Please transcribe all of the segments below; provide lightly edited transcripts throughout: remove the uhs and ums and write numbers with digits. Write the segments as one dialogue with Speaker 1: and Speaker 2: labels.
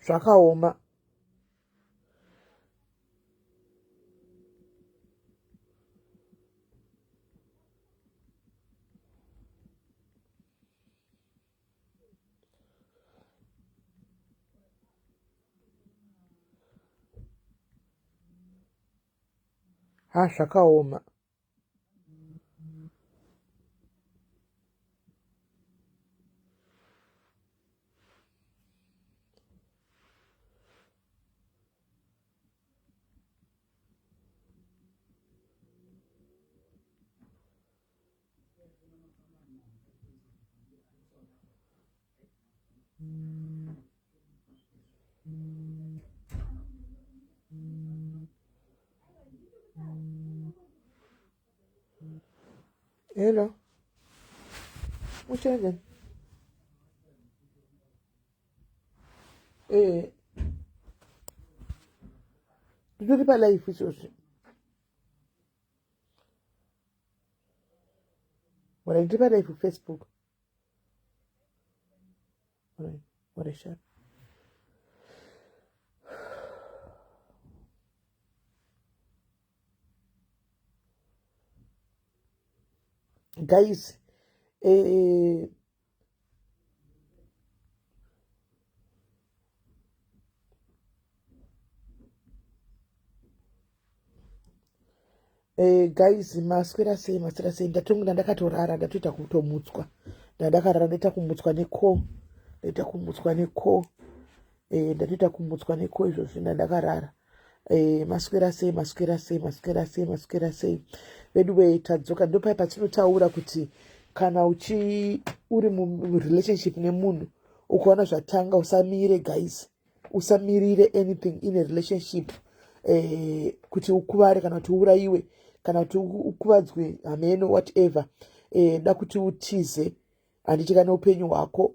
Speaker 1: Zvakaoma. Zvakaoma. Hello. What's happening? Ndiri palive izvozvi. Wala ndiri palive Facebook. What a shame. Guys, guys, maswera sei ndatonga ndakatorara ndatoita kutomutswa. Ndakarara ndaita kumutswa neko. Ndatoita kumutswa neko izvozvi ndakarara. Maswera sei. Vedu tadzoka ndopai patinotaura kuti kana uri mu-relationship nemunhu ukaona zvatanga usamire guys. Usamirire anything in a relationship kuti ukuvare kana kuti uurayiwe kana kuti ukuvadzwe hameno whatever. Da kuti utize handiti kana upenyu hwako.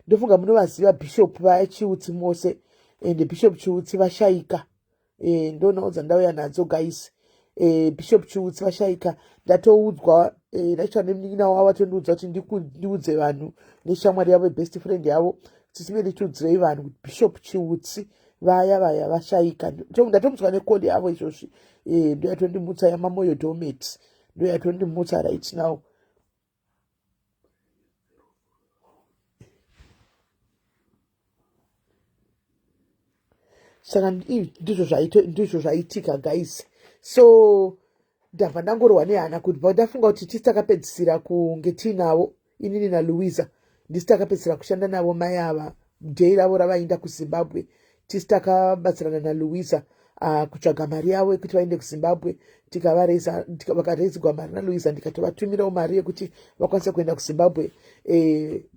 Speaker 1: Ndofunga munovaziva Bishop vaya Chiutsi mose and Bishop Chiutsi vashaika. Ndonaudza ndauya nadzo guys. Bishop Chiutsi vashaika ndatoudzwa ndaitwa nemunin'ina wavo atondiudza kuti ndiudze vanhu neshamwari yavo best friend yavo tisimene tiudzirei vanhu kuti Bishop Chiutsi vaya vashaika. Ndatomutswa nekodi yavo izvozvi. Ndoyatondimutsa yamamoyo Dometi ndoyatondimutsa right now. Saka ndizvo zvaitika guys. So ndabva ndangorwa nehana kuti ndafunga kuti tisi takapedzisira kunge tiinavo inini naLuiza. Ndisi takapedzisira kushanda navo mai ava dhei ravo ravainda kuZimbabwe. Tisi takabatsirana naLuiza kutsvaga mari yavo yekuti vaende kuZimbabwe. Vakareizigwa mari naLuiza ndikatovatumirawo mari yekuti vakwanise kuenda kuZimbabwe.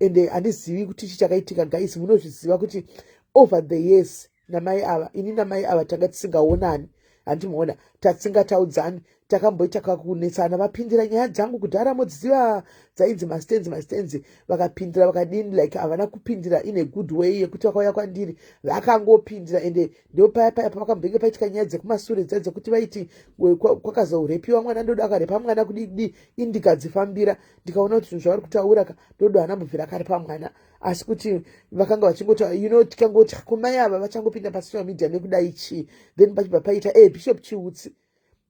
Speaker 1: Ende handizivi kuti chichakaitika guys. Munozviziva kuti over the years namai ava ini namai ava tanga tisingaonani. Handimuona tatingataudzani takamboita kakunetsana vapindira nyaya dzangu kudhara modziziva dzainzi mastenzi vakapindira vakadini like havana kupindira in a good way yekuti vakauya kwandiri vakangopindira ende ndio paya pavakambenge paitika nyaya dzekumasure dzekuti vaiti kwakazourepiwa mwana ndodo akarepa mwana kudii indikadzifambira ndikaona kuti zvinhu zvavari kutaura ndodo hanambobvira akarepa mwana asi kuti vakanga vachingoti tikangoti kumai ava vachangopinda pasocial media nekudai chii then pachibva paita Bishop Chiutsi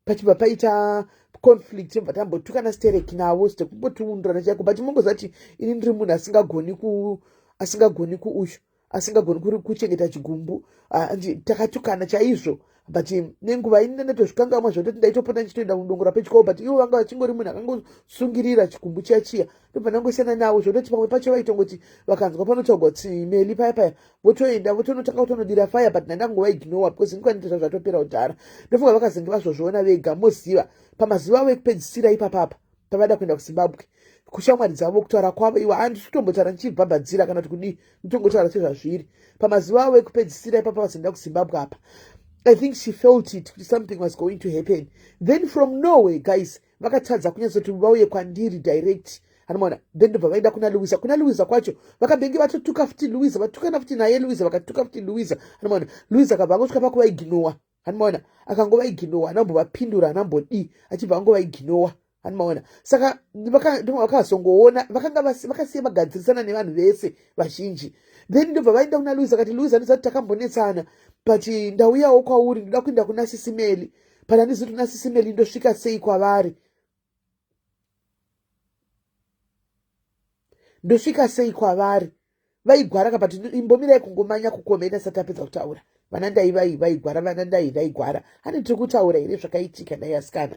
Speaker 1: pachibva paita conflict bva tambotukana stereki navo sitekumbotiundurana chaiko but mongoziva kuti ini ndiri munhu asingagoni asingagoni kuchengeta chigumbu. Takatukana chaizvo but nenguva ini ndatozvikangamwa zvototi ndaitopota ndichitoenda kundongora pedyo but ivo vanga vachingori munhu akangosungirira chigumbu chiya ndobva ndangosiyana navo zvototi pamwe pacho vaitongoti vakanzwa panotaurwa kuti meli paya votoenda votonotanga kutonodira fire but ndandangovaignora because ndikwanitoza zvatopera kudhara. Ndofunga vakazenge vazozviona vega moziva pamazuva avo ekupedzisira ipapapa pavada kuenda kuZimbabwe kushamwari dzavo kutaura kwavo ivo handisi kutombotaura ndichibhabhadzira kana kuti kudii nditongotaura sezvazviri pamazuva avo ekupedzisira ipapa vazoenda kuZimbabwe apa I think she felt it, something was going to happen. Then from Norway, guys, vakatadza kunyazoti vauye kwandiri direct. Anamona, then ndobva vaenda kuna Louisa kwacho. Vakabenge vatotuka futi Louisa, vatukana futi naye Louisa, vakatuka futi Louisa. Anamona, Louisa akabva angosvika pakuvaignora. Anamona, akangova anambovapindura, anambodi, achibva angova. Anamaona. Saka vakazongoona vakasiya magadzirisana nevanhu vese vazhinji. Then ndobva vaenda kuna Louisa akati Louisa ndisati takambonetsana but ndauyawo kwauri ndoda kuenda kuna Sisimeli. Pana ndizoti kuna Sisimeli ndosvika sei kwavari. Ndosvika sei kwavari. Vaigwara kabati imbomirai kungomanya kukomenda asati apedza kutaura. Vana ndai vaigwara vana ndai ndaigwara. Hani tiri kutaura here zvakaitika ndaiasikana.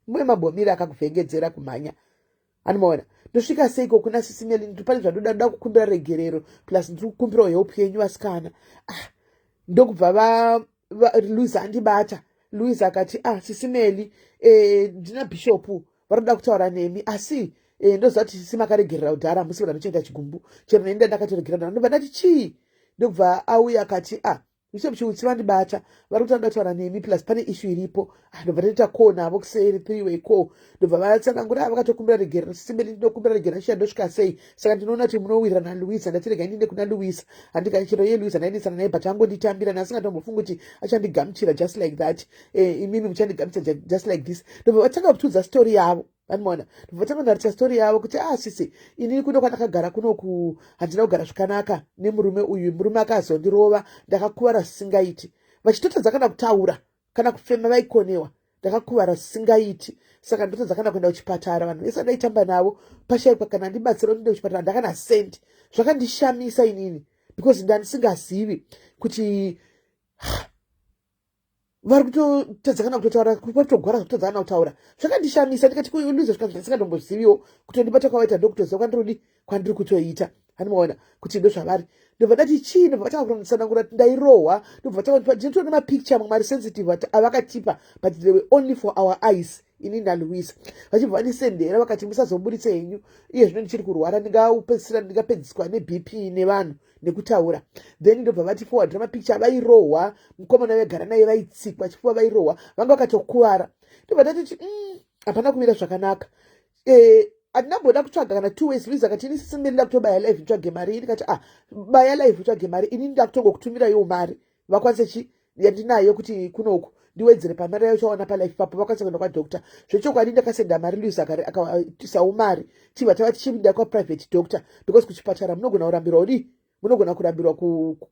Speaker 1: Mwe mabomira akakuvhengedzera kumhanya. Anomaona. Ndosvika seiko kuna Sisimeli ndipane zvadoda kukumbira regerero plus ndiri kukumbira help yenyu asikana. Ndokubva Louisa andibata. Louisa akati Sisimeli ndina bishopu varoda kutaura nemi asi ndozati simakaregerera kudhara musi vana muchienda chigumbu chero neni ndakatoregera kudhara ndobva ndati chii. Ndokubva auya akati Bishop Chiutsi vandibata vari kutanga kutaura nemi plus pane issue iripo. Ndobva ndaita call navo kuseri 3-way call. Ndobva vatsanangura vakatokumbira regerero Sisimeli ndinokumbira regerero ndosvika sei. Saka ndinoona kuti munowirirana naLouisa ndati regai ndiende kuna Louisa. Handikati chero Louisa ndaendesana naye but angonditambira nasingatombofunga kuti achandigamuchira just like that. Imimi muchandigamuchira just like this. Ndobva vatanga kutudza story yavo. Vanimona. Ndobva vatanga kunaritsa story yavo kuti sisi inini kuno kwandakagara kunoku handina kugara zvakanaka nemurume uyu. Murume akazondirova ndakakuvara zvisingaiti. Vachitotadza kana kutaura kana kufema vaikonewa. Ndakakuvara zvisingaiti. Saka ndotadza kana kuenda kuchipatara. Vanhu vese ndaitamba navo pashaikwa kana ndibatsira kuenda kuchipatara ndakana sendi. Zvakandishamisa inini because ndandisingazivi kuti vari kutotadza kana kutotaura kutogwara kutodza kana kutaura. Zvakandishamisa ndikati kuiluza zvisingatomboziviwo kutondibata kwavaita doctors kwandiri kutoita. Anomaona kuti ndo zvavari. Ndobva ndati chii. Ndobva vatanga kutsanangura kuti ndairohwa. Ndobva vatanga ndinotoona mapicture mamwe mari sensitive avakatipa but they were only for our eyes. Ini naLouisa vachibva vandisendera vakati musazobuditse henyu iye zvino ndichiri kurwara ndingapedziswa neBP nevanhu nekutaura. Then ndobva vati forward mapicture vairohwa mukomana vegara naye vaitsikwa chipfuva vairohwa vanga vakatokuvara. Ndobva ndati hapana kumira zvakanaka. Andinamboda kutsvaga kana 2 ways. Louisa akati ini Sisimeli ndida kutobaya live nditsvage mari. Ndikati baya live utsvage mari ini ndida kutongokutumirayo mari vakwanise yandinayo kuti kunoku ndiwedzere pamari yayo chawana palife papo vakwanisa kuenda kwadoctor. Zvechokwadi ndakasenda mari Louisa akatisawo mari tibva tava tichiinda kwaprivate doctor because kuchipatara munogona kurambirwa munogona kurambirwa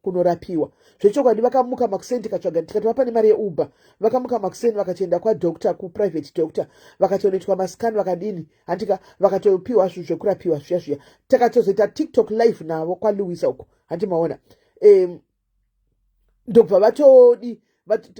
Speaker 1: kunorapiwa. Zvechokwadi vakamuka makusendi katsvaga tikati vapane mari yeuber. Vakamuka makusendi vakatoenda kwadoctor kuprivate doctor vakatonoitwa masikani vakadini handika vakatopiwa zvinhu zvekurapiwa zviya. Takatozoita TikTok live navo kwaLouisa uko handimaona. Ndobva vatodi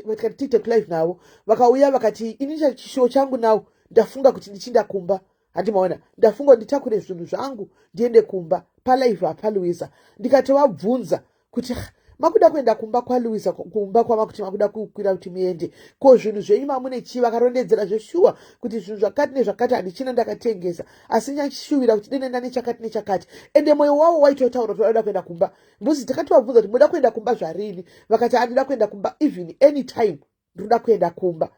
Speaker 1: vakati TikTok live navo vakauya vakati ini chishow changu nawo ndafunga kuti ndichinda kumba. Handimaona ndafunga nditakure zvinhu zvangu ndiende kumba palive paLouisa. Ndikatovabvunza kuti makuda kuenda kumba kwaLouisa kumba kwamakuti makuda kukwira kuti muende ko zvinhu zvenyu mamune chii. Vakarondedzera zveshuwa kuti zvinhu zvakati nezvakati handichina ndakatengesa asi nyachishuvira kuti dine nechakati nechakati ende mwoyo wavo waitotaura kuti vanoda kuenda kumba. Mbuzi ndakatovabvunza kuti muda kuenda kumba zvarini. Vakati handida kuenda kumba even anytime ndoda kuenda kumba.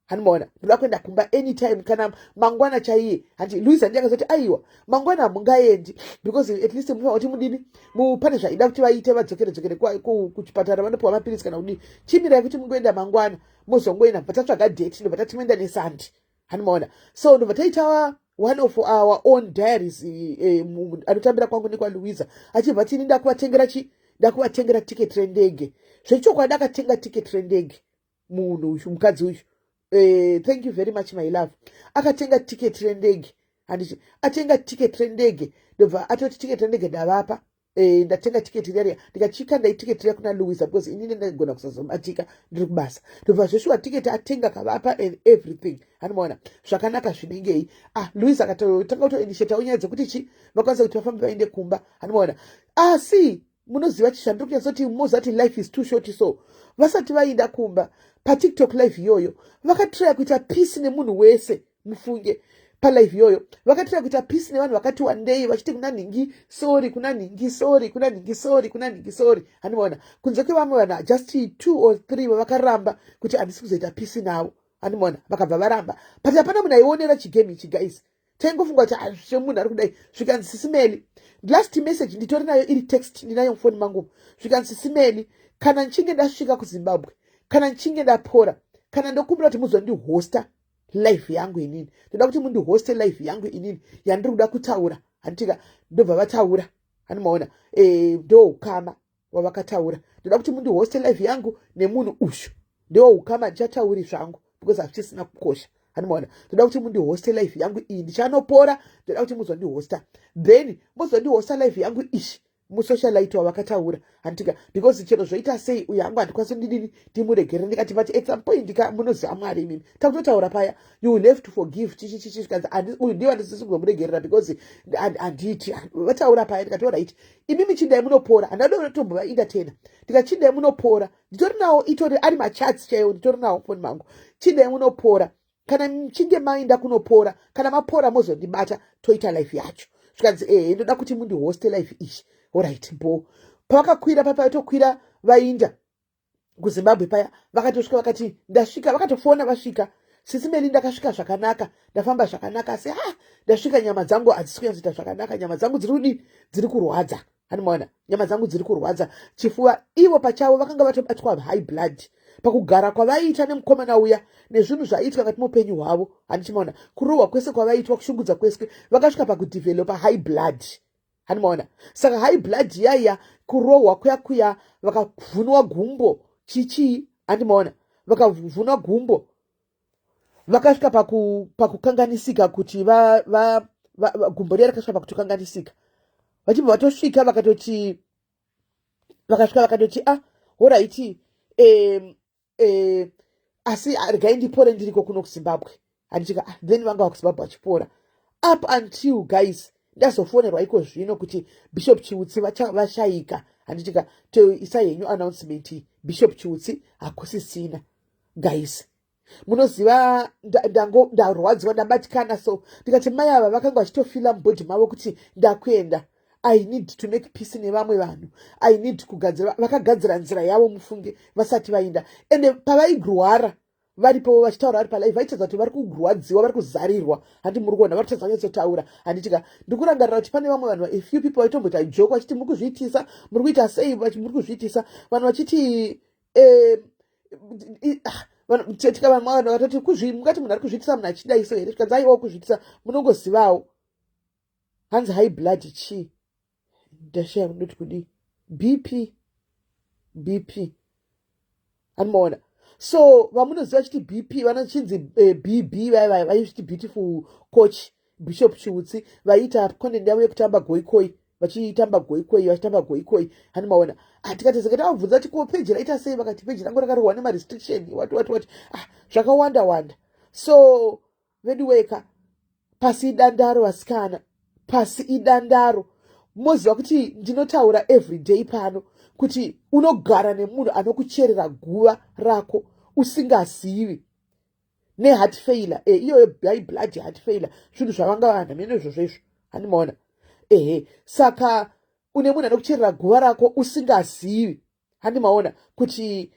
Speaker 1: Handimaona ndoda kuenda kumba anytime kana mangwana chaiye. Handi Louisa ndiye akazoti aiwa mangwana hamungaendi because at least mufa kuti mudini mupane zvaida kuti vaite vadzokere kuchipatara vanopiwa mapirisi kana kudini. Chimirai kuti mungoenda mangwana muzongoenda bva tatsvaga date ndobva tatimoenda nesandi. Handimaona so ndobva taita one of our own diaries anotambira kwangu nekwaLouisa achibva tini ndakuvatengera ticket rendege. Zvechokwadi akatenga ticket rendege munhu uyu mukadzi uyu. Thank you very much my love. Akatenga ticket rendege handiti atenga ticket rendege ndobva atoti ticket rendege ndavapa. Ndatenga ticket riya ndikachika ticket riya kuna Louisa because inini ndagona kusazobatika ndiri kubasa. Ndobva zveshuwa ticket atenga kavapa and everything. Handimaona zvakanaka zvinengei. Louisa akatotanga kutoendisheta unyaya dzekuti chi vakwanisa kuti vafambe vaende kumba. Handimaona asi munoziva chishando kunyazoti mozati life is too short so vasati vainda kumba paTikTok live iyoyo vakatraya kuita peace nemunhu wese mufunge palife iyoyo vakatira kuita pisi nevanhu vakati wandei vachiti kuna nhingi sori, kuna nhingi sori, kuna nhingi sori, kuna nhingi sori. Hanimaona kunze kwevamwe vanhu just 2 or 3 vavakaramba kuti handisi kuzoita pisi navo. Hanimaona vakabva varamba, but hapana munhu aionera chigame ichi guys. Taingofunga kuti munhu ari kudai. Zvikanzi Sisimeli, last message nditori nayo iri text ndinayo mufoni mangu. Zvikanzi Sisimeli, kana nchinge ndasvika kuZimbabwe, kana nchinge ndapora, kana ndokumbira kuti muzondihosta life yangu inini, ndoda kuti mundihoste life yangu inini yandiri kuda kutaura. Handitika ndobva vataura. Hanimaona ndo ukama wavakataura. Ndoda kuti mundihoste life yangu nemunhu ushu. Ndo ukama ndichatauri zvangu because hazvisina kukosha. Hanimaona ndoda kuti mundihoste life yangu iyi ndichanopora. Ndoda kuti muzondihosta, then muzondihosta life yangu ishi musocialite wavakataura. Handitika because chero zvoita sei uyo hangu handikwanisi ndidini ndimuregere ndikati but at some point munoziva Mwari imimi takutotaura paya you will have to forgive chichichichi zvikanzi uyu ndiye handisisi kuzomuregerera because handiti vataura paya ndikati alright imimi chindai munopora handada kutombova entertainer ndikati chindai munopora nditori nawo itori ari machats chaiwo nditori nawo foni mangu chindai munopora kana mchinge maenda kunopora kana mapora mozondibata toita life yacho zvikanzi ndoda kuti mundihoste life ishi. Alright bo pavakakwira paya tokwira vainda kuZimbabwe paya vakatosvika vakati ndasvika vakatofona vasvika Sisimeli ndakasvika zvakanaka ndafamba zvakanaka asi ndasvika nyama dzangu hadzisi kunyatsita zvakanaka nyama dzangu dziri kurwadza. Hanimaona nyama dzangu dziri kurwadza chifuva ivo pachavo vakanga vatobatwa high blood pakugara kwavaiita nemukomana uya nezvinhu zvaiitwa ngati mupenyu hwavo. Handichimaona kurohwa kwese kwavaiitwa kushungudza kwese vakasvika pakudevelopa high blood. Hanimaona saka high blood yaiya kurohwa kuya vakavhunwa gumbo chichi. Handimaona vakavhunwa gumbo vakasvika pakukanganisika kuti gumbo riya rakasvika pakutokanganisika vachibva vatosvika vakasvika vakatoti alright asi regai ndipore ndiriko kuno kuZimbabwe. Handitika then vanga vakuZimbabwe vachipora up until guys ndazofonerwa iko zvino kuti Bishop Chiutsi vashayika. Handitika toisa yenyu announcement Bishop Chiutsi hakusisina guys. Munoziva ndarwadziwa ndabatikana so ndikati mai ava vakanga vachitofila mubhodhi mavo kuti ndakuenda I need to make peace nevamwe vanhu. I need kugadzira vakagadzira nzira yavo mufunge vasati vainda ende pavaigurwara varipo vachitaura vari palive vaitadza kuti vari kugurwadziwa vari kuzarirwa. Handi muri kuona vari kutadza nyatsotaura. Handitika ndikurangarira kuti pane vamwe vanhu a few people vaitomboita joke vachiti muri kuzviitisa muri kuita sei muri kuzviitisa vanhu vachiti mungati munhu ari kuzviitisa munhu achidai so here zvikanzi aiwawo kuzviitisa munongozivawo hanzi high blood chi ndashaya kundoti kudii bp hanimaona so vamunoziva chiti bp vanochinzi bb vaizviti beautiful coach Bishop Chiutsi vaiita content yavo yekutamba goikoi vachitamba goikoi. Hanimaona tikatezekati avabvunza kuti ko peji raita sei vakati peji rangu rakarohwa nemarestriction what zvakawanda so vedweka pasi idandaro vasikana pasi idandaro moziva kuti ndinotaura everyday pano kuti unogara nemunhu anokucherera guva rako usingazivi neheart failure iyoyo high blood heart failure zvinhu zvavanga vanhu mene izvozvo. Hanimaona saka une munhu anokucherera guva rako usingazivi. Handimaona kuti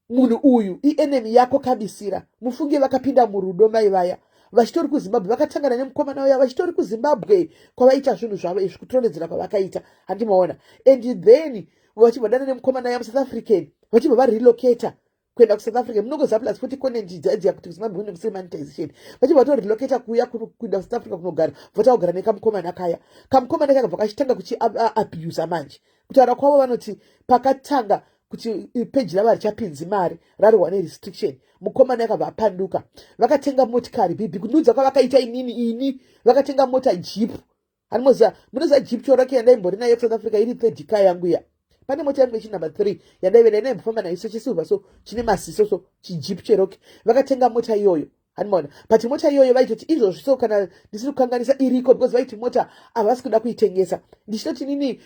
Speaker 1: munhu uyu ienemy yako kabisira. Mufunge vakapinda murudo mai vaya vachitori kuZimbabwe vakatangana nemukomana uya vachitori kuZimbabwe kwavaita zvinhu zvavo izvi kutondedzera kwavakaita. Handimaona and then vachibva nemukomana ya muSouth African vachibva varelocata kuenda kuSouth Africa. Munongoziva plus kuti content idzi kuti kuZimbabwe kune monetization vachibva vatorelocata kuya kuenda kuSouth Africa kunogara votagara nekamukomana kaya kamukomana kakabva kachitanga kuchiabuse manje kutaura kwavo vanoti pakatanga kuti peji ravo richapinzi mari rarohwa nerestriction mukomana yakabva apanduka vakatenga motikari bhibi kunudza kwavakaita ini vakatenga mota jeep. Munoziva jeep chorake yandaimborina nayo South Africa iri 3rd car yangu ya pane mota yangu ichi number 3 yandaivenda inaimbofamba nayo chisilva so chine masiso so chijeep cheroke vakatenga mota iyoyo handimaona but mota iyoyo vaitoti izvozvi so kana ndisiri kukanganisa iriko because vaiti mota havasi kuda kuitengesa ndichitoti nini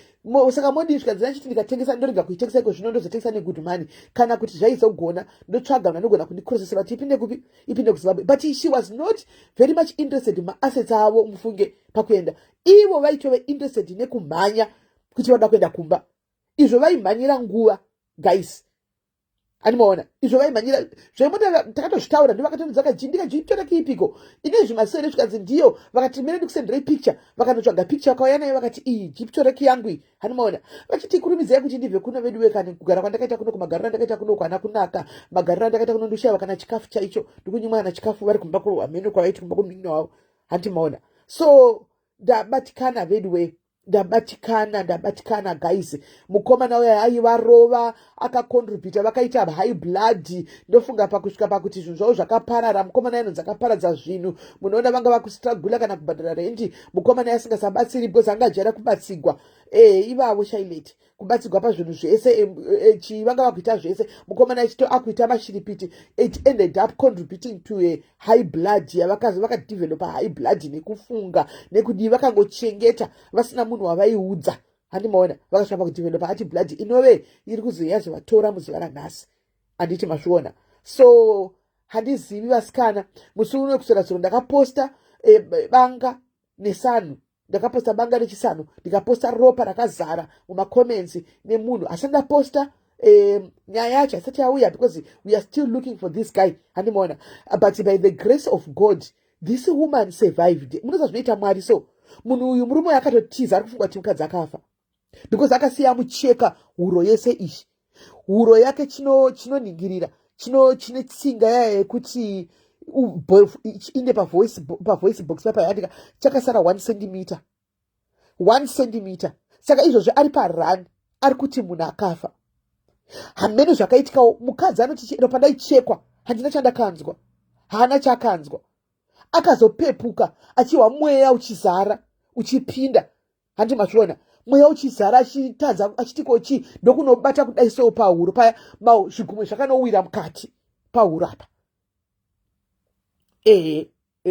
Speaker 1: saka mondisvikadzina chiti ndikatengesa ndorega kuitengesa iko zvino ndozotengesa negood money kana kuti zvaizogona ndotsvaga vanogona kundikrosesa kuti ipinde kupi ipinde kuzimbabwe but she was not very much interested maassets avo mufunge pakuenda ivo vaitove interested nekumhanya kuti vada kuenda kumba izvo vaimhanyira nguva guys animaona izvo vaimhanyira zvaimota takatozvitaura ndovakatonedzaka ndikajitora kiipiko ine zvimasere zvikanzi ndiyo vakati mere ndikusendera picture vakanotsvaga picture vakauya nayo vakati iyi jipitoreki yangu iyi animaona vachiti kurumidzai kuti ndibve kuno vedu wekani kugara kwandakaita kuno kumagariro andakaita kuno kwana kunaka magariro andakaita kuno ndoshava kana chikafu chaicho ndikunyimwa kana chikafu vari kumba kuhameno kwavaiti kumba kumunino wavo handimaona so ndabatikana vedu ndabatikana guys mukomana uya aivarova akakontributa vakaita high blood ndofunga pakusvika pakuti zvinhu zvavo zvakaparara mukomana ainonzi akaparadza zvinhu munoona vanga vakustragula kana kubhadhara rendi mukomana asingasabatsiri because angajara kubatsigwa ivavo shaileti kubatsigwa pazvinhu zvese vanga vakuita zvese mukomana achito akuita mashiripiti it ended up contributing to a high blood yavakazi vakadevelopa high blood nekufunga nekudi vakangochengeta vasina munhu wavaiudza handimaona vakasvika pakudevelopa hati blood inove iri kuzoyazovatora muzuva ranhasi handiti mazviona so handizivi vasikana musi uno kusora ndakaposta banga nesanu ndakaposta banga nechisanu ndikaposta ropa rakazara mumacomments nemunhu asi ndaposta nyaya yacho haisati yauya because we are still looking for this guy handimaona but by the grace of God this woman survived munoza zvinoita mwari so munhu uyu murume akatotiza ari kufunga kuti mukadzi akafa because akasiya mucheka huro yese ishi huro yake chinoningirira chine tsinga yaye yekuti inde pavoice box papayandika chakasara 1 centimeter saka izvozvo ari parun ari kuti munhu akafa hameno zvakaitikawo mukadzi anoti ropa ndaichekwa handina chandakanzwa haana chakanzwa akazopepuka achiwa mweya uchizara uchipinda handi mazviona mweya uchizara achitadza achitikochi ndokunobata kudai sewo pahuro paya zvigumwe zvakanowira mukati pahuro apa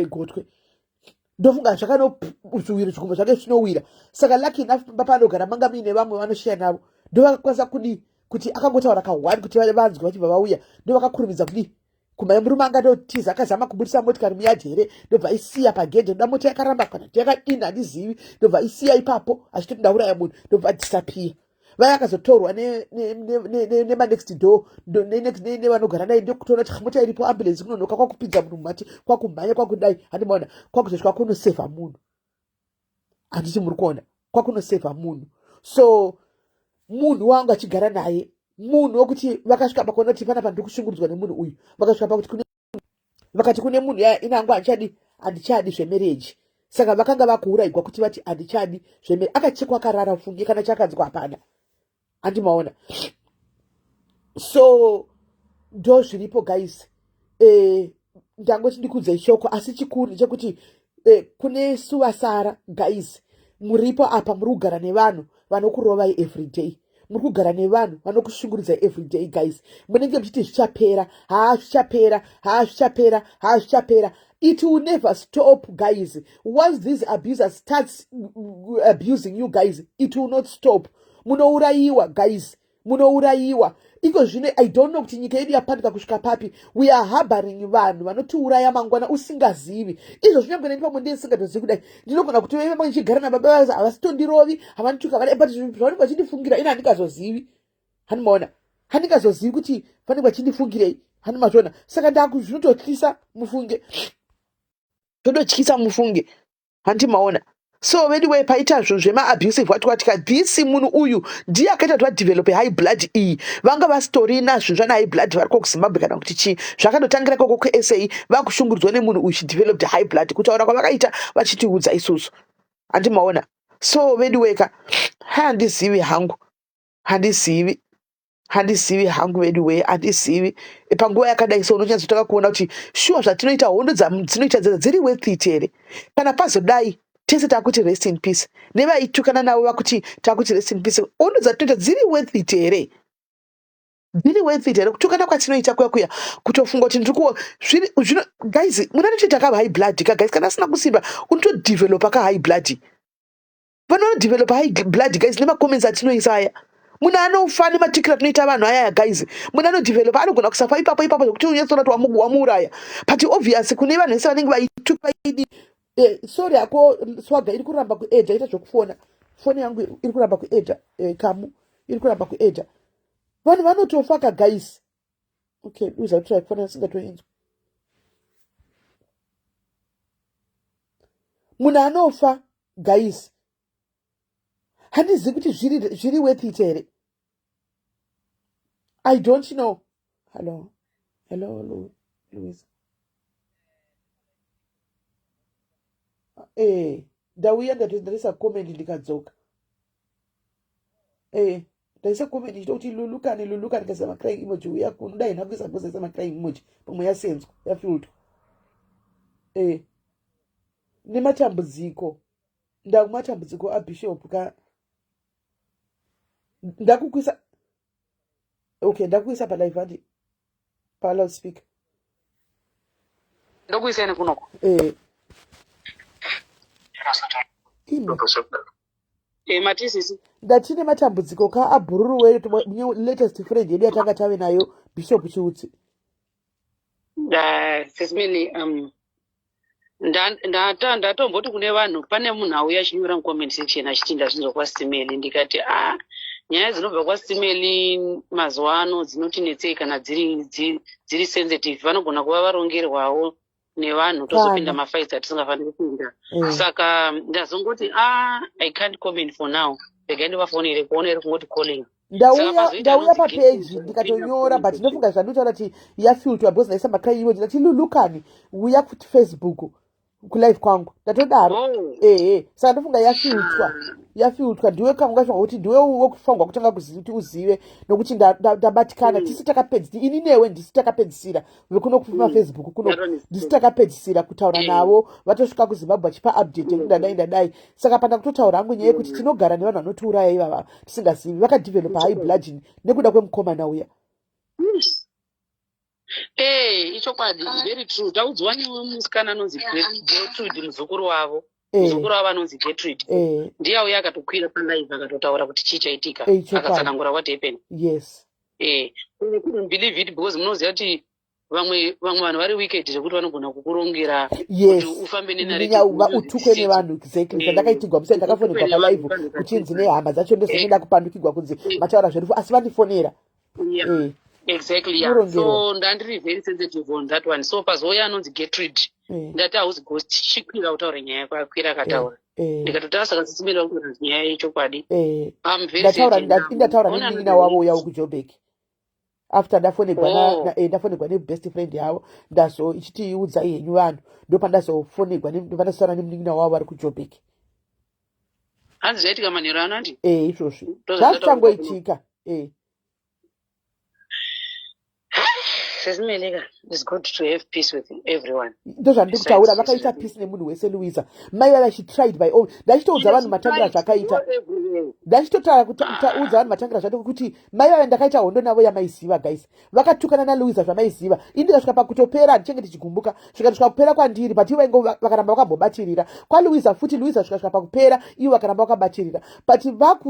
Speaker 1: gotwe ndofunga zvakanozviwira zvigumwe zvake zvinowira saka lucky enough papanogara manga muine vamwe vanoshiya navo ndovakakwanisa kuti akangotaura ka1 kuti vanzwe vachibva vauya ndovakakurumidza kudi kumaya murume angatotiza akazama kubudisa motikari muyadhi here ndobva isiya pagedhe ndoda mota yakaramba kana kuti yakadini handizivi ndobva isiya ipapo achitoti ndauraya munhu ndobva disappear vaya akazotorwa nemanext door nevanogara naye ndokutoona kuti mota iripo ambulensi kunonoka kwakupinza munhu mumati kwakumhanya kwakudai handimaona kwakuzosvika kunosevha munhu handiti muri kuona kwakunosevha munhu so munhu wangu achigara naye munhu wokuti vakasvika pakuona kuti panapa ndiri kushungurudzwa nemunhu uyu vakasvika pakuti vakati kune munhu yaya inangu handichadi zvemereji saka vakanga vakuurayigwa kuti vati handichadi zvemereji akachekwa akarara fungi kana chakanzwa hapana handimaona so ndo zviripo guys ndangoti ndikudzai shoko asi chikuru chekuti kune suwasara guys muripo apa muri kugara nevanhu vanokurovai everyday muri kugara nevanhu vanokushungurudzai everyday guys munenge muchiti zvichapera zvichapera it will never stop guys once these abusers starts abusing you guys it will not stop munourayiwa guys munourayiwa iko zvino I don't know kuti nyika yedu yapandika kusvika papi we are harboring vanhu vanotiuraya mangwana usingazivi izvo zvinogona ndi pamwe ndisingatozivi kudai ndinogona kuti vamwe ndichigara nababa vazo havasitondirovi havanituka vada but zvavanenge vachindifungira ina handingazozivi handimaona handingazozivi kuti vanenge vachindifungirei handimazviona saka zvinototyisa mufunge zvototyisa mufunge handimaona so anyway paita zvinhu zvemaabusive watikatika this munhu uyu ndiye akaita kuti vadevelope high blood iyi vanga vasitorina zvinhu zvana high blood vari kokuzimbabwe kana kuti chii zvakandotangira koko kusa vakushungurudzwa nemunhu uyu chideveloped high blood kutaura kwavakaita vachitiudza isusu handimaona so veduweka handizivi hangu handizivi hangu anyway handizivi panguva yakadai so unonyatsotaka kuona kuti shuwa zvatinoita hondo dzinoita dziri worth it here kana pazodai tese takuti rest in peace nevaitukana navo vakuti takuti rest in peace hondo dzatinoita dziri worth it here Zviri worth it here kutukana kwatinoita kuya kutofunga kuti zvino guys muna notoita ka high blood ka guys kana asina kusimba unotodevelopa ka high blood vanodevelopa high blood guys nemacomments atinoisa aya muna anofa nematikira tunoita vanhu ayaya guys muna anodevelopa anogona kusafa ipapo zvokuti unyatsona kuti wamuuraya but obviously kune vanhu vese vanenge vaitukaidi sorry ako swaga iri kuramba kuedha ita zvokufona foni yangu iri kuramba kuedha kamu iri kuramba kuedha vanhu vanotofa ka guys okay uzatry kufona singatoinzwa munhu anofa guys handizivi kuti zviri worth it here I don't know. Hello Louise. Ndauya ndaisa comment ndikadzoka ndaisa comment ndichiti lulukani kasema crying emoji uya kudai nakuisa kuisa crying emoji pomwe yasenzwa yafiltwa nematambudziko ndakumatambudziko abishop ka ndakukwisa okay ndakuisa palive andi paloudspeaker
Speaker 2: ndokuiseni kunoko matisisi
Speaker 1: ndatine matambudziko ka abhururu latest friend yedu yatanga tave nayo bishop chiutsi
Speaker 2: sesimili ndatomboti kune vanhu pane munhu auya achinyora mucomment section achiti ndazvinzwa kwasimeli ndikati nyaya dzinobva kwasimeli mazuva ano dzinotinetsei kana dziri sensitive vanogona kuva varongerwawo nevanhu tozopinda mafights atisingafaniri kupinda saka ndazongoti I can't comment for now regai ndivafonere kuona iri kungoti calling
Speaker 1: ndauya papeji ndikatonyora but ndinofunga zvandinotaura kuti yafiltwa because ndaisa makai iwo ndati lulukani uya kuti Facebook kulive kwangu ndatodaro saka ndofunga yafiltwa ndiwe kamungashwa kuti ndiwe wokufangwa kutanga kuti uzive nokuti ndabatikana tisi takapedzisira ini newe ndisi takapedzisira vekuno kupima Facebook kuno ndisi takapedzisira kutaura navo vatosvika kuZimbabwe achipa update yekuti ndadai saka panda kutotaura hangu nyaya yekuti tinogara nevanhu vanotiuraya ivava tisingazivi vakadevelopa high blood nekuda kwemukomana uya
Speaker 2: ichokwadi very true taudzwa nemusikana anonzi Gertrude muzukuru wavo anonzi Gertrude ndiye auya akatokwira palive akatotaura kuti chii chaitika akatsanangura what happened
Speaker 1: yes
Speaker 2: couldn't believe it because munoziva kuti vamwe vanhu vari wicked zvekuti vanogona kukurongera
Speaker 1: kuti
Speaker 2: ufambe
Speaker 1: utukwe nevanhu exactly zvandakaitigwa musa ndakafonegwa palive kuchinzi nehama dzacho ndozinoda kupandukirwa kunzi mataura zverufu asi vandifonera
Speaker 2: exactly so ndandiri very sensitive on that one so pazoya anonzi Gertrude ndati hausi ghost chikwira kutaura nyaya yako akwira akataura ndikatotaura saka sisimira kutaura nyaya yechokwadi
Speaker 1: ndataura nenin'ina wavo uyawo kuJoburg after ndafonegwa nebest friend yavo ndazo ichitiudza yenyu vanhu ndopandazofonegwa ndopandazotaura nemun'ina wavo vari kuJoburg
Speaker 2: hanzi zvaitika manheru ano andi
Speaker 1: izvozvo zvazvichangoitika
Speaker 2: It's good to have peace with everyone.
Speaker 1: Ndozvandiri kutaura vakaita peace nemunhu wese Louisa mai vava she tried by all ndachitoudza vanhu matangira zvakaita ndachitotaura kutaudza vanhu matangira zvacho kuti mai vava ndakaita hondo navo yamaiziva guys vakatukana naLouisa zvamaiziva ini ndikasvika pakutopera ndichenge ndichigumbuka zvikasvika kupera kwandiri but ivo ingo vakaramba vakambobatirira kwaLouisa futi Louisa zvikasvika pakupera ivo vakaramba vakabatirira but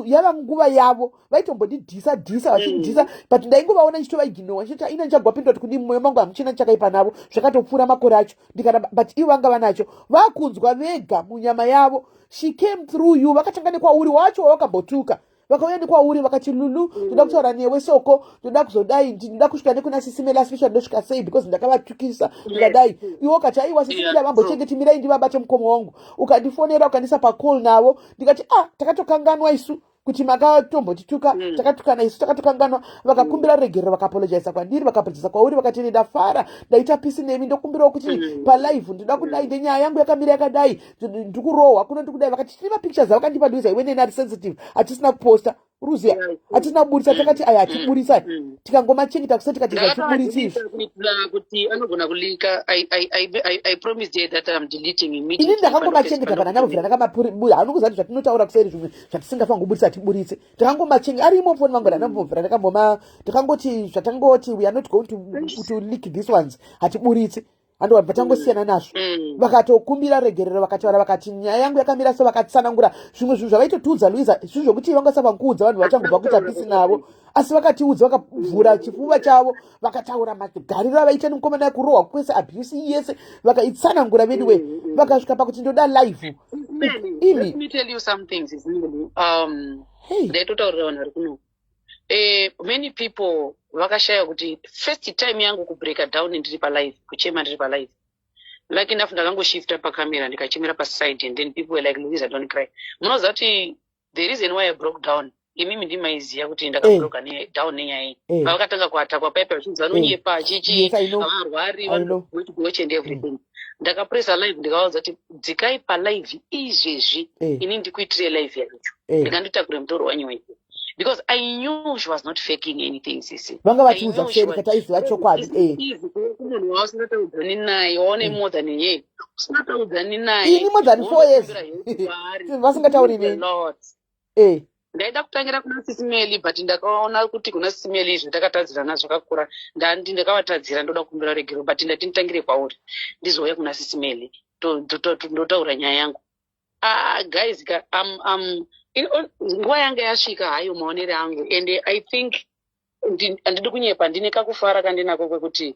Speaker 1: yava nguva yavo vaitombondidhisa vachidhisa but ndaingovaona ndichitovaiginowa ndichiti ina ndichagwapindwa kuti kudi mumwoyo mangu hamuchina chakaipa navo zvakatopfuura makore acho ndikaramba but ivo vanga vanacho vakunzwa vega munyama yavo she came through you vakatanga nekwauri wacho wavakambotuka vakauya nekwauri vakati lulu ndoda kutaura newe soko ndoda kuzodai ndoda kusvika nekuna sisimela special ndosvika sei because ndakavatukisa ndikadai iwo ukati aiwa sisimela vambochengeti mirai ndivabate mukomo wangu ukandifonera ukandisa pacall navo ndikati takatokanganwa isu kuti makatombotituka takatukana isu takatukanganwa vakakumbira regerero vakapologisa kwandiri vakapologisa kwauri vakati ndafara ndaita pisi nemi ndokumbirawo kuti palive ndoda kudai ndenyaya yangu yakamira yakadai ndikurohwa kuno ndikudai vakati tiri mapictures avakandipa Louisa iwe neni ari sensitive hatisina kuposta uruziya hatina kuburisa takati aya hatiburisa tikangomachengeta kusati tikati zvatiburisi izvi
Speaker 2: ndakatadzirisa kuti anogona kulika. I promised her that I'm deleting
Speaker 1: ini
Speaker 2: immediately.
Speaker 1: ndakangomachengeta kana ndakubvira ndakamapuri hanokuzati zvatinotaura kuseri zvimwe zvatisingafanira kuburisa tiburitse takangomachengeta arimo foni vangu ndandambobvira takangoti zvatangoti we are not going to leak these ones hatiburitse andova vatangosiyana nazvo vakatokumbira regerero vakataura vakati nyaya yangu yakamira so vakatsanangura zvimwe zvinhu zvavaitotiudza Luiza zvinhu zvokuti vangasava kuudza vanhu vachangobva kuita pisi navo asi vakatiudza vakavhura chipfuva chavo vakataura magariro avaita nemukomana yekurohwa kwese abuse yese vakaitsanangura anyway vakasvika pakuti ndoda live
Speaker 2: Let me tell you some things. Ndaitotaurira vanhu vari kuno. Many people vakashaya kuti first time yangu kubreaka down ndiri palive, kuchema ndiri palive. Like enough ndakangoshifta pakamera ndikachemera paside and then people were like, Louisa, don't cry. Munoziva kuti the reason why I broke down imimi ndimaiziva kuti ndakabroka down nenyaya iyi. Vakatanga kuatakwa paipa vachinzi vanonyepa achichi havarwari vanogotch and everything. Ndakapressa live ndikavaudza kuti dzikai palive izvezvi ini ndikuitire live yacho ndikanditakure mutoro wanyowai. Because I knew she was not faking anything, Sisi.
Speaker 1: Vanga vachiudza kuseri kataiziva chokwadi.
Speaker 2: Munhu wausingataudza naye waone more than a year. Usingataudza naye.
Speaker 1: Ini more than 4 years. Vasingatauri neni.
Speaker 2: Ndaida kutangira kuna Sisimeli but ndakaona kuti kuna Sisimeli izvi ndakatadzirana zvakakura. Ndakavatadzira ndoda kukumbira regero but ndati nditangire kwauri. Ndizouya kuna Sisimeli. Ndotaura nyaya yangu. Guys, nguva yanga yasvika hayo maonero angu and I think handidi kunyepa ndine kakufara kandinako kwekuti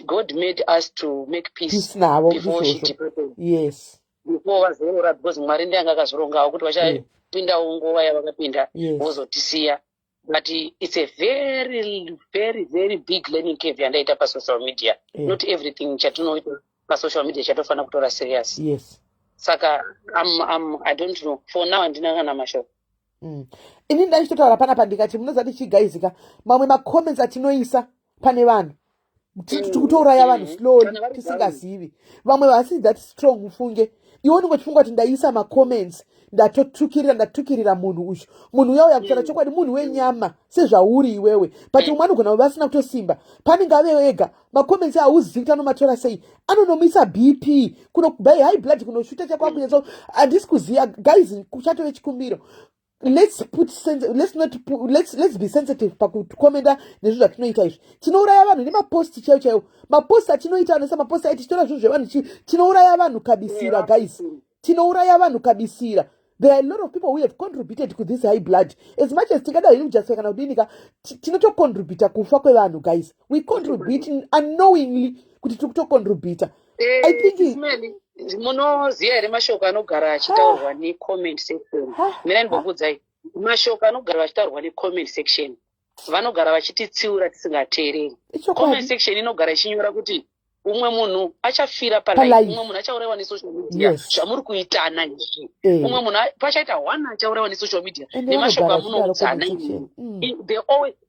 Speaker 2: God made us to make peace before she departed.
Speaker 1: Yes.
Speaker 2: Before vazoora because Mwari ndiye anga akazorongawo kuti vachapindawo nguva yavakapinda vozotisiya. But it's a very, very, very big learning curve yandaita pasocial media. Not everything chatinoita pasocial media chatofana kutora serious.
Speaker 1: Yes.
Speaker 2: Saka I don't know. For now andina kana mashoko.
Speaker 1: Ini ndaichitotaura panapa ndikati munoziva tichigaizika mamwe macomments atinoisa pane vanhu tikutouraya vanhu slowly tisingazivi vamwe vasi that strong mufunge iwe unongochifunga kuti ndaisa macomments ndatukirira munhu uyu munhu uyauya kutaura chokwadi munhu wenyama sezvauri iwewe but umwe anogona kuva asina kutosimba panenge ave wega macomments hauzivi kuti anomatora sei anonomisa bp kunokubai high blood kunoshuta chakwakunya so handisi kuziva guys kuchatove chikumbiro. Let's be sensitive pakukomenda nezvinhu zvatinoita izvi tinouraya vanhu nemaposti chaiwo maposti atinoita anoisa maposti aiti titora zvinhu zvevanhu tinouraya vanhu kabisira guys tinouraya vanhu kabisira. There are a lot of people who have contributed to this high blood as much as tingada hili ujasika kana udinika tinotocontributa kufa kwevanhu guys we contribute unknowingly kuti tikutocontributa. I think
Speaker 2: munoziva here mashoko anogara achitaurwa necomment section. Mina ndinokuudzai mashoko anogara achitaurwa necomment section vanogara vachititsiura tisingateereri. Comment section inogara ichinyora kuti umwe munhu achafira palive, umwe munhu achaurayiwa nesocial media zvamuri kuitana izvi, umwe munhu pachaita one achaurayiwa nesocial media nemashoko amunoudzana izvi.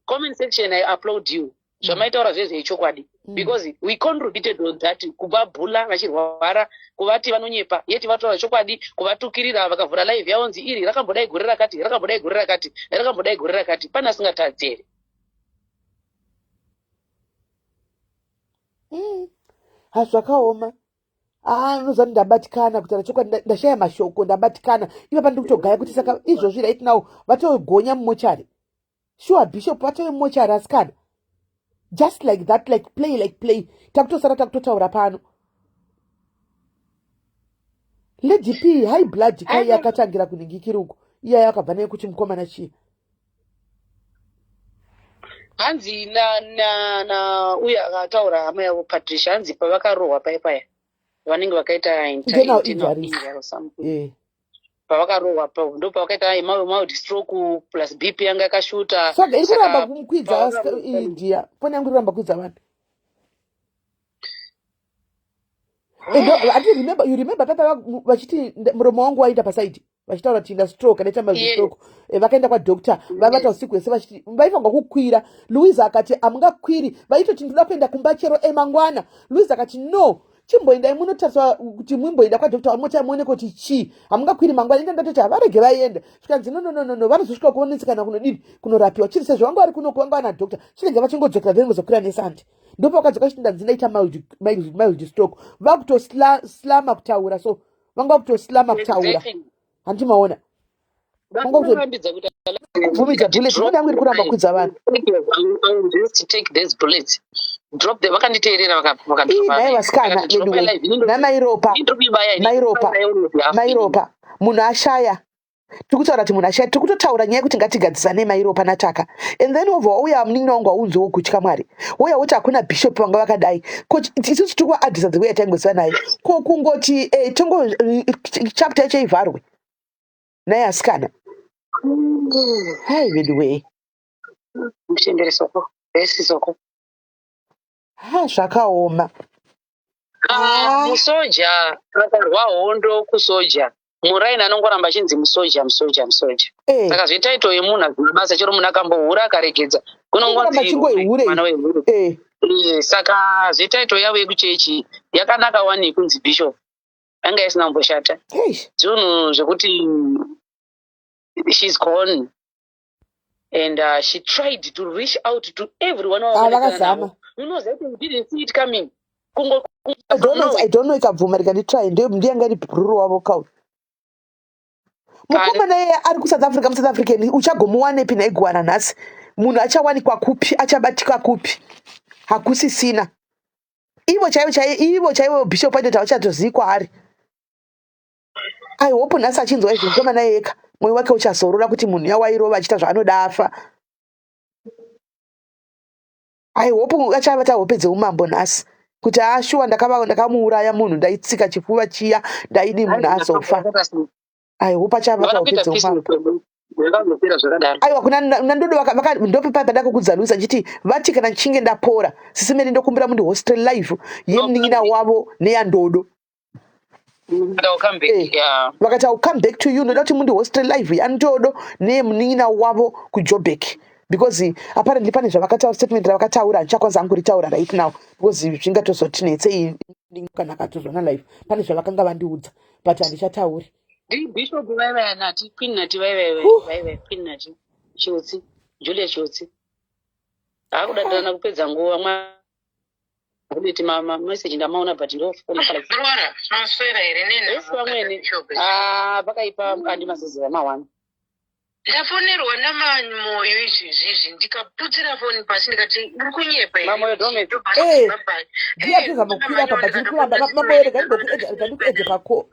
Speaker 2: Comment section I applaud you. Zvamaitaura zvezve ichokwadi because we contributed on that kubabhula vachirwara kuvati vanonyepa yeti vataura chokwadi kuvatukirira vakavhura live yaonzi iri rakambodai gore rakati rakambodai gore rakati rakambodai gore rakati pana asingatadzi here.
Speaker 1: Hazvakaoma unozva ndabatikana kutaura chokwadi ndashaya mashoko ndabatikana iva pandiri kutogaya kuti saka izvozvi right now vatogonya mumochari sure bishop vatove mumochari asikana just like that like play takutosara takutotaura pano Lady P high blood kai yakatangira kuningikira uko iya yakabva nayo kuti mukomana chii
Speaker 2: hanzi na uya akataura hama yavo Patricia hanzi pavakarohwa paya vanenge vakaita injury or something pavakarohwa ndo pavakaita mild stroke plus BP yanga yakashuta
Speaker 1: saka iri kuramba kumukwidza India foni yangu iramba kwidza vanhu. You remember papa vachiti muromo wangu waenda pasaidi vachitaura kuti inda stroke anaita mazistroke vakaenda kwadoctor vavata usiku hwese vachiti vaifanga kukwira. Louisa akati amungakwiri vaitoti ndoda kuenda kumba chero emangwana. Louisa akati no chimboendai munotariswa kuti mwimboenda kwadhokta mota muone kuti chii hamungakwiri mangwana inde ndatoti havarege vaenda zvikanzi no vanozosvika kuonetsekana kunodini kunorapiwa chiri sezvo vanga vari kunoko vanga vana dhokta chinenge vachingodzokera then vozokwira nesandi ndopa vakadzoka chitindadzi ndaita mild stroke vakutoslama kutaura so vanga vakutoslama kutaura handimaona kubvumidza bullet node yangu iri kuramba kwidza vanhu nai vasikana namairopa munhu ashaya tiri kutaura kuti munhu ashaya tiri kutotaura nyaya yekuti ngatigadzisane mairopa nataka and then wobva wauya munin'ina wangu waunzewo kutya mwari wouya woti hakuna bishop vanga vakadai isusu tiri kuadhisa the way yataingosiva naye ko kungoti tongo chapter yacho ivharwe naye asikana hai vedway zvakaoma
Speaker 2: musoja akarwa hondo kusoja muraini anongoramba achinzi musoja saka zvetaito yemunhu azina basa chero munhu akambohura akaregedza kunongonzi saka zvetaito yavo yekuchechi yakanaka wani yekunzi bishop yanga isina kumboshata zvinhu zvekuti she's gone and she tried to reach out to everyone
Speaker 1: vakazama
Speaker 2: you didn't see it coming
Speaker 1: I don't know ikabvuma rikanditry ndiyanga iri bhururu wavo kau mukomana iye ari kusouth africa musouth african uchagomuwanepi naiguwana nhasi munhu achawanikwa kupi achabatika kupi hakusisina ivo chaivo bishop aitoti hauchatozivi kwaari aihope nhasi achinzwa izvi mukomana iye eka mwoyo wake uchazorora kuti munhu yawairova achiita zvaanoda afa aihope achavata hope dzeumambo nhasi kuti ashuwa ndakamuuraya munhu ndaitsika chipfuva chiya ndaidi munhu azofa aihope achavata hope dzeumambo aiwa kuna nandodo ndope pada kukudzanisa nchiti vati kana nchinge ndapora sisimene ndokumbira munhu hostel life yemunin'ina wavo neyandodo vakati I'll come back to you noda kuti mundu hostel live yandodo neyemunin'ina wavo kuJoburg because apparently pane zvavakataura statement ravakataura handichakwanisa hangu ritaura right now because zvingatozotinetsei kana akatozvona live pane zvavakanga vandiudza but handichatauri
Speaker 2: bishop vai nati queen nati vai queen nati chotsi Julia chotsi akudandirana kupedza nguva kuti mama message ndamaona but ndofuna kala maswera here nene pamweni pakaipa andi mazizi amawana ndafonerwa namanyoyo izvizvi ndikaputsira foni pasi ndikati uri kunyepa mamoyo dometo
Speaker 1: ndiyapedza makwira apa but ndikuramba mamoyo rega ndikuedze pako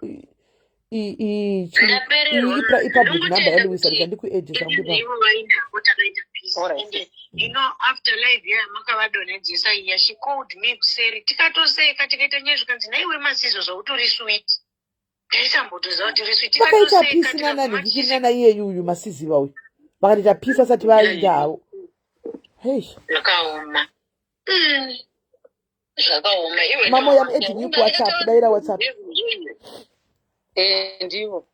Speaker 1: ipublic number yaluisa rega ndikuedze
Speaker 3: after live makavadonedzesa iya she called me kuseri tikatoseka tikaita nyaya zvikanzi naiwe masizo zvautori sweet taisambotoziva kuti uri sweet
Speaker 1: vakaita pisi nanani ndichiri nana iyeyu uyu masiziva uyu vakatita pisi asati vainda havo
Speaker 3: zvakaoma
Speaker 1: mamoya muedini kuwhatsapp daira whatsapp
Speaker 2: ndivo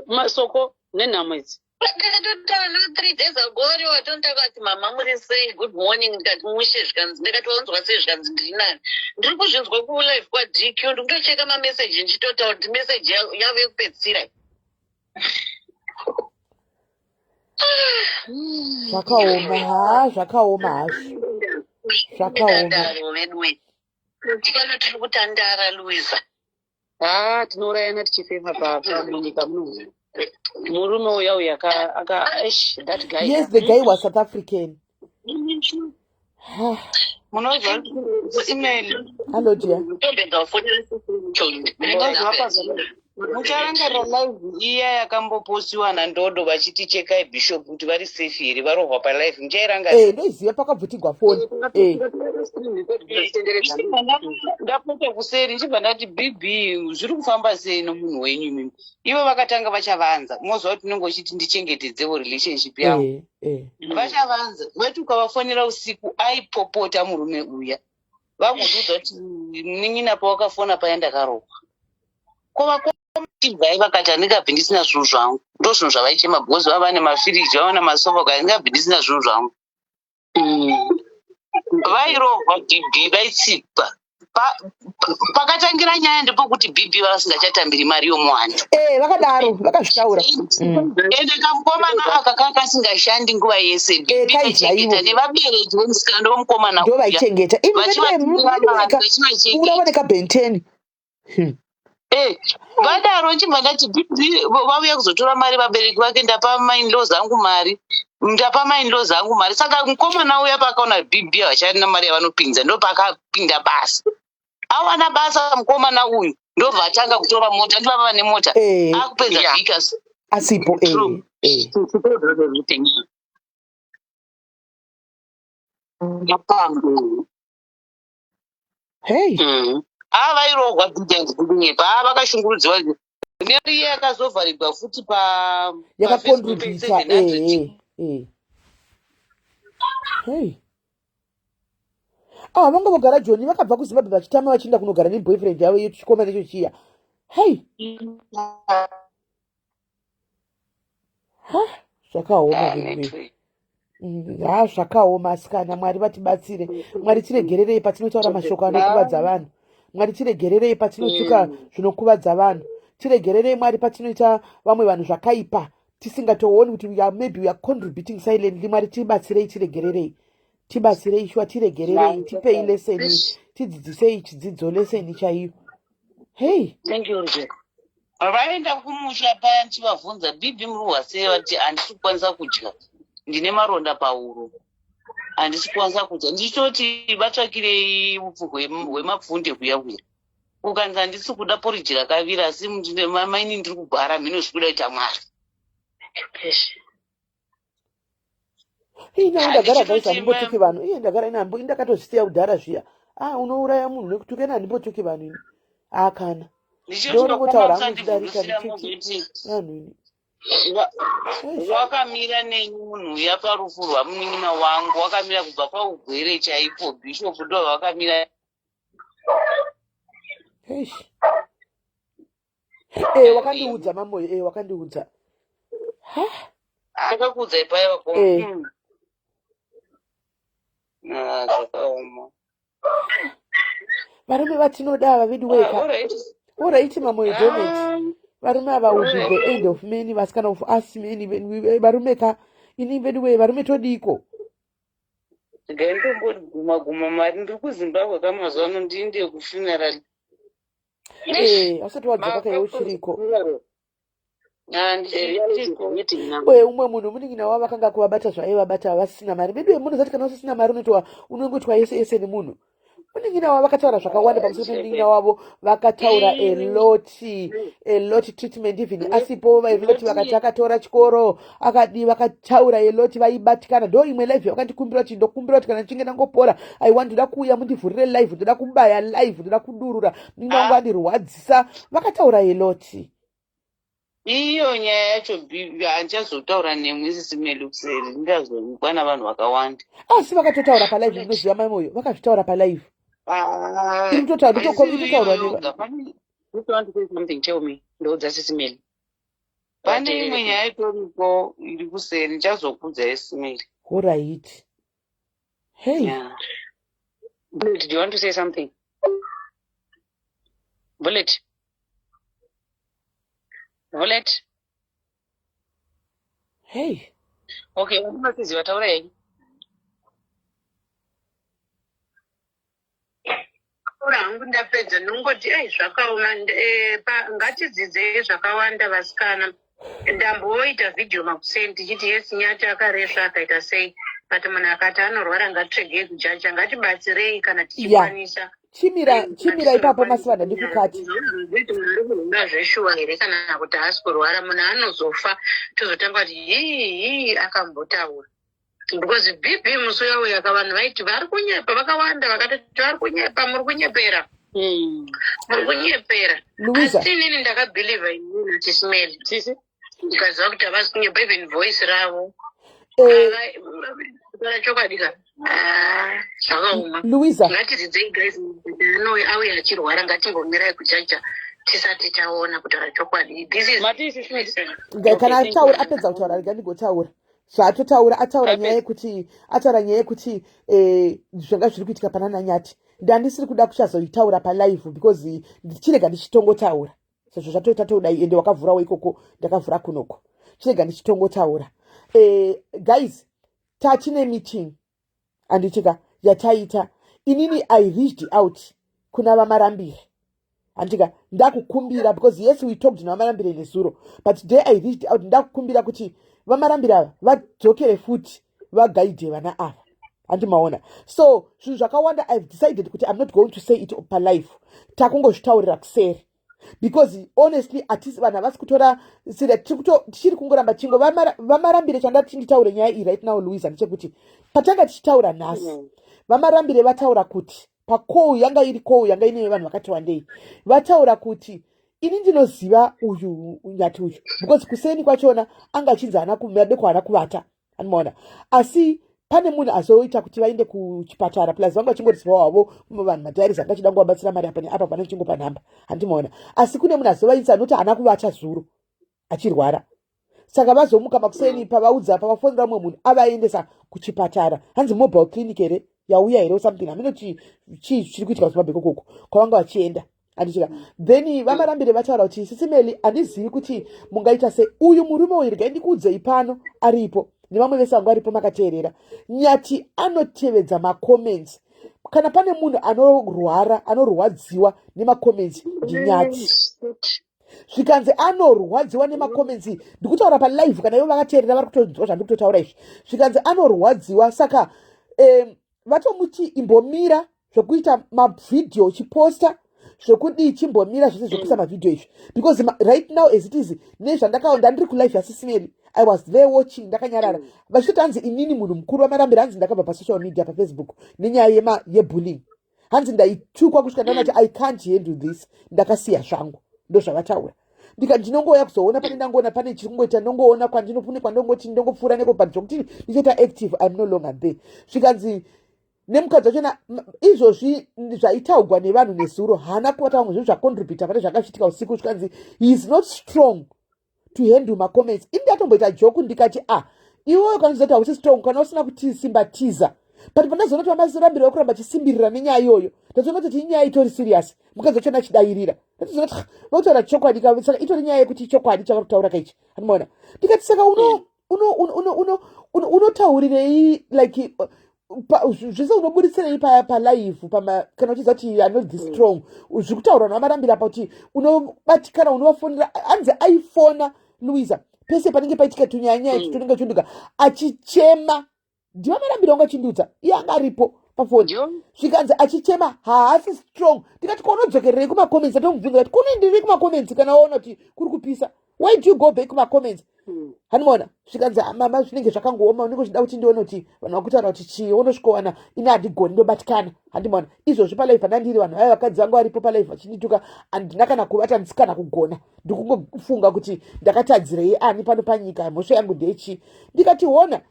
Speaker 2: masoko nenhamo idzi
Speaker 3: ndakatotaura 3 days ago watontakati mama muri sei good morning ndikati mushe zvikanzi ndakatowanzwa sei zvikanzi ndiri nani ndiri kuzvinzwa kulive kwadq ndikutocheka mameseji ndichitotaura kuti meseji yavo yekupedzisira
Speaker 1: zvakaoma hazvo
Speaker 3: zvakaoma tikano tiri kutandara Louisa
Speaker 2: tinourayana tichifema pamunyika muno murume uya that guy
Speaker 1: yes the guy was South African
Speaker 2: munozwa email
Speaker 1: hello dear
Speaker 2: mucharangarira live iya yakambopostiwa nandodo vachiti chekai bishop kuti vari safe here varohwa palive muchairangarira
Speaker 1: ndoiziva pakabvutigwa foni
Speaker 2: ndapota kuseri nchibva ndati bb zviri kufamba sei nomunhu wenyu mimi ivo vakatanga vachavanza mozva kuti unenge uchiti ndichengetedzevo relationship yavo vachavanza weti ukavafonera usiku aipopota murume uya vakuudza kuti nin'ina pawakafona paya ndakarohwa kovachibvai vakati handingabvi ndisina zvinhu zvangu ndo zvinhu zvavaichema bhozi vava nemafiriji vava namasofa kuti handingabvi ndisina zvinhu zvangu vairohwa db vaitsikwa pakatangira nyaya ndepokuti bhipi vasingachatambiri mari yomuwandu.
Speaker 1: Vakadaro vakazvitaura.
Speaker 2: Ende kamukomana aka kasingashandi nguva yese bhipi vachengeta nevabereki vemusikana womukomana
Speaker 1: ndo vaichengeta uraoneka bhenteni.
Speaker 2: Vadaro nchibva ndati bhipi vauya kuzotora mari vabereki vake ndapa mainlo zangu mari saka mukomana uya pakaona bhipi havachari namari yavanopinza ndo pakapinda basa. Awana basa mukomana uyu ndobva atanga kutora mota ndibava vane mota akupedza vhiki
Speaker 1: asipo.
Speaker 2: Vairohwa bhipa vakashungurudziwa mari iye yakazovharirwa futi
Speaker 1: yakakontribhita. Vanga vogara Joni vakabva kuZimbabwe vachitama vachienda kunogara neboyfriend yavo yechikomana icho chiya. Zvakaoma zvakaoma asikana. Mwari vatibatsire. Mwari tiregererei patinotaura mashoko anokuvadza vanhu. Mwari tiregererei patinotuka zvinokuvadza vanhu. Tiregererei Mwari patinoita vamwe vanhu zvakaipa tisingatooni kuti maybe we are contributing silently. Mwari tibatsirei, tiregererei, tibatsirei shwa, tiregererei, tipei leseni, tidzidzisei chidzidzo leseni chaiyo.
Speaker 2: Thank you. Vaenda kumusha paya nchivabvunza bhipi muruwa sei vati handisi kukwanisa kudya, ndine maronda pahuro, handisi kukwanisa kudya. Ndichoti vatsvakirei upfu hwemapfunde kuya. Ukanzi handisi kuda poriji rakavira asi maini ndiri kugara mhino zvikuda kuita Mwari.
Speaker 1: Ndagara gaisa handimbotuki vanhu. Ndagara ndakatozisiya kudhara zviya. Unouraya munhu nekutuka ina handimbotuki vanhu ini. Kana ndonongotaura hangu chidarika vanhu.
Speaker 2: Wakamira nemunhu uya parufu rwamunin'ina wangu, wakamira kubva paugwere chaipo, bhishopu ndo wakamira.
Speaker 1: Wakandiudza mamoyo. Wakandiudza.
Speaker 2: Akakuudza ipaya zvakaoma.
Speaker 1: Varume vatinoda vavedu weka. Alright mamoyo donate. Varume ava will be the end of many, vasikana of us many. Varume ka ini vedu we varume todiko.
Speaker 2: Guma mari ndiri kuZimbabwe kamazuva ano ndiende kufuneral.
Speaker 1: Asati wadzoka kaiwo chiriko. Umwe munhu munin'ina wavo akanga kuvabata zvaivabata vasina mari. Vedu wemunhu zati kana usisina mari unongoitwa yese nemunhu. Munin'ina wavo vakataura zvakawanda pamusoro pemunin'ina wavo, vakataura a lot treatment even asipo vailoti vakati akatora chikoro akadi vakataura a lot vaibatikana. Ndo imwe live vakandikumbira kuti ndokumbira kuti kana nchinge ndangopora I want ndoda kuuya mundivhurire live, ndoda kubaya live, ndoda kudurura munin'ina wangu andirwadzisa. Vakataura a lot.
Speaker 2: Iyo nyaya yacho handichazotaura nemwisisi Meluxeri, ndingazokwana vanhu vakawanda.
Speaker 1: Asi vakatotaura palive, ndinoziva mamoyo, vakazvitaura palive.
Speaker 2: Pane imwe nyaya itoripo iri kuseri, ndichazokudza yesimeri.
Speaker 1: Alright.
Speaker 2: Bullet, do you want to say something? Bullet. Okay, watimakizi wataura hei.
Speaker 3: Hangu ndapedza nongoti zvakaoma ngatidzidzei zvakawanda vasikana. Ndamboita vhidhiyo makuseni tichiti yesi Nyati akaresva akaita sei, but munhu akati anorwara ngatsvegei kujaja, ngatibatsirei kana tichikwanisa.
Speaker 1: Chimira ipapo masivana ndikukati.
Speaker 3: Zvekuda zveshuwa here kana kuti haasi kurwara, munhu anozofa tozotanga kuti akambotaura. Because bhipi musi yauya vanhu vaiti vari kunyepa, vakawanda vakatoti vari kunyepa, muri kunyepera. Muri kunyepera. Asi inini ndakabhilivha inini tisimeli. Ndikaziva kuti havasi kunyepa even voice ravo. Chokwadi zvakaoma. Ngatidzidzei guys, auya achirwara ngatimbomirai kuchacha tisati taona kutaura chokwadi.
Speaker 1: Kana ataura apedza kutaura rega ndigotaura. Zvatotaura ataura nyaya yekuti zvanga zviri kuitika pana naNyati. ndandisiri kuda kuchazoitaura palive because chirega ndichitongotaura sezvo zvatoita toudai ende wakavhurawo ikoko ndakavhura kunoko chirega ndichitongotaura guys tachine meeting andichika yataita inini I reached out kuna vamarambire andichika ndakukumbira because yes we talked navamarambire nezuro but today I reached out ndakukumbira kuti vamarambire ava vadzokere futi vagaidhe vana ava andimaona so zvinhu zvakawanda I've decided kuti I'm not going to say it palive takungozvitaurira kuseri because honestly atisi vanhu havasi kutora sira tichiri kungoramba chingo vamarambire chandati nditaure nyaya iyi right now Louisa ndechekuti patanga tichitaura nhasi vamarambire vataura kuti pakou yanga iri kou yanga ine vanhu vakati wandei vataura kuti ini ndinoziva uyu nyati uyu because kuseni kwachona anga achinzi madeko hana kuvata anomaona asi pane munhu azoita kuti vaende kuchipatara plus vanga vachingorizivawo havo vanhu madhairisi anga achida kuvabatsira mari apa neapa pane chingopa nhamba handimaona asi kune munhu azovaisa noti haana kuvata zuro achirwara saka vazomuka makuseni pavaudza pavafonera mumwe munhu avaendesa kuchipatara hanzi mobile clinic here yauya here something hamino chiri kuitika kuzimbabwe kokoko kwavanga vachienda andichika then vamarambire vataura kuti sisimeli handizivi kuti mungaita se uyu murume uyu regai ndikuudzei pano aripo nevamwe vese vangu varipo makateerera nyati anotevedza macomments kana pane munhu anorwadziwa nemacomments ndinyati zvikanzi anorwadziwa nemacomments ndikutaura palive kana ivo vakateerera vari kutonzwa zvandikutotaura izvi zvikanzi anorwadziwa saka vatomuti imbomira zvokuita mavhidhiyo uchiposta zvekudii chimbomira zvese zvekuisa mavhidhiyo izvi because right now as it is nezvandakaona ndiri kulive yasisimeri I was there watching ndakanyarara vachitoti hanzi inini munhu mukuru vamarambira hanzi ndakabva pasocial media pafacebook nenyaya yebullying hanzi ndaitukwa kusvika ndaona kuti I can't handle this ndakasiya zvangu ndozvavataura ndinongouya kuzoona pane ndangoona pane chiri kungoita ndongoona kwandingoti ndongopfuura neko but zvokuti ndichoita active I'm no longer there zvikanzi nemukadzi wachona izvozvi zvaitaugwa nevanhu nezuro haana kuvata vamwe zvinhu zvacontributa pane zvakachitika usiku zvikanzi he is not strong to handle macomments ini ndatomboita joku ndikati iwewo kana uzoti hausi strong kana usina kutisimbatiza but pandazoona kuti vamarambire vekuramba chisimbirira nenyaya iyoyo ndazoona kuti inyaya itori serious mukadzi wachona achidayirira ndatozoona kuti vakutaura chokwadi saka itori nyaya yekuti chokwadi chavari kutaura kaichi anomaona ndikati saka unotaurirei like zvese unobudisirei palive kana uchiziva kuti you are not this strong zvikutaura navamarambira apa kuti unobatikana unovafonera hanzi aifona Louisa pese panenge paitika tunyanya tunenge chunduka achichema ndivamarambira unga chindudza iye anga aripo pafoni zvikanzi achichema haasi strong ndikati kaunodzokererei kumacomments atomubvunza kuti kunoenderei kumacomments kana waona kuti kuri kupisa why do you go back kumacomments hanimona zvikanzi mama zvinenge zvakangooma unenge uchida kuti ndione kuti vanhu vakutaura kuti chii unosvikowana ine handigoni ndobatikana handimona izvozvi palive pandandiri vanhu vaya vakadzi vangu varipo palive vachindituka handina kana kuvata ndisikana kugona ndikungofunga kuti ndakatadzirei ani pano panyika mhosva yangu ndechi ndikati hona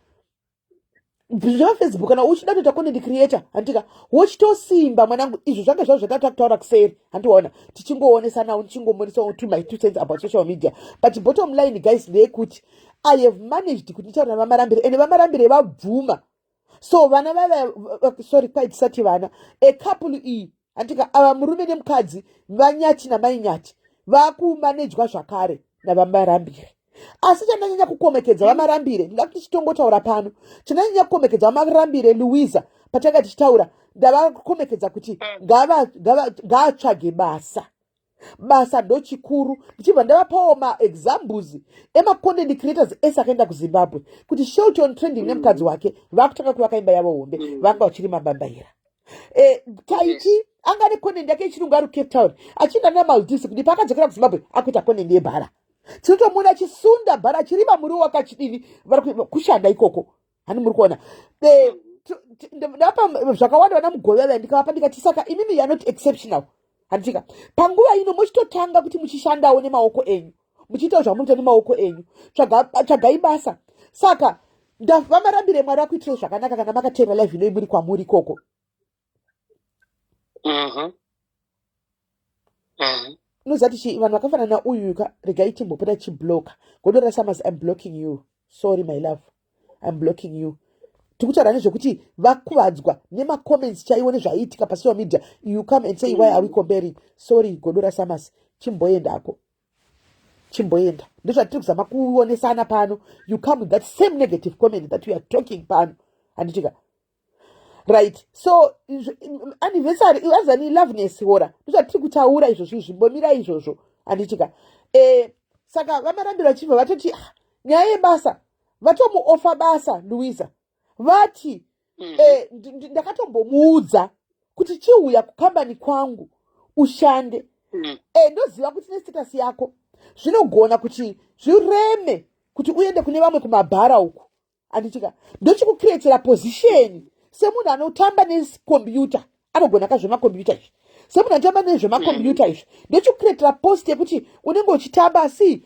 Speaker 1: zvavafacebook kana uchida kuita content creator handika wochitosimba mwanangu izvo zvanga zvavo zvatakutaura kuseri handiona tichingoonesanawo tichingomonisawo to my 2 cents about social media but bottom line guys ndeyekuti I have managed kuti nditaura navamarambire ende vamarambire vabvuma so vana vava sorry quite sati vana couple iyi handika ava murume nemukadzi vanyati namainyati vakumanejwa zvakare navamarambire asi chandanyanya kukomekedza vamarambire ndida kuti tichitongotaura pano chandanyanya kukomekedza vamarambire Louisa patanga tichitaura ndavakomekedza kuti ngaatsvage basa ndo chikuru ndichibva ndavapawo maexamples emacontent creators ese akaenda kuZimbabwe kuti Shelton Trending nemukadzi wake vakutanga kuvaka imba yavo hombe vanga vachiri mabambaira taiti anga necontent yake yechirungu ari Cape Town achienda naMaldives kuti paakadzokera kuZimbabwe akuita content yebhara tinotomuona achisunda bhara achirima muriwo wakachidini vari kushanda ikoko hani muri kuona ndapa zvakawanda vana mugovera ndikavapa ndikati saka imimi you are not exceptional handika panguva ino muchitotanga kuti muchishandawo nemaoko enyu muchiitawo zvamunoita nemaoko enyu tsvagai basa saka vamarambire mwari akuitire zvakanaka kana makateera live inoyi muri kwamuri ikoko unoziva kuti vanhu vakafanana nauyu regai timbopota chibloka godora summers I'm blocking you sorry my love I'm blocking you tikutaura nezvekuti vakuvadzwa nemacomments chaiwo nezvaiitika pasocial media. You come and say why are we comparing? Sorry Godora Summers, chimboendako, chimboenda. Ndozvatiri kuzama kuonesana pano. You come with that same negative comment that we are talking pano. Handichika. Right. So anniversary iwazani loveness hora. Ndozvatiri kutaura izvozvo zvimbomira izvozvo. Handichika. Saka vamarambira chibva vatoti nyaya yebasa vatomuofa basa Louisa. Vati ndakatombomuudza kuti chiuya kukambani kwangu ushande. Ndoziva kuti nestatus yako zvinogona kuti zvireme kuti uende kune vamwe kumabhara uku. Andichika ndochikucreatera position semunhu anotamba nekombyuta, anogona kazvemakombyuta izvi. Semunhu anotamba nezvemakombyuta izvi ndochikucreatera post yekuti unenge uchitamba asi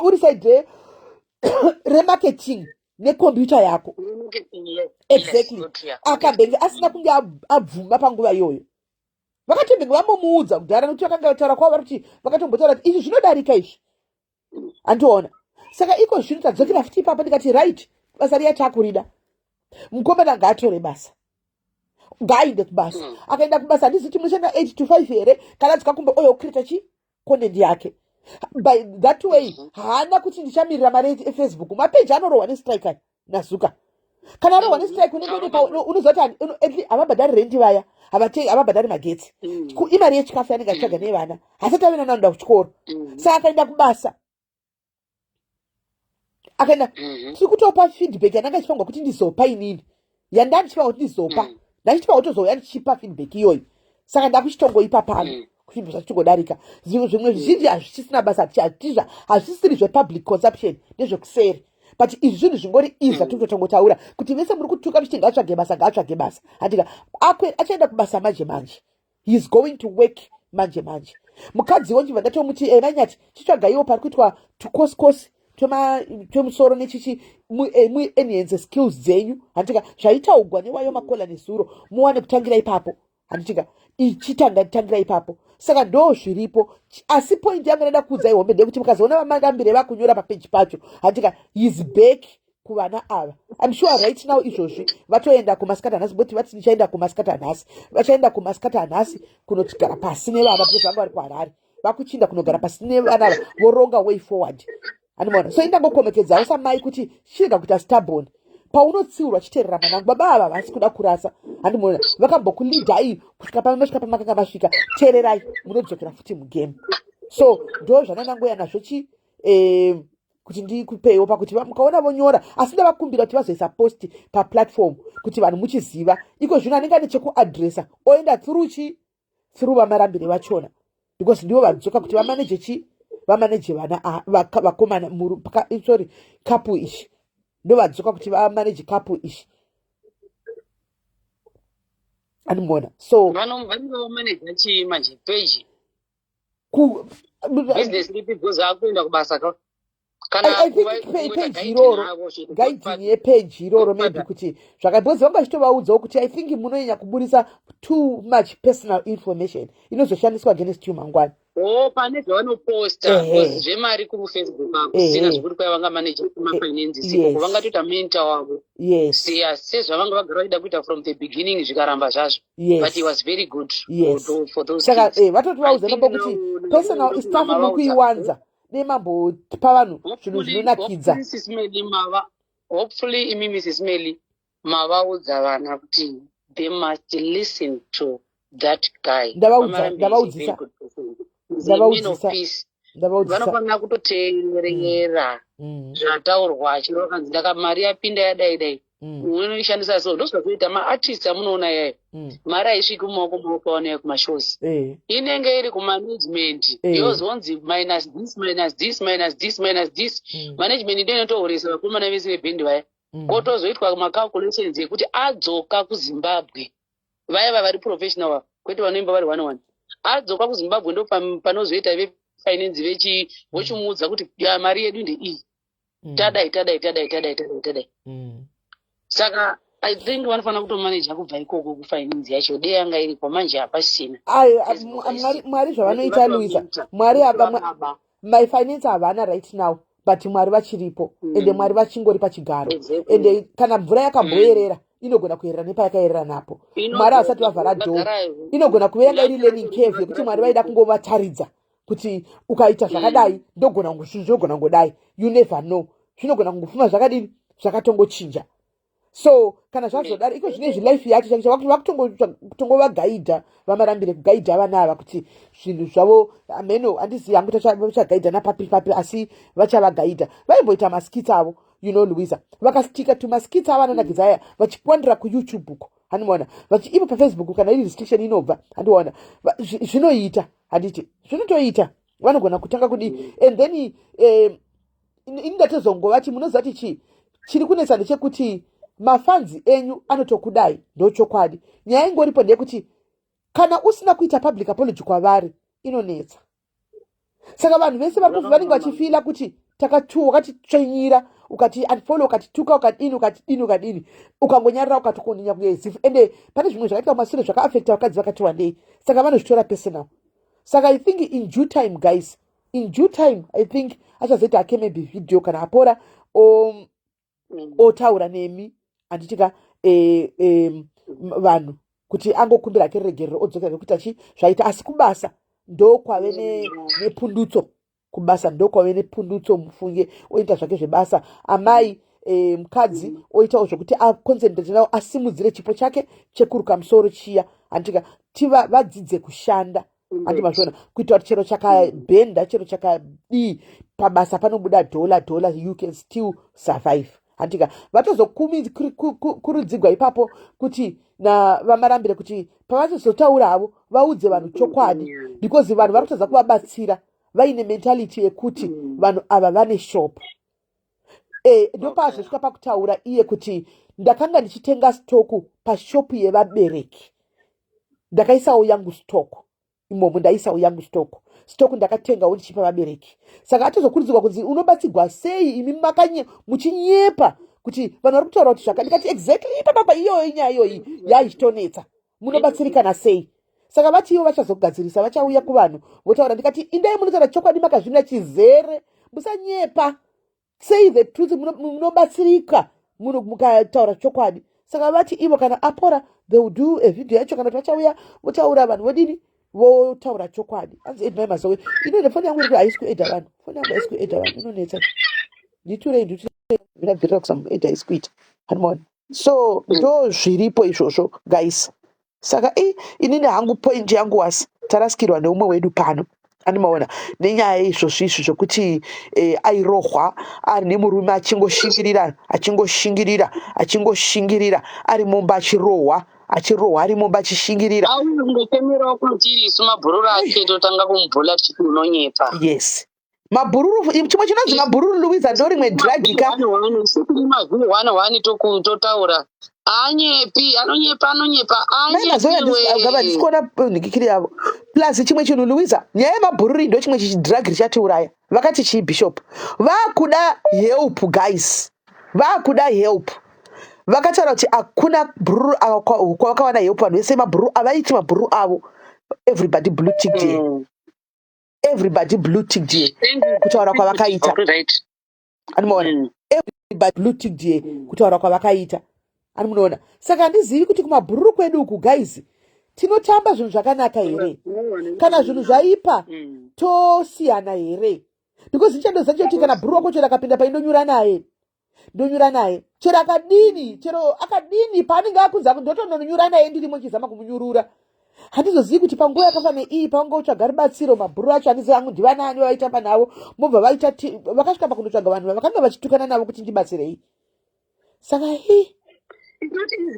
Speaker 1: uri side remarketing nekombyuta yako. Exactly. Akabenge asina kunge abvuma panguva iyoyo. Vakatobenge vamomuudza kudhara nokuti vakanga vataura kwavo vari kuti vakatombotaura kuti izvi zvinodarika izvi. Andiona. Saka iko zvino tadzokera futi ipapo ndikati right, basa riya takurida. Mukomana ngaatore basa. Ngaaende kubasa. Akaenda kubasa handiziti munoshanda 8 to 5 here kana dzikakumba oyo kucreata chi content yake. By that way, haana kuti ndichamirira mari eFacebook. Mapeji anorohwa nestrike nazuka. Kana rohwa nestrike unozoti havabhadhari rendi vaya, havabhadhari magetsi. Imari yechikafu yanenge achitsvaga nevana. Hasati ave nanoenda kuchikoro. Saka akaenda kubasa. Akaenda tiri kutopa feedback yananga achipangwa kuti ndizopa inini. Yanda ndichipangwa kuti ndizopa. Ndachichipangwa kutozouya ndichipa feedback iyoyi. Saka ndakuchitongoipa pano. Kuchibva zvachitongodarika. Zvimwe zvizhinji hazvisisina basa chatizva hazvisiri zvepublic consumption nezvekuseri. But izvi zvinhu zvingori izvi zvatinototangotaura kuti vese muri kutuka kuti ngaatsvage basa. Handika achaenda kubasa manje. He is going to work manje. Mukadzi wonjibva ndatomuti manyati chitsvagaiwo pari kuitwa tukosi twemusoro nechichi enhance skills dzenyu. Handika zvaitaugwa newayo makola nezuro muwane kutangira ipapo. Handichika ichitangira ipapo. Saka ndo zviripo. Asi point yangu nenda kuudza ihombe ndekuti mukazoona vamarambire vakunyora papeji pacho. Handika he is back kuvana ava. I'm sure right now izvozvi vatoenda kumasikata nhasi boti vati ndichaenda kumasikata nhasi. Vachaenda kumasikata nhasi kunotigara pasi nevana because vanga vari kuHarare. Vakuchinda kunogara pasi nevana voronga way forward. Animona. So indangokomekedzawo samai kuti chirega kuita stubborn. Paunotsiurwa chiteerera mwanangu baba ava vasi kuda kurasa. Handimona vakambokulidhai kusvika pamasvika pamakanga masvika. Teererai munodzokera futi mugame. So ndo zvanandangoya nazvo kuti ndikupewo pakuti mukaona vonyora asi ndavakumbira kuti vazoisa post paplatform kuti vanhu muchiziva iko zvino anenge ane chekuadresa oenda through vamarambire vachona because ndivo vadzoka kuti vamaneje vana vakomana kapu ishi ndo vadzoka kuti vamaneje kapu ishi. Animona. So
Speaker 2: vanomaneja chimanje page business lipi goes akuenda kubasa ka
Speaker 1: I think page iroro guiding yepage iroro maybe kuti zvakabhozi vanga chitovaudzawo kuti I think munonyanya kuburisa too much personal information inozoshandiswa against you mangwana.
Speaker 2: Pane zvavanoposta zvemari kufacebook akusina zvekuri kwai vanga manager kumafinances iko vangatoita mentor wavo. Sezvavanga vagara vaida kuita from the beginning zvikaramba zvazvo. But he was very good for those
Speaker 1: saka
Speaker 2: kids.
Speaker 1: vatoti vauza nombo kuti personal stuff mukuiwanza nemambo pavanhu zvinhu zvinonakidza.
Speaker 2: Hopefully imi Mrs. Melly mavaudza vana kuti they must listen to that guy.
Speaker 1: Ndavaudzisa
Speaker 2: vanofanira kutoteerera zvataurwa achirova kanzi mari yapinda yadai unoishandisa so ndozvakuita maartist amunoona yayo mari haisviki mumaoko aonaya kumashows inenge iri kumanagement yozonzi minus this management ndiyo inotohoresa vakomana vese vebhendi vaya kotozoitwa macalculations ekuti adzoka kuZimbabwe vaya vari professional kwete vanoimba vari 1-1 adzoka kuZimbabwe ndo panozoita vefinance vochimuudza kuti mari yedu ndeiyi tadai. Saka I think vanofanira kutomaneja kubva ikoko kufinance yacho dei yanga iripo manje hapasina.
Speaker 1: Mwari zvavanoita Louisa mwari my finance havana right now but Mwari vachiripo ende Mwari vachingori pachigaro
Speaker 2: Exactly.
Speaker 1: ende kana mvura yakamboyerera inogona kuyerera nepayakayerera napo Mwari havasati vavhara dhoo inogona kuva yanga iri learning curve yekuti Mwari vaida kungovataridza kuti ukaita zvakadai ndogona zvogona ngodai, you never know, zvinogona kungofuma zvakadini zvakatongochinja. So kana zvazvodaro iko zvine zvilife yacho chacho vakutongovagaidha vamarambire kugaidha vana ava kuti zvinhu zvavo ameno handisi yangu vachagaidha napapi papi asi vachavagaidha vaimboita maskits avo Louisa vakastika tumaskits avo anonakidza aya vachikwandira kuYouTube uko handimaona ipo paFacebook kana iri restriction inobva handiona zvinoita handiti zvinotoita vanogona kutanga kudi and then indatozongovati munoziva kuti chiri kunetsa ndechekuti mafanzi enyu anotokudai ndochokwadi. Nyaya ingoripo ndeyekuti kana usina kuita public apology kwavari inonetsa. Saka vanhu vese vanenge vachifila kuti wakatitsvenyira ukati unfollow ukatituka ukadini ukangonyarira ukatokoninya kuyezifu ende pane zvimwe zvakaita kumashure zvakaafekta vakadzi vakati wandei saka vanozvitora personal. Saka I think in due time guys, in due time I think achazoita ake maybe video kana apora otaura nemi anditika vanhu kuti angokumbira keregerero odzokera nekuti zvaita asi kubasa ndokwave nepundutso kubasa ndokwave nepundutso mufunge oita zvake zvebasa amai mukadzi oitawo zvokuti aconcentrate nawo asimudzire chipo chake chekuruka musoro chiya anditika tiva vadzidze kushanda andimazvona kuita kuti chero chakabhenda chero chakadii pabasa panobuda dollar you can still survive. Antika vatozokurudzirwa ipapo kuti na vamarambire kuti pavatozotaura avo vaudze vanhu chokwadi because vanhu vari kutadza kuvabatsira vaine mentality yekuti vanhu ava vane shop. Ndopazvosvika pakutaura iye kuti ndakanga ndichitenga stoku pashopu yevabereki ndakaisawo yangu stoku imomo ndaisawo yangu stoku ndakatengawo ndichipa vabereki. Saka atozokurudzirwa kunzi unobatsirwa sei imi muchinyepa kuti vanhu vari kutaura kuti zvakandikati exactly ipapapa iyoyo nyaya iyoyi yaichitonetsa munobatsirikana sei. Saka vatiwo vachazogadzirisa vachauya kuvanhu votaura ndikati indai munotaura chokwadi makazvina chizere musanyepa say the truth munobatsirika mukataura chokwadi. Saka vati ivo kana apora they will do a video yacho kana vachauya votaura vanhu vodini votaura chokwadi. Anzi Edmai Mazowe inoenda foni yangu iri haisi kuedha vanhu foni yangu haisi kuedha vanhu inonetsa nditurei ndinabvirira kusamuedha haisi kuita hanimona. So ndo zviripo izvozvo guys. Saka inini hangu point yangu wasi tarasikirwa neumwe wedu pano animaona nenyaya izvozvo izvi zvokuti airohwa ari nemurume achingoshingirira ari mumba achirohwa ari mumba achishingirira
Speaker 2: aungofemerawo kuti irisu mabhururu ake totanga kumubhula tichiti unonyepa.
Speaker 1: Yes mabhururu chimwe chinonzi mabhururu Louisa ndo rimwe dragika
Speaker 2: sekuri mavhiri 1 totaura anyepi anonyepa
Speaker 1: gava ndisikuona nhikikiri yavo plus chimwe chinhu Louisa nyaya yemabhururu ndo chimwe chidragi richatiuraya vakati chii bishop vakuda help guys vakuda help vakataura kuti hakuna bhururu kwavakawana help vanhu vese mabhururu avaiti mabhururu avo everybody blue tick kutaura kwavakaita animaona everybody blue tick kutaura kwavakaita animunoona. Saka handizivi kuti kumabhururu kwedu uku guys tinotamba zvinhu zvakanaka here kana zvinhu zvaipa tosiyana here because ndichandoziva kuti kana bhururu wako chero akapinda paindonyura naye chero akadini paanenge akunza ndotondonyura naye ndirimo chizama kumunyurura handizozivi kuti panguva yakafanira iyi panga utsvaga rubatsiro mabhururu acho handizivi hangu ndivanani vaitamba navo mobva vakasvika pakundotsvaga vanhu vakanga vachitukana navo kuti ndibatsirei. Saka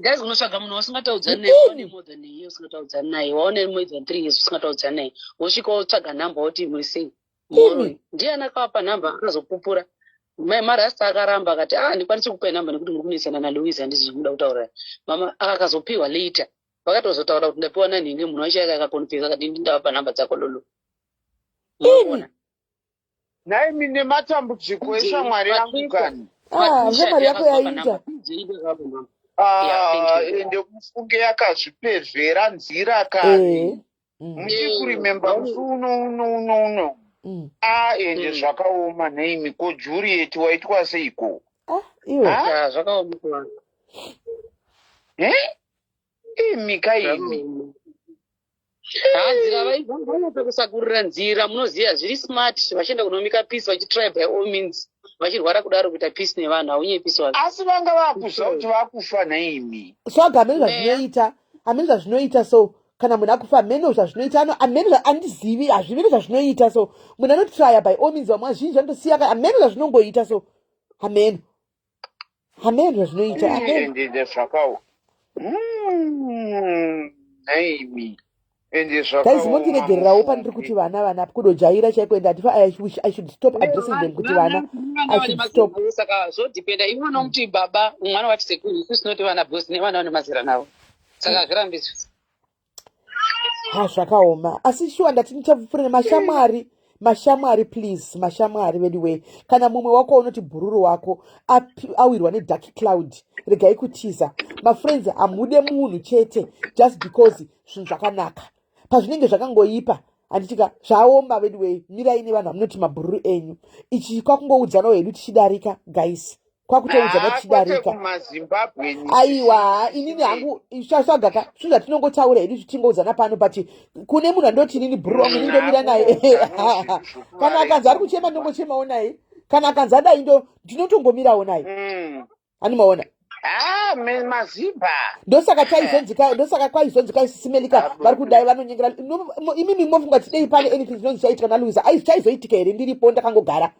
Speaker 2: guys unotsvaga munhu wasingataudza naye more than a year usingataudza naye waone more than 3 years usingataudza naye wosvika wotsvaga namba woti muri sei ndiani akavapa namba akazopupura marasta akaramba akati ndikwanisi kupa namba nekuti muri kunesana naLouisa handizvi kuda kutaura mama akazopiwa later vakatozotaura kuti ndapiwa nanhingi munhu wacho akakonfesa akati ndindavapa namba dzako lolo
Speaker 4: nai mine matambudziko eshamwari yangu kani
Speaker 1: mari yako yaita
Speaker 4: ende mufunge yakazvipevhera nzira kani muchikurimemba musi uno ende zvakaoma naimi. Ko Juliet waitwa seiko?
Speaker 1: Iwe
Speaker 2: zvakaoma.
Speaker 4: Mika imi.
Speaker 2: Hanzira vaibva kusakurira nzira, munoziva zviri smart, vachienda kunomika peace vachitry by all means, vachirwara kudaro kuita peace nevanhu, haunye peace wacho.
Speaker 4: Asi vanga vakuziva kuti vakufa naimi.
Speaker 1: So agameni zvazvinoita, ameni zvazvinoita. So kana munhu akufa ameni zvazvinoita, ameni andizivi, hazviviri zvazvinoita. So munhu anotrya by all means, vamwe vazhinji vanotosiya, ameni zvazvinongoita. So ameni zvazvinoita,
Speaker 4: Ende zvakaoma. Naimi.
Speaker 1: Guys, mondiregererawo pandiri kuti vana kudojaira chaikuenda I should stop addressing them kuti vana I should stop.
Speaker 2: Saka zvodependa ivo nomuti baba mwana wati sekuru kusinoti vana bosi nevana vane mazera navo, saka hazvirambidzwi.
Speaker 1: Zvakaoma. Asi shuwa ndati ndichapfuura mashamwari please, mashamwari anyway. Kana mumwe wako unoti bhururu wako awirwa nedark cloud, regai kutiza. My friends, hamude munhu chete just because zvinhu zvakanaka. Pazvinenge zvakangoipa handitika zvaomba anyway, mirai nevanhu vamunoti mabhururu enyu. Ichi kwakungoudzanawo hedu tichidarika guys. Kwakutoudzana tichidarika. Aiwa, inini hangu svagaka zvinhu zvatinongotaura hedu tichingoudzana pano, but kune munhu andoti inini bhururu wangu nindomira naye. Kana akanzi ari kuchema ndongochemawo naye, kana akanzi adai ndinotongomirawo naye. Hanimaona
Speaker 4: mazimba
Speaker 1: ndosaka kwaizonzika isimelika vari kudai vanonyengera. Imimi mofunga tidei pane anything zvinonzi chaitika naLuiza chaizoitika here ndiripo ndakangogara?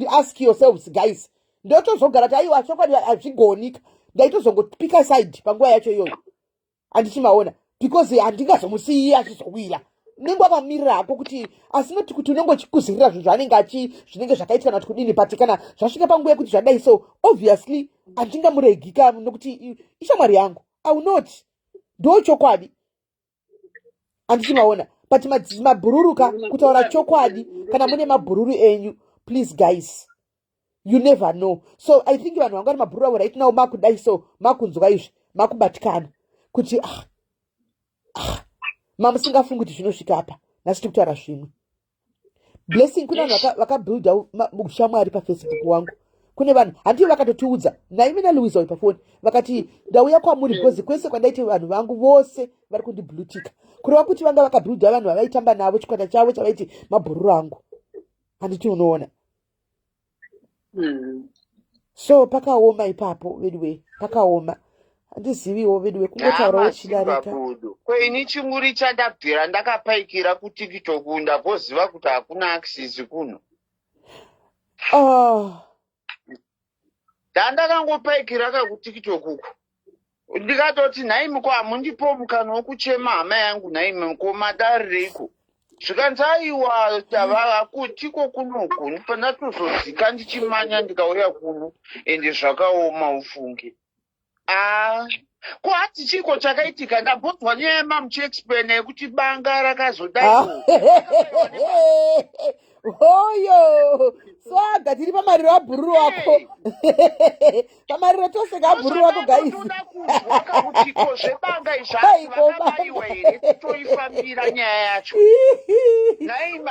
Speaker 1: Ask yourselves guys. Ndotozogara kuti aiwa chokwadi hazvigonika, ndaitozongopika side panguva yacho iyoyo handichimaona, because handingazomusiyi achizowira. Nengo akamirira hako kuti asinoti kuti unongochikuzirira zvinhu zvinenge zvakaitika kana kuti kudini, but kana zvasvika panguva yekuti zvadai so obviously handingamuregika nokuti ishamwari yangu. I will not. Ndo chokwadi handichimaona, but mabhururuka kutaura chokwadi kana mune mabhururu enyu please guys, you never know. So I think vanhu vangari mabhururu avo right now makudai so makunzwa izvi makubatikana kuti mamusingafungi kuti zvinosvika apa nhasi tiri kutaura zvimwe. Blessing, kune vanhu vakabuildawo ushamwari pafacebook wangu. Kune vanhu handii vakatotiudza naimi naLuiza uyu pafoni vakati ndauya kwamuri because kwese kwandaiti vanhu vangu vose vari kundiblutika, kureva kuti vanga vakabuilda vanhu vavaitamba navo chikwata chavo chavaiti mabhururu angu. Handiti unoona. So pakaoma ipapo anyway, pakaoma. Handiziviwo anyway, kungotaurawo chidarika.
Speaker 4: Kweini chinguri chandabvira ndakapaikira kuTiktok ndakoziva kuti hakuna access kuno. Ndandakangopaikira kakuTiktok uko. Ndikatoti naimi ko hamundipo mukana wokuchema hama yangu naimi ko madarireiko. Zvikanzaiwa kutiko kunoku pandatozozika ndichimanya ndikauya kuno ende zvakaoma ufunge. Ko hati chiko chakaitika ndabvunzwa nyaya muchiexplain yekuti banga rakazodai.
Speaker 1: Oyo swaga tiri pamariro abhururu wako. Pamariro tose kabhururu wako guys.
Speaker 4: Kuti ko zvebanga izvakabaiwa here titoifambira nyaya yacho.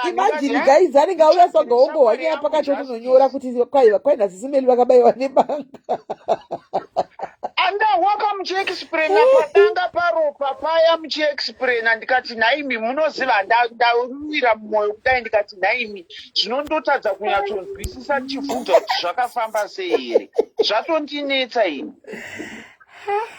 Speaker 1: Imagine guys anenge auya swaga ongohwa nyaya pakati otononyora kuti kwai nhasisimeli vakabaiwa nebanga.
Speaker 4: Andahwaka muchiexplaina padanga paropa paya muchiexplaina ndikati naimi munoziva ndawira mumwoyo kudai ndikati naimi zvinondotadza kunyatsonzwisisa chivhunza kuti zvakafamba sei here zvatondinetsa ini.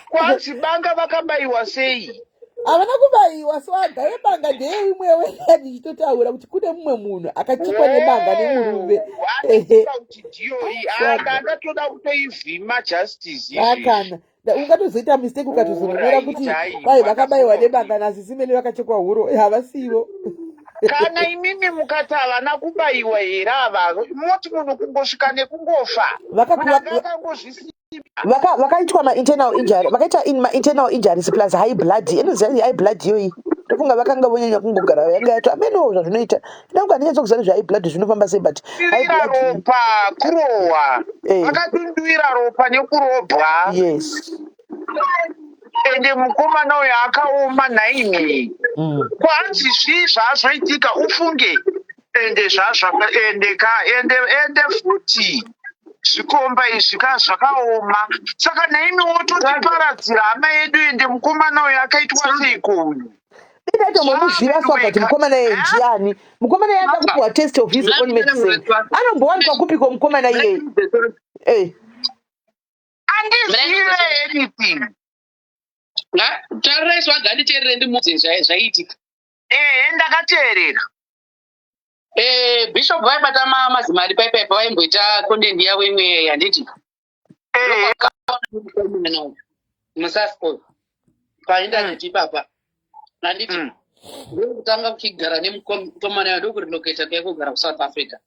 Speaker 4: Kwanzi banga vakabaiwa sei?
Speaker 1: Havana kubaiwa swaga yebanga ndeyeimwewe ndichitotaura kuti kune mumwe munhu akachikwa nebanga nemurume.
Speaker 4: Kuti ndiyoyi ndatoda kutoivhima justice
Speaker 1: akana ungatozoita mistake ukatozononyora kuti kwai vakabaiwa nebanga nhasisimeli vakachekwa huro. Havasivo.
Speaker 4: Kana imimi mukati havana kubaiwa here ava moti munhu kungosvika nekungofa
Speaker 1: vakaitwa mainternal injury, vakaita mainternal injuries plus high blood. Inoziva high blood iyoyi ndofunga vakanga vonyanya kungogara yanga yato ameno zvazvinoita nangu handinyatsokuzana zve high blood zvinofamba sei, but
Speaker 4: ropa kurohwa vakadunduira ropa nekurobwa.
Speaker 1: Yes.
Speaker 4: Ende mukomana uyo akaoma naimi. Kwanzi zvii zvazvoitika ufunge ende ende futi zvikomba izvi zvakaoma. Saka naimi wototiparadzira hama yedu ende mukomana uyu akaitwa seiko uyu.
Speaker 1: Inotombomuziva Swaga kuti mukomana iye ndiani. Mukomana iye anga kupiwa test of his own medicine. Anombowanikwa kupiko mukomana iye.
Speaker 4: Handizive anything.
Speaker 2: Tarirai Swaga anditeerere ndimudze zvaiitika.
Speaker 4: Ndakateerera.
Speaker 2: Bishop vaibata mazimari paipa vaimboita content yavo imwe handiti. Musasko painternet ipapa. Handiti. Ndokutanga kuchigara nemukomana yacho ndokuriloketa kai kugara kuSouth Africa.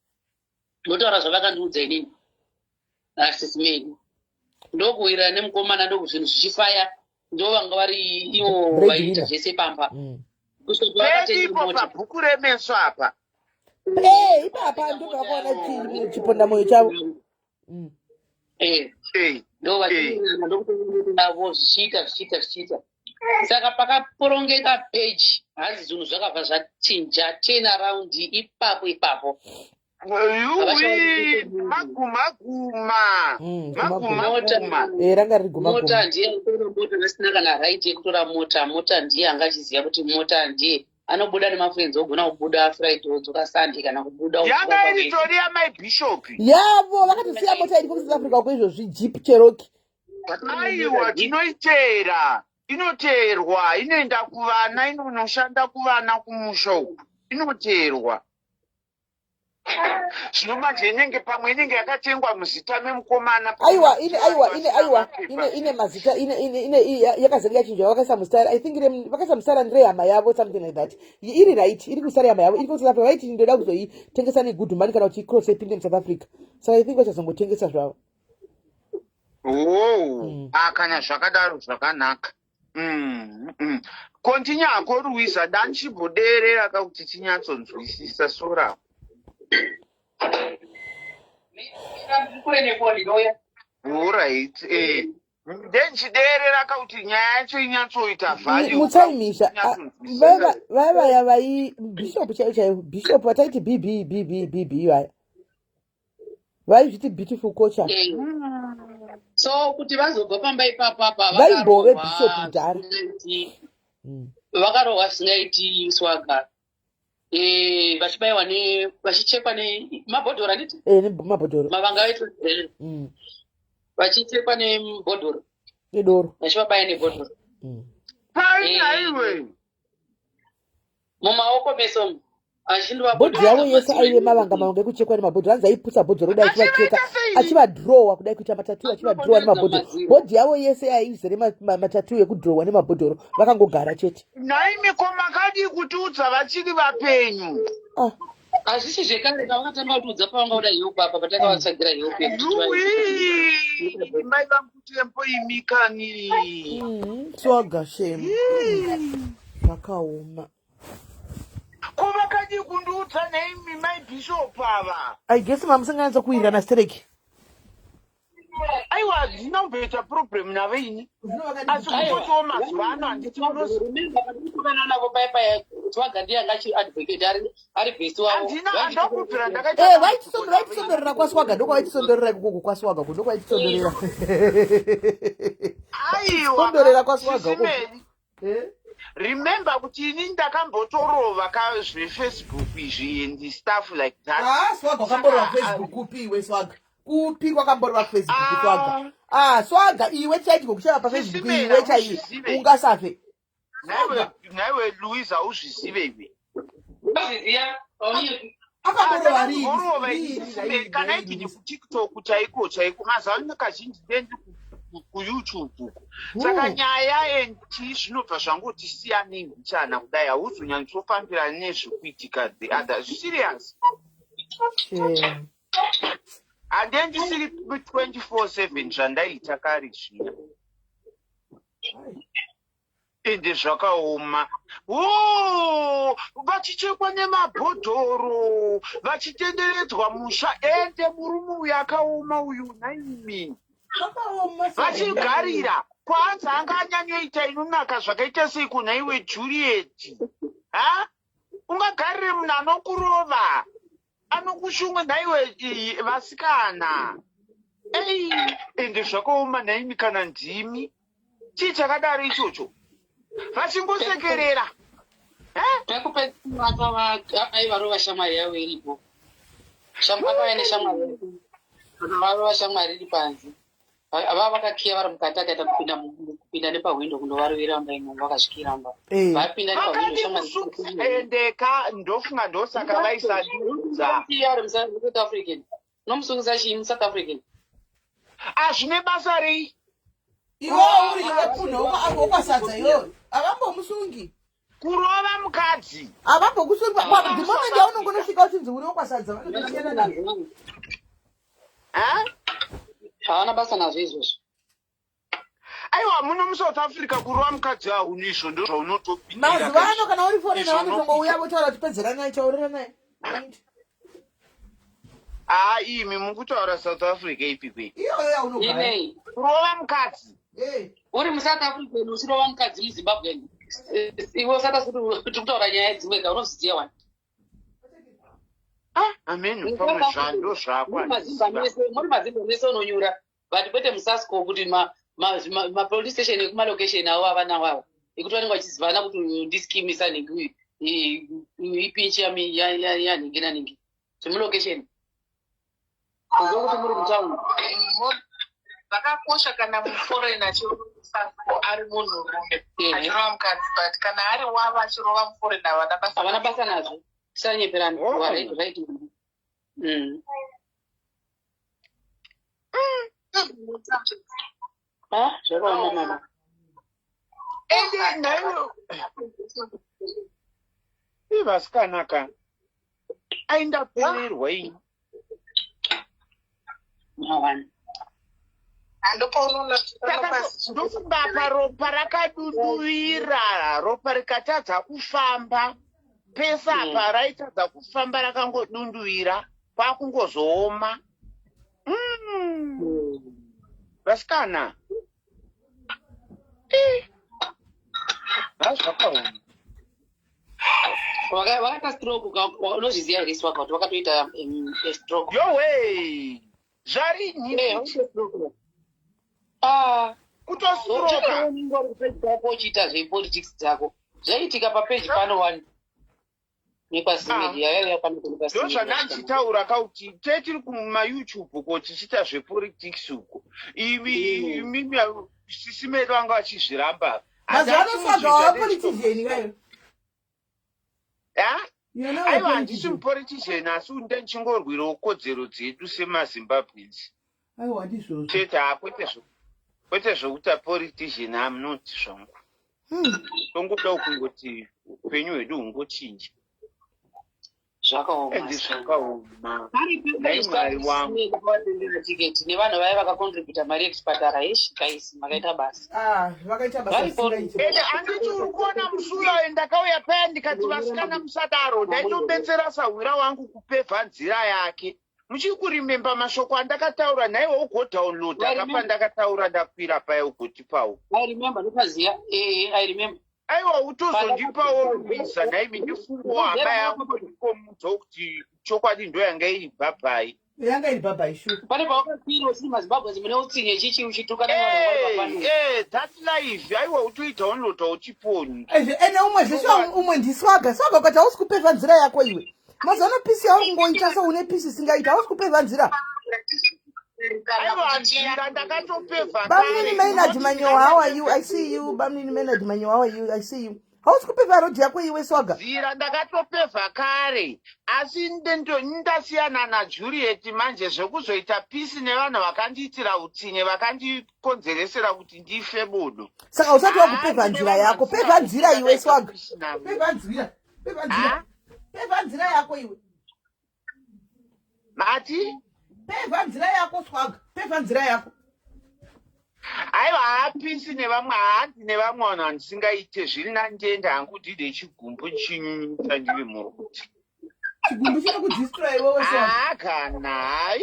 Speaker 2: Ndotaura zvavakandiudza inini. Asismeni. Ndokuwira nemukomana ndokuzvinhu zvichifaya. Ndovanga vari ivo vaita zvese pamba.
Speaker 4: Ipo pabhuku remeso apa.
Speaker 1: Ipapa ndokakaona chiponda moyo chavo.
Speaker 2: Ndovatinavo zvichiita. Saka pakaporongeka page hazi zvinhu zvakabva zvachinja 10 around ipapo.
Speaker 4: Maguma.
Speaker 1: Ranga riri guma.
Speaker 2: Mota ndiye anotora mota asina kana right yekutora mota. Mota ndiye angachiziva kuti mota ndiye anobuda nemafrenzi ogona kubuda Friday wodzoka Sunday kana kubuda.
Speaker 4: Yanga iritori yamai Bishop.
Speaker 1: Yavo vakatosiya mota iripo kuSouth Africa kwezvozvi Jeep Cherokee.
Speaker 4: Aiwa tinoiteera. Inoteerwa, inoenda kuvana, inoshanda kuvana kumusha uku. Inoteerwa. Zvino manje inenge pamwe inenge yakatengwa muzita memukomana.
Speaker 1: Aiwa ine mazita yakazenge yachinjwa vakaisa mustara. I think vakaisa mustara nderehama yavo something like that. Iri right, iri kusara hama yavo, iri kuSouth Africa. Vaiti ndoda kuzoitengesa negood money kana kuti cross ipinde muSouth Africa. So I think vachazongotengesa zvavo.
Speaker 4: Kana zvakadaro zvakanaka. Kontinyako Luisa danchiboderera kuti tinyatsonzwisisa sora. Alright. Ndenchiderera kuti nyaya yacho inyatsoita value.
Speaker 1: Mutsaimisha. Vaya vai Bishop chaiyo. Bishop vataiti BB vaya. Vaizviti beautiful culture.
Speaker 2: So kuti vazobva pamba ipapa
Speaker 1: vaimbove Bishop kudhara.
Speaker 2: Vakarohwa singaiti Swaga. Vachibayiwa vachichekwa nemabhodhoro anditi?
Speaker 1: Mabhodhoro.
Speaker 2: Mavanga vetu. Vachichekwa nebhodhoro.
Speaker 1: Nedoro.
Speaker 2: Vachivabaya nebhodhoro.
Speaker 4: Iwe.
Speaker 2: Mumaoko meso.
Speaker 1: Bhodhi yavo yese aive mavanga ekuchekwa nemabhodhoro. Hanzi aiputsa bhodhoro kudai achivacheka. Achivadhirowa kudai kuita matatu achivadhirowa nemabhodhoro. Bhodhi yavo yese aizere matatu ekudhirowa nemabhodhoro. Vakangogara chete.
Speaker 4: Naimi komakadi kutiudza vachiri vapenyu.
Speaker 2: Hazvisi zvekare vakatanga kutiudza pavanga kuda Yope apa patakavatsvagira Yope.
Speaker 4: Mai vangu tempo imikani.
Speaker 1: Swaga shame. Vakaoma.
Speaker 4: Kovakadi kundiudza naimi mai Bishop ava.
Speaker 1: I guess mamusanganatsa kuirana stereki.
Speaker 4: Aiwa dzinomboita problem navaini. Asi kutotiwo mazuva ano handiti
Speaker 2: unozikumana navo paipa Swaga ndiye angachiadvocate ari bhesi wavo.
Speaker 4: Handina andakubvira ndakaita.
Speaker 1: Vaitisondorera kwaSwaga ndokuvaitisondorera ikoko kwaSwaga ndokuvaitisondorera.
Speaker 4: Aiwa.
Speaker 1: Sondorera kwaSwaga ukoko.
Speaker 4: Remember kuti ini ndakambotorova kazveFacebook izvi and stuff like that.
Speaker 1: Swaga wakamborova Facebook kupi iwe Swaga? Kupi kwakamborova Facebook Swaga? Swaga iwe chaiti kuchava paFacebook iwe chai ungasafe.
Speaker 4: Naiwe Louise hauzvizive iwe.
Speaker 1: Akamborova
Speaker 4: rii. Kana idini kuTikTok chaiko mazano kazhinji ndendi kuYouTube. Saka nyaya zvinobva zvangoti siyanei mbichana kudai hauzonyatsofambira nezvekuitika the other. Serious. Handendisiri 24/7 zvandaita kare zvino. Ende zvakaoma. Vachichekwa nemabhodhoro, vachitenderedzwa musha, ende murume uyu akaoma uyu naimi. Vachigarira kwanza anga anyanyoita inonaka zvakaita sei kuna iwe Juliet. Ungagarire munhu anokurova. anokushunga naiwe vasikana. Ei, ende zvakaoma naimi kana ndimi. Chii chakadaro ichocho? Vachingosekerera.
Speaker 2: aivarova shamwari yavo iripo akavaine shamwari varova shamwari iri panze vava vakakiya vari mukati akaita kupinda nepahwindo kundovarovera mbaimo vakasvikira mba vapinda nepahwindo
Speaker 4: endeka ndofunga ndosaka vaisadudza
Speaker 2: vari musouth african nomusungisa chii musouth african
Speaker 4: azvine basa rei
Speaker 1: iwo uri wepunha ukwasadza iyoyo avambomusungi
Speaker 4: kurova mukadzi
Speaker 1: avambokusungi dhimomendi yaunongonosvika uchinzi uri wekwasadza vanotosiyana naye
Speaker 2: havana basa nazvo izvozvo
Speaker 4: aiwa muno musouth africa kurova mukadzi haunizvo ndo zvaunotopinda
Speaker 1: mazuva ano kana uri forena vanotongouya votaura kuti pedzera naye chaurira naye
Speaker 4: imi mukutaura south africa ipikwe
Speaker 1: iyoyo yaunogara
Speaker 2: inei
Speaker 4: kurova mukadzi
Speaker 2: uri musouth african uchirova mukadzi muzimbabwe iwe usata kuti kutaura nyaya dzimwega unoziziya wani
Speaker 4: amen pamwe zvando zvakwa
Speaker 2: muri mazimbabwe mese unonyura but kwete musasco kuti mapolice station ekumalokesheni avo avana wavo ekuti vanenge vachizivana kuti ndiskimisa nhingi ipinchi yanhingi nanhingi zvemulokesheni kuzo kuti muri mutauni
Speaker 3: zvakakosha kana muforena chiromusasco ari munhurume achirova mukadzi but kana ari wava achirova muforena
Speaker 2: havana basa nazvo tisanyeperani right zvakaoma mama
Speaker 4: ende nayo ivasikanaka aindapererwa ini ndofunga apa ropa rakaduduvira ropa rikatadza kufamba pesa apa raitadza kufamba rakangodunduvira kwakungozooma vasikana zvakaoma
Speaker 2: vakaita stroke unozviziva here swaka kuti vakatoita stroke
Speaker 4: yowe zvarinyi
Speaker 2: kutostroka uchiita zvepolitics dzako zvaitika papeji pano wani
Speaker 4: ndo zvandandichitaura kauti tetiri kumayoutube ko tichiita zvepolitics uko imimi sisi medu vanga vachizviramba
Speaker 1: mazanoswaga wapolitician iweyo
Speaker 4: aiwa handisi mupolitician asi unde ndichingorwirawo kodzero dzedu semazimbabwenzi
Speaker 1: aiwa ndizvozvo
Speaker 4: chete kwete zvokuita politician amunoti zvangu tongoda kungoti upenyu hwedu hungochinja
Speaker 2: zvakaoma mwari wangu tiketi nevanhu vaya vakakontributa mari yekuchipatara yeshikaisi makaita basa
Speaker 1: vakaita basa
Speaker 4: ende handiti uri kuona musuyo ndakauya paya ndikati vasikana musadaro ndaitobetsera sahwira wangu kupevha nzira yake muchikurimemba mashoko andakataura naiwe ugodownloada kapa ndakataura ndakwira paya ugotipawo aiwa utozondipawo rwiza naimi ndifungo hama yangu ndikomudza kuti chokwadi ndo yanga iri bhabhai
Speaker 1: yanga iri bhabhai shu
Speaker 2: pane pawakakwira usiri mazimbabwe mune utsinye chichi uchitukana
Speaker 4: that's live aiwa utoidownloada uchiponi
Speaker 1: ene umwe zveshe umwe ndiswaga swaga ukati hausi kupevha nzira yako iwe mazano pisi yawo kungoita so une pisi isingaita hausi kupevha nzira Bamnini Maynard Manyo, how are you? I see you. Bamnini Maynard Manyo, how are you? I see you. How's kupeva road yako iwe swaga?
Speaker 4: Zira ndakatopeva kare. Asi ndendo ndasiyana na Juliet manje zvekuzoita peace nevanhu vakandiitira utsinye vakandikonzeresera kuti ndife bodo.
Speaker 1: Saka usati wakupeva nzira yako. Peva nzira iwe swaga. Peva nzira. Peva nzira. Peva nzira yako iwe.
Speaker 4: Mati?
Speaker 1: Peva nzira yako swaga. Peva nzira yako.
Speaker 4: Aiwa hapisi nevamwe handi nevamwe vanhu handisingaite zviri nandenda hangu ndide chigumbu chinyunyuta ndive muruti.
Speaker 1: Chigumbu chino kudestroy wewe swaga.
Speaker 4: Kana.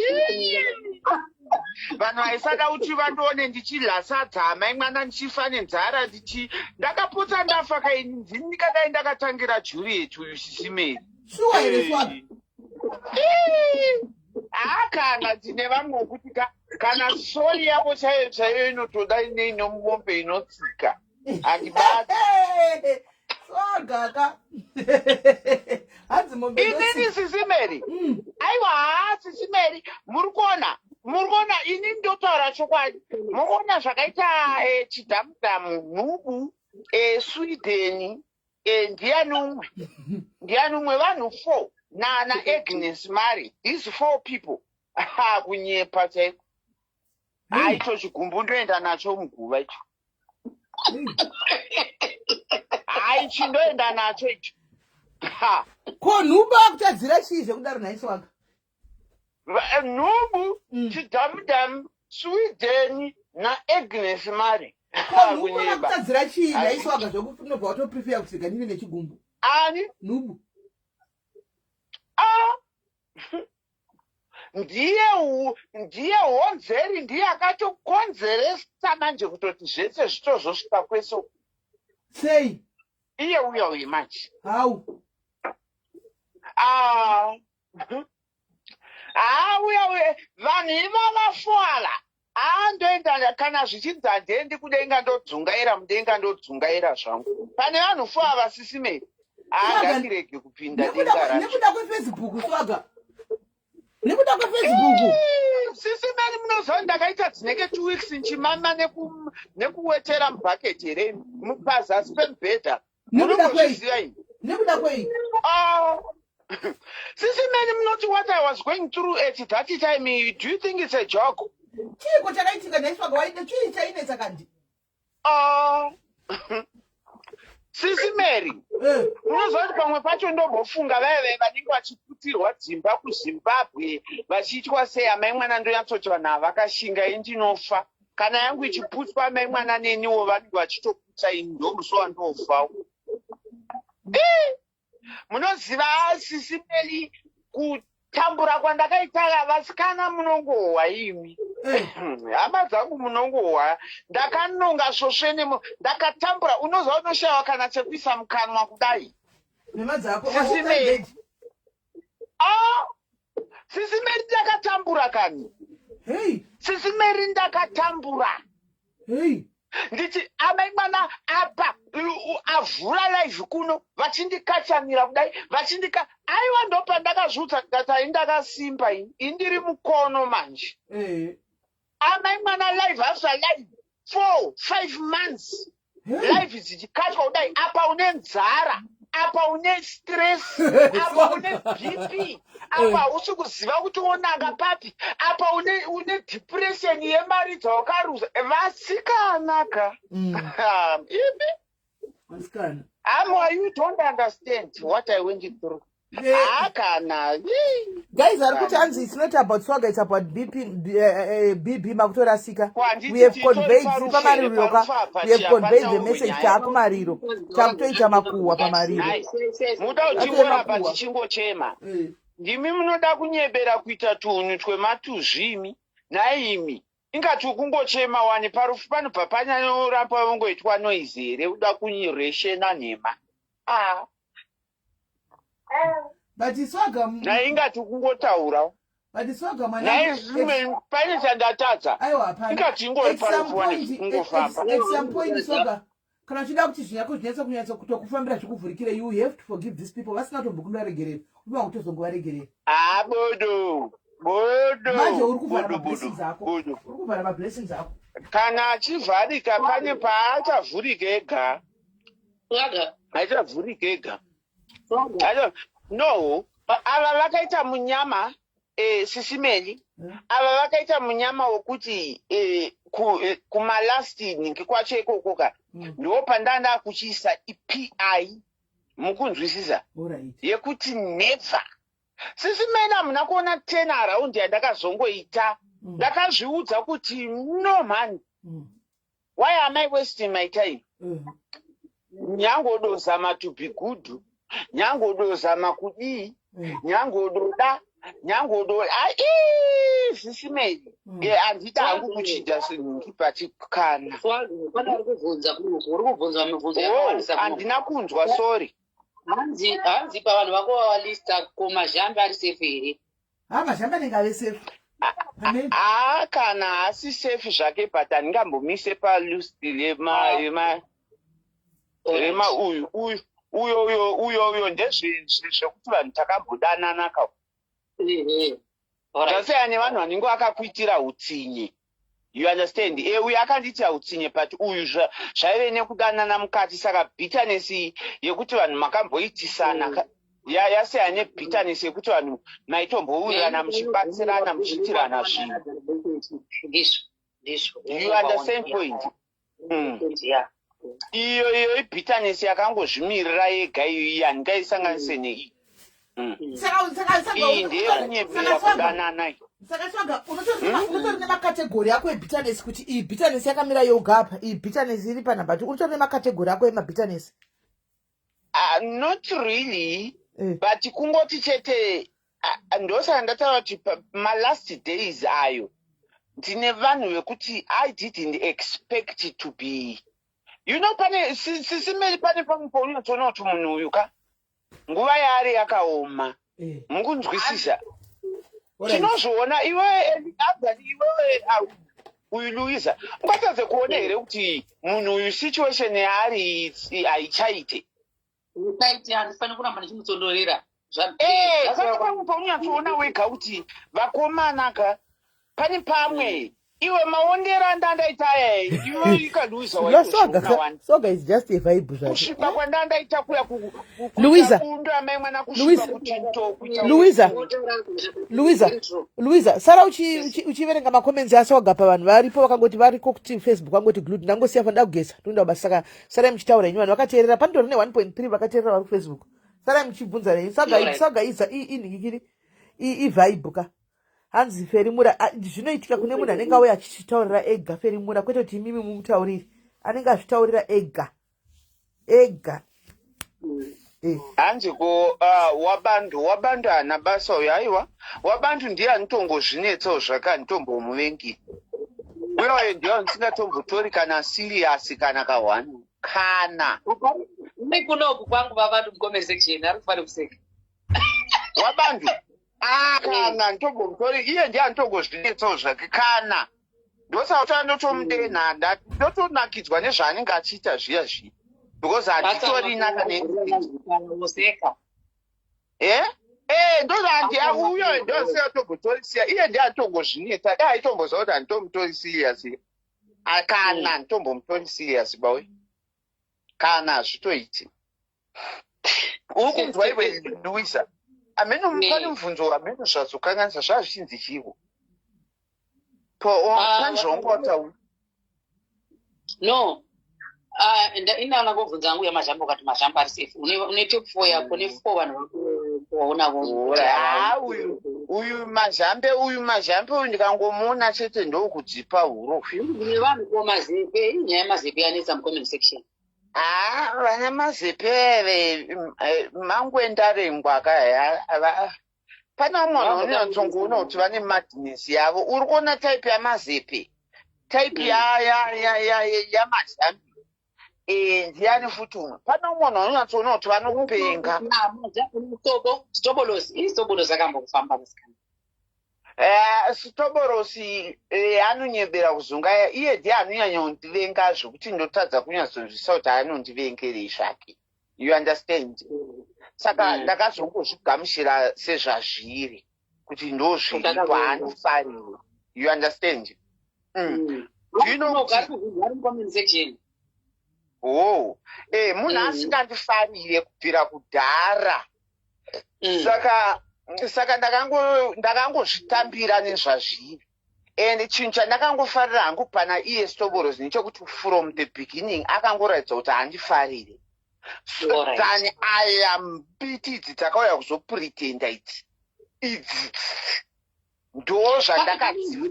Speaker 4: Vanhu vaisada kuti vandoone ndichilasa mai mwana ndichifa nenzara ndakaputsa ndafa kaini ndikadai ndakatangira Juliet uyu sisimeri.
Speaker 1: Shuwa here swaga.
Speaker 4: Kana tine vamwe wokuti kana sori yako chaiyo chaiyo inotoda inomombe inotsika handibati
Speaker 1: swagaka hanzi mombe
Speaker 4: inini sisimeri aiwa sisimeri muri kuona ini ndotaura chokwadi mukuona zvakaita chidhamudhamu nhubu sweden ndiani umwe vanhu 4 na Agnes Mari, these 4 people kunyepa chaiko aito chigumbu ndoenda nacho muguva icho chindoenda nacho icho
Speaker 1: ko nhubu akutadzira chii zvekudaro naiswaka
Speaker 4: nhubu chidhamudhamu sweden naAgnes Mari
Speaker 1: nhubu akutadzira chii naiswaka zvokunobva watoprefera kusvika nini nechigumbu
Speaker 4: ani
Speaker 1: nhubu
Speaker 4: ndiye honzeri ndiye akatokonzeresa manje kutoti zvese zvitozosvika kweso
Speaker 1: sei
Speaker 4: iye uye manje
Speaker 1: hau
Speaker 4: uye vanhu ivavafwala ndoenda kana zvichinzi handiendi kudenga ndodzungaira mudenga ndodzungaira zvangu pane vanhu 4 vasisimeri ngandirege kupinda denga racho
Speaker 1: nekuda kwefacebook swaga nekuda kwefacebook
Speaker 4: sisimeri munoziva ndakaita dzinenge 2 weeks nchimama nekuwetera mubhaketi here pazasi pemubhedha munozviziva ini
Speaker 1: nekuda kwei
Speaker 4: sisimeri munoti what I was going through at that time, do you think it's a joke?
Speaker 1: chiko chakaitika naiswaga waida chii chainetsa kandi
Speaker 4: sisimeri unoziva kuti pamwe pacho ndombofunga vaive vanenge vachiputirwa dzimba kuzimbabwe vachiitwa sei amai mwana ndonyatsoti vanhu ava vakashinga indinofa kana yangu ichiputwa amai mwana neniwo vanenge vachitoputsa ini ndomuso wandofawo munoziva sisimeri kutambura kwandakaita vasikana munongohwa imi hama dzangu munongohwa ndakanonga svosvene ndakatambura unoziva unoshayiwa kana chekuisa mukanwa kudai sisimeri ndakatambura kani sisimeri ndakatambura nditi amai mwana apa avhura live kuno vachindikachanira kudai aiwa ndopa ndakazvutsa ndikati ai ndakasimba indiri mukono manje amai mwana live after live 4-5 months live dzichikatwa kudai apa une nzara apa une stress apa une bp apa hausi kuziva kuti onanga papi apa une depression yemari dzawakaruza vasikanaka you don't understand what I went through. Kana
Speaker 1: guys are kuti hanzi it's not about swagger, it's about bp makutorasika. We have conveyed pamariro yoka, we have conveyed the message takumariro takutoita makuwa pamariro
Speaker 4: muda uchiona pachichingochema ndimi munoda kunyebera kuita tunhu twematuzvimi naimi ingati kungochema wani parufu pano papanyanyorapa vongoitwa noise here uda kunyireshena nhema
Speaker 1: but swagger
Speaker 4: naingati kungotaura naizvimwe pane chandatadza ingati ingori parufu wani kungofamba
Speaker 1: at some point swagger kana uchida kuti zvinyako zvinyatsa kutokufambira zvikuvhurikire you have to forgive these people vasina tombokundovaregerera uva kutozongovaregerera manje uri kuvhara mablessings ako
Speaker 4: kana achivharika pane paachavhurika ega achavhurika ega no ava vakaita munyama sisimeni ava vakaita munyama wokuti kumalastini kwacho ikokoka ndo pandanda kuchiisa ipi mukunzwisisa yekuti never sisimeni hamuna kuona 10 araundi yandakazongoita ndakazviudza kuti no man why am I wasting my time nyangodozama to be good nyangodozama kudii nyangododa sisimeni handiti hangu kuchidha sinhingi pachikana handina kunzwa sorry
Speaker 2: hanzi pavanhu vako wawalista ko mazhambe ari safe here.
Speaker 1: Mazhambe anenge ave safe.
Speaker 4: Kana haasi safe zvake but handingambomise palusti rema uyo ndezvekuti vanhu takambodanana ka zvasiyana nevanhu vanenge vakakuitira utsinye. You understand? Uyu akandiitira utsinye but uyu zvaive nekudanana mukati, saka bitterness yekuti vanhu makamboitisana yasiyana nebitterness yekuti vanhu maitombowirirana muchibatsirana muchiitirana zvinhu. You understand point? Iyo bitterness yakangozvimirira yega iyo handingaisanganise nei. Iyi ndeyekunyepera kudanana.
Speaker 1: Saka Swaga, unotori nemakategori ako ebitterness kuti iyi bitterness yakamira yoga apa, iyi bitterness iri panhamba 2. Unotori nemakategori ako emabitterness?
Speaker 4: Not really, but kungoti chete ndosaka ndataura kuti malast days ayo ndine vanhu vekuti I didn't expect to be, you know, pane sisimeli pane pamwe paunotoona kuti munhu uyu ka nguva yaari yakaoma, mukunzwisisa. Tinozviona iwewe uyu Louisa ungatadze kuona here kuti munhu uyu situation yaari haichaite.
Speaker 2: Handifani kuramba ndichimutsondorera.
Speaker 4: Zvakati pamwe paunyatsoona wega kuti vakomana ka pane pamwe iwe maondera ndandaita iwe ikaluisa
Speaker 1: Swaga is just a vibe zvake.
Speaker 4: Kusviba kwandandaita kuya
Speaker 1: Louisa,
Speaker 4: amai mwana kusviba
Speaker 1: Louisa, sara uchiverenga macomments aSwaga pavanhu varipo vakangoti variko kuti Facebook vangoti glued, ndangosiya fanda kugesa toenda basa. Saka sara muchitaura inyu vanhu vakateerera, panotori ne 1.3 vakateerera vari kuFacebook. Sara muchibvunza nei Swaga iza inhikiri vibe ka. Hanzi Ferimura zvinoitika kune munhu anenge auya achitaurira ega. Ferimura kwete kuti mimi mumutauriri, anenge azvitaurira ega.
Speaker 4: hanzi ko wabantu hana basa uyo. Aiwa, wabantu ndiye anotongozvinetsawo zvakanitombomuvengi uye ndiye ndisingatombotori kana serious kana kahwani kana
Speaker 2: nekunoku kwangu vavanhu mucomment section ari kufanira kuseka
Speaker 4: wabantu kana nditombomutori iye ndiye anotongozvinetsawo zvake kana ndosauti andotomude nhanda ndotonakidzwa nezvaanenge achiita zviya zviya because handitori nakaneiuseka ndozvandi uyo ndosetogotorisiya iye ndiye atongozvineta aitomboziva kuti handitomutori serious kana handitombomutori serious bawe kana hazvitoiti ukunzwa iwe Louisa amene mupane mubvunzo amene zvazokanganisa zvazvichinzi chivo pane zvaungotaura
Speaker 2: no inaona kubvunza angu yamazhambo kati mazhambo ari safe une top 4 yako ne 4 vanhu vakuona
Speaker 4: uyu mazhambe uyu ndikangomuona chete ndokudzipa huro
Speaker 2: ne vanhu ko mazepe inyaya yemazepe yanetsa mucomment section
Speaker 4: vana mazepe mangwendarengwa kaya pane umwe unonyatsongoona kuti vane madness yavo. Uri kuona type yamazepe, type yamazhambe ndiyani futi umwe. Pane umwe unonyatsoona kuti vanokupenga
Speaker 2: Stobolosi akambokufamba musikana
Speaker 4: Stobolosi anonyebera kuzunga iye ndiye anonyanya kundivenga zvokuti ndotadza kunyatsonzvisa kuti anondivengerei zvake. You understand? Saka ndakazongozvigamuchira sezvazviri kuti ndozviri kwaanofarira. You understand? Munhu asingandifarire kubvira kudhara. Saka ndakangozvitambira nezvazviri. And chinhu chandakangofarira hangu pana iye Stobolosi ndechekuti from the beginning akangoratidza kuti handifarire. Tani aya mbiti idzi dzakauya kuzopretenda idzi ndo zvandakadziva.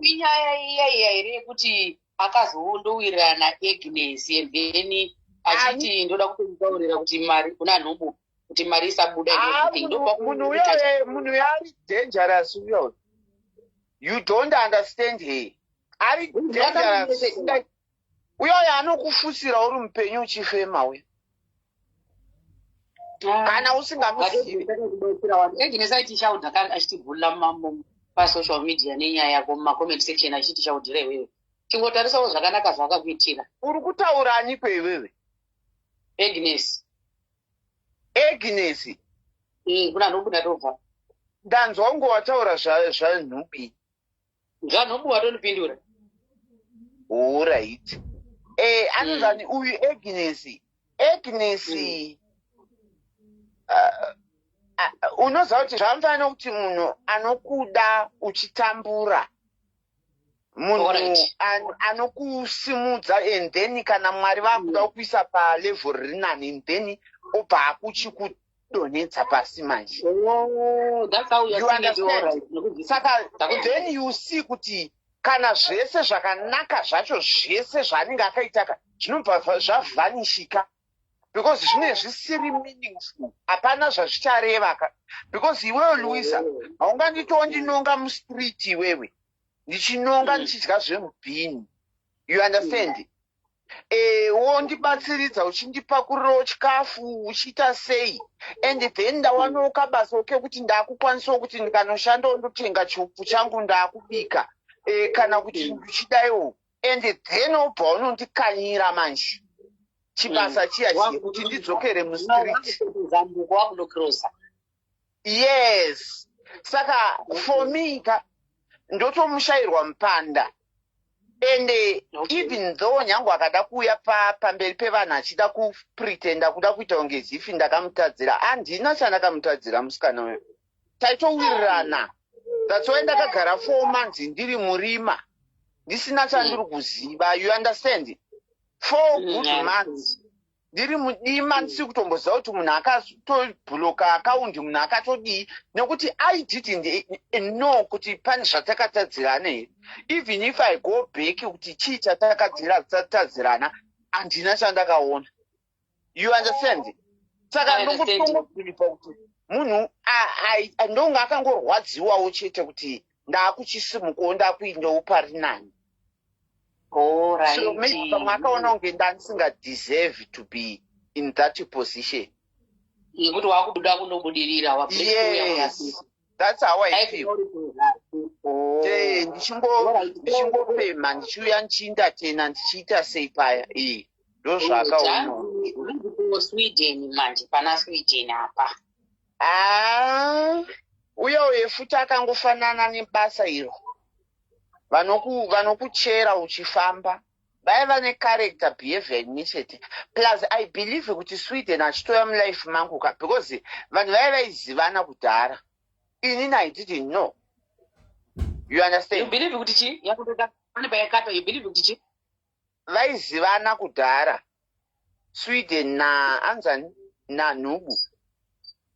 Speaker 2: Inyaya iya here yekuti akazondowirirana Agnes and then achiti ndoda kutomutaurira kuti mari kuna nhubu kuti mari isabuda.
Speaker 4: Munhu ari dangerous uyo. You don't understand here. Ari dangerous. Uyo anokufutsira uri mupenyu uchifema we. kana usingamuzivi.
Speaker 2: Agnes tichaudza achitibhurira pasocial media nenyaya yako mumacomment section achitichaudhira iwewe chingotarisawo zvakanaka zvakakuitira.
Speaker 4: Uri kutaura aniko iwewe?
Speaker 2: Agnes
Speaker 4: kuna
Speaker 2: nobuda tobva
Speaker 4: ndanzwa ungo wataura zvanhubi
Speaker 2: zvanhubi watonipindura.
Speaker 4: Alright. Anozani uyu Agnes unoziva kuti zvamfanira kuti munhu anokuda uchitambura, munhu anokusimudza and then kana Mwari vakuda kuisa palevel riri nani and then obva akuchikudonhedza pasi manje. You understand? Saka then you see kuti kana zvese zvakanaka zvacho zvese zvaanenge akaitaka zvinobva zvavhanishika because zvine zvisiri meaningful, hapana zvazvichareva. Because iwewe Louisa haunganditowo ndinonga mustreet iwewe ndichinonga ndichidya zvemubhini, you understand? Wondibatsiridza uchindipakurirawo chikafu uchiita sei, and then ndawanawo kabasa kekuti ndakukwanisawo kuti ndikanoshandawo ndotenga chiupu changu ndakubika kana kuti ndichidaiwo, and then obva unondikanyira manje chibasa chiya kuti ndidzokere mustreet. Yes. Saka for me ndotomushayirwa mupanda, and even though nyangu akada kuuya pamberi pevanhu achida kupretenda kuda kuita kunge zifi ndakamutadzira, handina chandakamutadzira musikana uyu. Taitowirirana. That's why ndakagara 4 months ndiri murima ndisina chandiri kuziva, you understand? 4 good months ndiri mudima ndisi kutomboziva kuti munhu akatobhuloka akaundi, munhu akatodii, nekuti I didn't know kuti pane zvatakatadzirana here. Even if I go back kuti chii chatakatadzirana handina chandakaona, you understand? Saka ndongotongobhilipa kuti munhu ndonge akangorwadziwawo chete kuti ndakuchisimukawo ndakuindawo pari nani. So maybe pamwe akaona kunge ndandisingadeserve to be in that position.
Speaker 2: Yekuti wakubuda kunobudirira.
Speaker 4: Yes, that's how I feel. Ndichingopema ndichiuya ndichinda tena ndichiita sei paya. Ndo zvakaona.
Speaker 2: Sweden manje pana Sweden apa.
Speaker 4: Uye futi akangofanana nebasa iro. Vanokuchera uchifamba vaiva necharacter behavior initiative. Plus I believe kuti Sweden achitoya mulife mangu because vanhu vaivazivana kudhara. Inini I didn't know. You understand?
Speaker 2: You believe kuti chi? Yakutoka pane bayakata, you believe kuti chi?
Speaker 4: Vaizivana kudhara. Sweden anzani Nubu.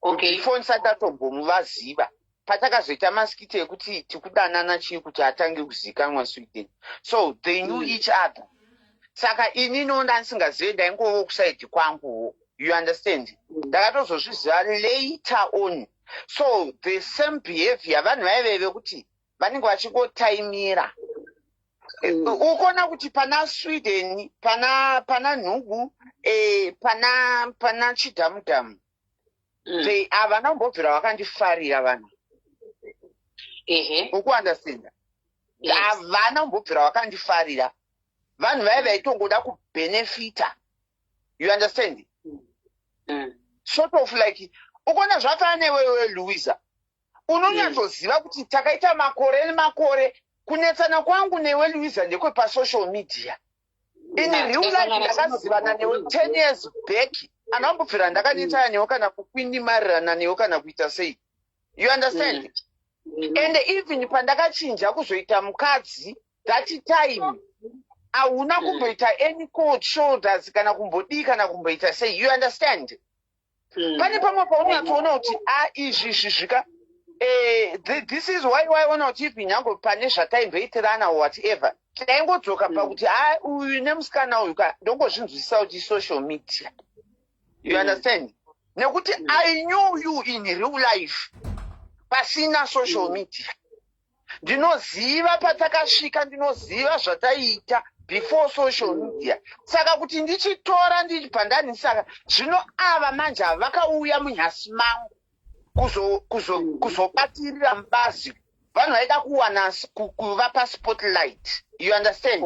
Speaker 2: Okay.
Speaker 4: Before ndisatatombomuvaziva. Patakazoita masikiti ekuti tikudanana chii kuti atange kuzikanwa Sweden. So they knew each other. Saka ini nonda ndisingazive ndaingowo kusaidi kwanguwo. You understand? Ndakatozozviziva later on. So the same behavior vanhu vaiveve kuti vanenge vachingotaimira. Ukona kuti pana Sweden, pana Nubu, pana Chidhamudhamu. Havana kumbobvira vakandifarira vanhu. Ukuunderstand? Havana kumbobvira vakandifarira. Vanhu vaiva vaitongoda kubenefita. You understand? Sort of like, ukona zvafana newewe Louisa. Unonyatsoziva kuti takaita makore nemakore kunetsana kwangu newe Louisa ndekwepa-social media. In real life ndakazivana newe 10 years back. Anambobvira ndakanetsana newe kana kukwinimarirana newe kana kuita sei. You understand? And even pandakachinja kuzoita mukadzi that time hauna kumboita any cold shoulders kana kumbodii kana kumboita sei. You understand? Pane pamwe paunatsoona kuti izvi zvika this is why waona kuti ipi nyango pane zvataimboitirana or whatever taingodzoka pakuti uyu nemusikana uyu ndongozvinzwisisa kuti social media. You understand? Nekuti I knew you in real life pasina social media. Ndinoziva patakasvika, ndinoziva zvataita, before social media. Saka kuti ndichitora nditi pandani saka zvino ava manje vakauya munyasi mangu kuzobatirira mubazi vanhu vaida kuvapa spotlight. You understand?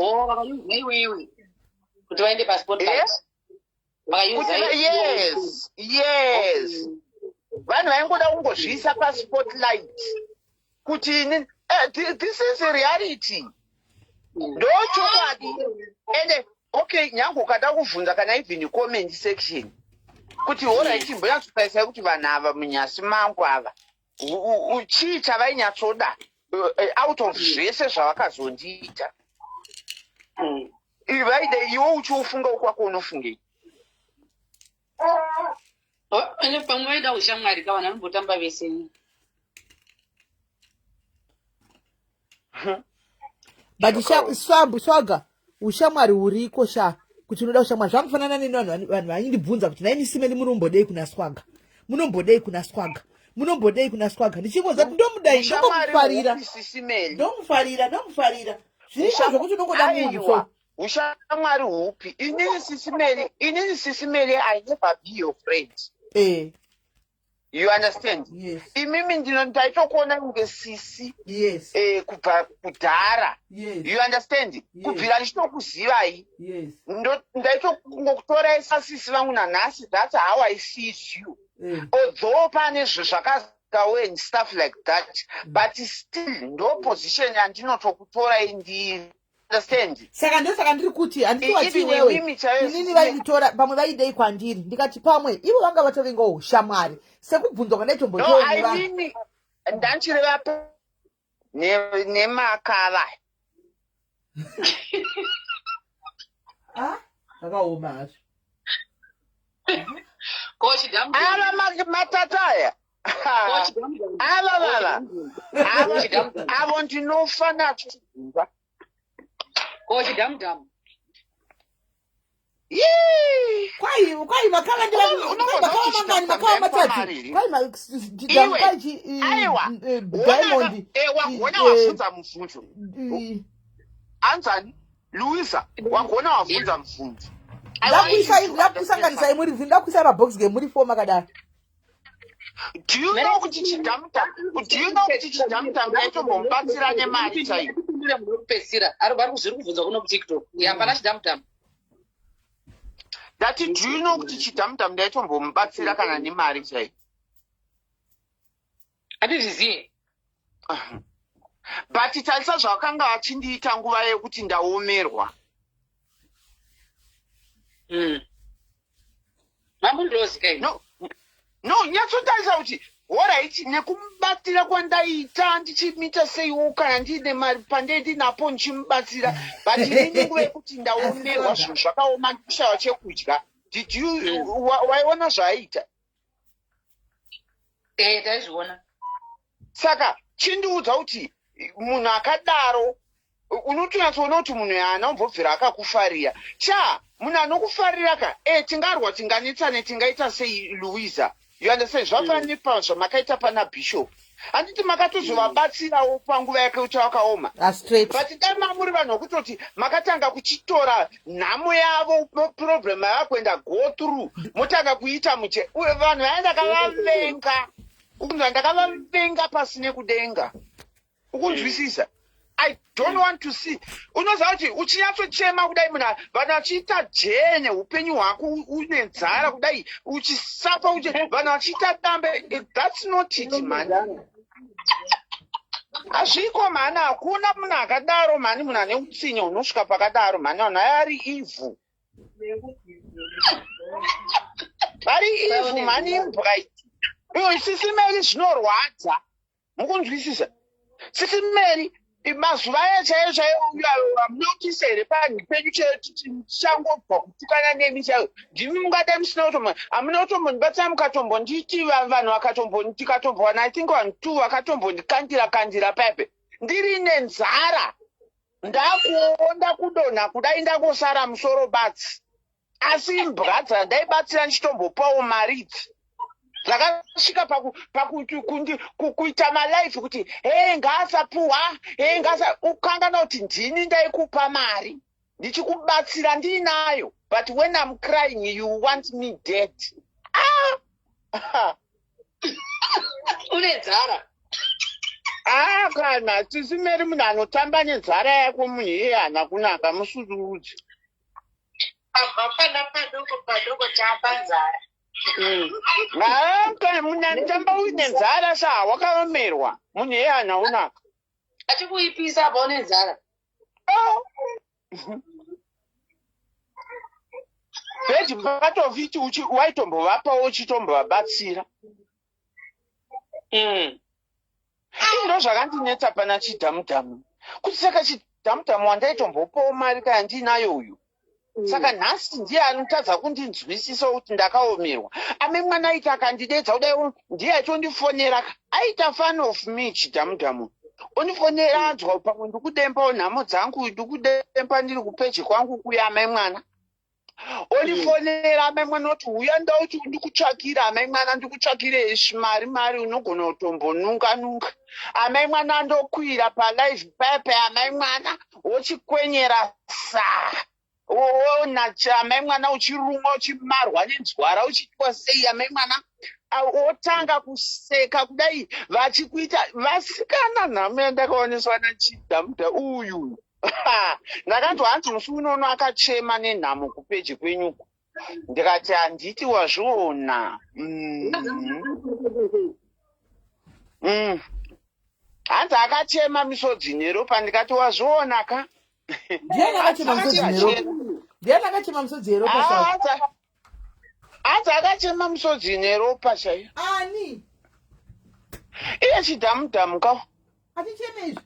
Speaker 2: Kuti vaende paspotlight.
Speaker 4: Yes. Vanhu vaingoda kungozviisa paspotlight kuti this is a reality. Ndochokwadi. Ende okay, nyangu ukada kuvhunza kana even comment section kuti hora chimbonyatsotarisai kuti vanhu ava munyasi mangu ava uchii chavainyatsoda out of zvese zvavakazondiita. Vaide iwe uchiufunga ukwako unofungei.
Speaker 2: Ane pamwe vaida ushamwari kavanhu vanombotamba veseni.
Speaker 1: But swaga ushamwari uriko sha kuti unoda ushamwari zvakufanana nevanhu vaindibvunza kuti naini Simeli munombodei kuna swaga, munombodei kuna swaga, munombodei kuna swaga, ndichibvunza ndomudai ndomufarira zviriko zvokuti unongoda munhu.
Speaker 4: Ushamwari hupi? Inini Sisimeli I never be your friend. You understand?
Speaker 1: Yes.
Speaker 4: Imimi ndaitokuona kunge sisi.
Speaker 1: Yes.
Speaker 4: Kubva kudhara.
Speaker 1: Yes.
Speaker 4: You understand?
Speaker 1: Yes.
Speaker 4: Kubvira ndichitokuzivai.
Speaker 1: Yes.
Speaker 4: Ndaitokutora sisi vangu nanhasi. That's how I see you. Although pane zvakawe and stuff like that, but still ndo position yandinotokutora indiri. Understand?
Speaker 1: Saka ndiri kuti handiti wati wewe inini vainditora pamwe vaidei kwandiri ndikati pamwe ivo vanga vatovenga ushamwari sekubvunzwa kwandaitombotoa
Speaker 4: ndanchireva nemakava
Speaker 1: akaoma hazvo
Speaker 4: ava matataya avo ndinofa nacho
Speaker 2: Damu.
Speaker 1: Kwai makava makava matatu. Kwai Diamond.
Speaker 4: Wagona wafunza mfunzo. Anzani Luisa wagona wafunza mfunzo.
Speaker 1: Ndakuisanganisa muri ndakuisa mabox game muri form akadaro.
Speaker 4: Do you know kuti chidamuta ndaitombomubatsira nemari chaiyo?
Speaker 2: Ari kuzviri kubvunza kuno kuTikTok. Hapana chidamuta.
Speaker 4: Ndati do you know kuti chidamuta ndaitombomubatsira kana nemari chaiyo?
Speaker 2: Handizvizive.
Speaker 4: But tarisa zvakanga vachindiita nguva yekuti ndaomerwa.
Speaker 2: Mamundozi kai.
Speaker 4: No, nyatsotarisa kuti alright nekumubatsira kwandaita ndichimita seiwo kana ndine mari pandei ndinapo ndichimubatsira but inini nguva yekuti ndaomerwa zvinhu zvakaoma ndikushayiwa chekudya. Did you waiona zvaaita?
Speaker 2: Taizviona.
Speaker 4: Saka chindiudza kuti munhu akadaro unotonyatsoona kuti munhu haana kumbobvira akakufarira. Munhu anokufarira tingarwa tinganetsane tingaita sei Louisa. You understand? Zvafana nepamwe zvamakaita pana Bishop. Handiti makatozovabatsirawo panguva yake kuti vakaoma. But dai mamuri vanhu vokutoti makatanga kuchitora nhamo yavo problem yavakuenda go through motanga kuita uye vanhu vaendakavavenga ukunzwa ndakavavenga pasine kudenga. Ukunzwisisa? I don't want to see. Unoziva kuti uchinyatsochema kudai munhu vanhu vachiita jene upenyu hwako une nzara kudai uchisafa vanhu vachiita dambe. That's not it man. Hazviko mani, hakuna munhu akadaro mani, munhu ane utsinye unosvika pakadaro mani, vanhu vari ivhu. Vari ivhu mani imbwa. Sisimeli zvinorwadza. Mukunzwisisa? Sisimeli mazuva chaiyo hamunotisa here panhu penyu tichangobva kutukana nemi chaiyo. Ndimi mungadai musina kutombo hamuna kutombondibatsira mukatombonditi vanhu tikatombowana I think vanhu 2 vakatombondikandira paipe ndiri nenzara ndakuonda kudonha kudai ndangosara musoro batsi asi imbwa dzandaibatsira ndichitombopawo mari idzi zvakasvika kuita malaifi kuti ngaasapuhwa ngaasaukangana kuti ndini ndaikupa mari ndichikubatsira ndinayo, but when I'm crying you want me dead.
Speaker 3: Une nzara.
Speaker 4: Kana tisimeri munhu anotamba nenzara yako, munhu iyeye haana kunaka, musurudzi.
Speaker 3: Hapana padoko tapa nzara.
Speaker 4: Kana munhu anotamba uine nzara saa wakaomerwa, munhu iyeye haana kunaka.
Speaker 3: Achikuipisa apa une nzara.
Speaker 4: Bhedhi pakatoviti waitombovapawo uchitombovabatsira. Ndo zvakandinetsa pana chidhamudhamu, kuti saka chidhamudhamu wandaitombopawo mari kaya ndinayo uyu. Saka nhasi ndiye anotadza kundinzwisisa kuti ndakaomerwa. Ame mwana aita akandidedza kudai ndiye aitondifonera, aita fan of me chidhamudhamu. Unifonera anzwa pamwe ndikudembawo nhamo dzangu, ndikudemba ndiri kupeji kwangu kuya ame mwana. Unifonera ame mwana kuti uya ndauti ndikutsvakira ame mwana, ndikutsvakire mari unogona kutombonunga. Ame mwana andokwira palive pipe ame mwana wochikwenyera saa. Ame mwana uchirumwa uchimarwa nenzwara uchitwa sei ame mwana. Otanga kuseka kudai vachikuita vasikana. Nhamo yandakaoneswa nachidhamudha uyu. Ndakanzwa hanzi musi unono akachema nenhamo kupeji kwenyuko. Ndikati handiti wazviona. Hanzi akachema misodzi neropa. Ndikati wazviona ka?
Speaker 1: Ndiani akachema misodzi neropa? Ndiani akachema misodzi neropa sasa?
Speaker 4: Hanzi akachema misodzi neropa chaiyo.
Speaker 1: Ani?
Speaker 4: Iye chidhamudhamu kawo.
Speaker 1: Aticheme izvi.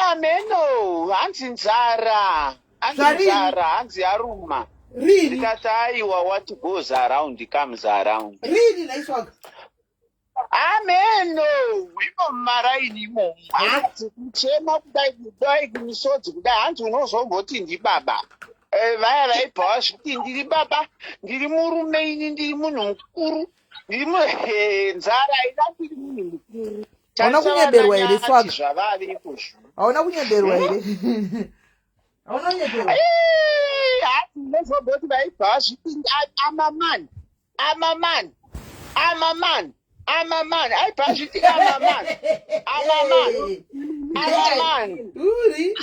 Speaker 4: Ameno, hanzi nzara. Hanzi yaruma.
Speaker 1: Really?
Speaker 4: Ndikati aiwa, what goes around comes around.
Speaker 1: Really, naiswaga?
Speaker 4: Ameno, imo maraini imo. Hanzi kuchema kudai kumisodzi kudai, hanzi unozomboti ndibaba. Vaya vaibva vazviti ndiri baba, ndiri murume ini, ndiri munhu mukuru, ndiri nzara ina, ndiri munhu mukuru.
Speaker 1: Hauna kunyeberwa here swaga?
Speaker 4: Zvavave ikuzvo.
Speaker 1: Hauna kunyeberwa here? Hauna kunyeberwa?
Speaker 4: Hati ndozoboti vaibva vazviti amaman. Aibva zviti amaman.
Speaker 1: Uri?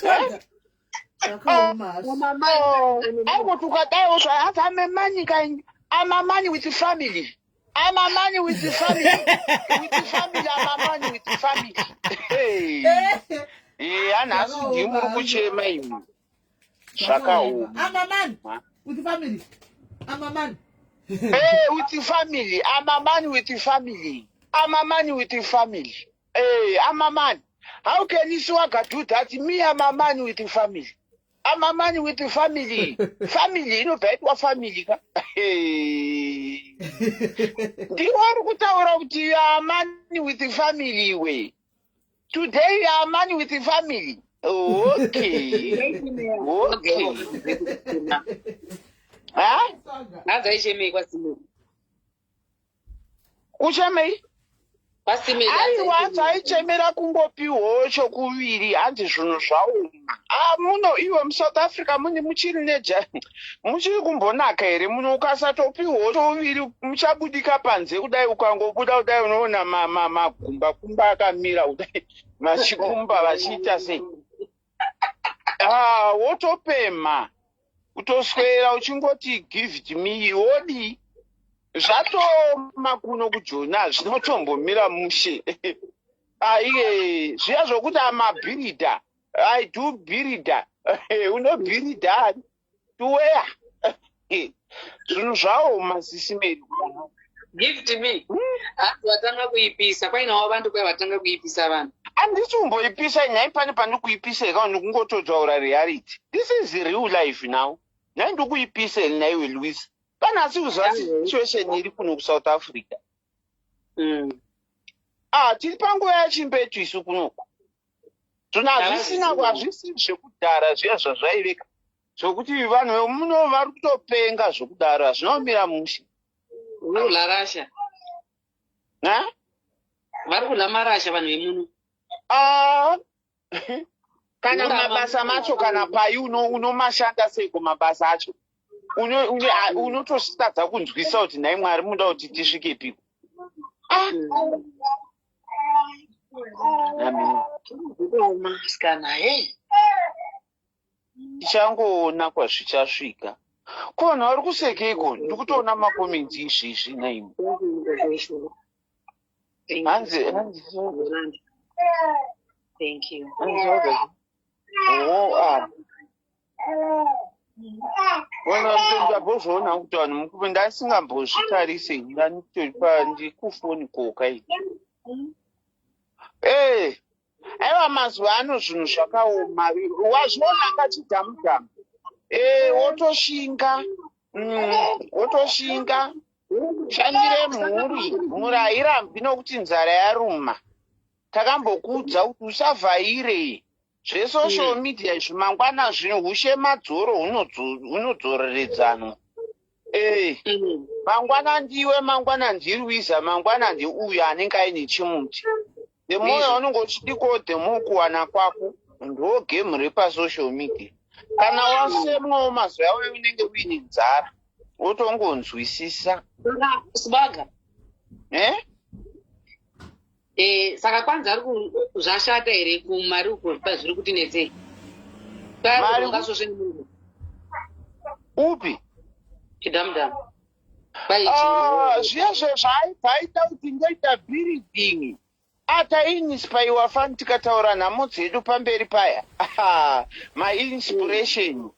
Speaker 1: Swaga?
Speaker 4: Aiko tukadaiwo zvahanzi amamani kind. Amamani with the family. Amamani with the family. Amamani with the family. Hanhasi ndimuri kuchema imi. Zvakaoma.
Speaker 1: Amamani with the family. Amamani.
Speaker 4: With the family. Amamani with the family. Amaman. How can Iswaga do that? Me, Amamani with the family. Amamani with the family. Family, inobva family ka. Ndiwari kutaura kuti amani with the family way. Today amani with the family. Okay.
Speaker 2: Ngazaishemei kwasimeni.
Speaker 4: Uchemei?
Speaker 2: Kwasimeni.
Speaker 4: Aiwa dzaichemera kungopiwo chokuviri hanzi zvinhu zvaoma. Muno iwe muSouth Africa mune muchiri neja. Muchiri kumbonaka here muno ukasatopiwo choviri muchabudika panze kudai ukangobuda kudai unoona magumba kumba akamira kudai machikumba vachiita sei. Wotopema. Utoswera uchingoti give it me wodi. Zvatoma kuno kujona zvinotombomira mushe. Zviya zvokuti amabhirida. I do birida. Unobhirida. To where? Zvinhu zvaoma sisimeri kuno.
Speaker 2: Give to me. Hanzi watanga kuipisa. Painawo vantu kwai vatanga kuipisa vanhu.
Speaker 4: Handisi kumboipisa nyai pane pandikuipisa ika ndikungototaura reality. This is real life now. Nyai ndikuipisa naiwe Louise. Panhasi uzasi situation iri kuno kuSouth Africa. Tiri panguva yachimbetu isu kunoko. Hazvisi zvekudhara zviya zvazvaiveka. Zvokuti vanhu vemuno vari kutopenga zvokudhara zvinomira mushe.
Speaker 2: Urikudla rasha. Vari kudla marasha vanhu vemuno.
Speaker 4: kana mabasa macho kana pai unomashanda sei kumabasa acho unototadza kunzwisa kuti nhai Mwari muda kuti tisvike piko.
Speaker 2: Sikana
Speaker 4: tichangoona kwazvichasvika. Kona uri kusekeiko? Ndikutoona makomenti izvizvi naimi. Hanzi.
Speaker 2: Thank you.
Speaker 4: Ndambozviona kuti vanhu mukuru ndasingambozvitarise ndikufoni kokai. Aiwa mazuva ano zvinhu zvakaoma. Wazviona kachidhamudhamu. Wotoshinga. Shandire mhuri hairambi nokuti nzara yaruma. Takambokuudza kuti usavhaire zvesocial media izvi mangwana zvino hushe madzoro hunodzoreredzanwa. Mangwana ndiwe, mangwana ndiRuiza, mangwana ndiuyo anenge aine chimuti. The more unongo uchidiko the more kuwana kwako ndo game repasocial media. Kana wasemwawo mazuva yawe unenge uine nzara wotongonzwisisa.
Speaker 2: Sibaga. Saka kwanza ari zvashata here kumari uko zviri kutinetsei.
Speaker 4: Upi?
Speaker 2: Chidhamudhamu.
Speaker 4: Zviya zvaita kuti ngoita building. Atainspaiwa fani tikataura nhamo dzedu pamberi paya. Mainspiration.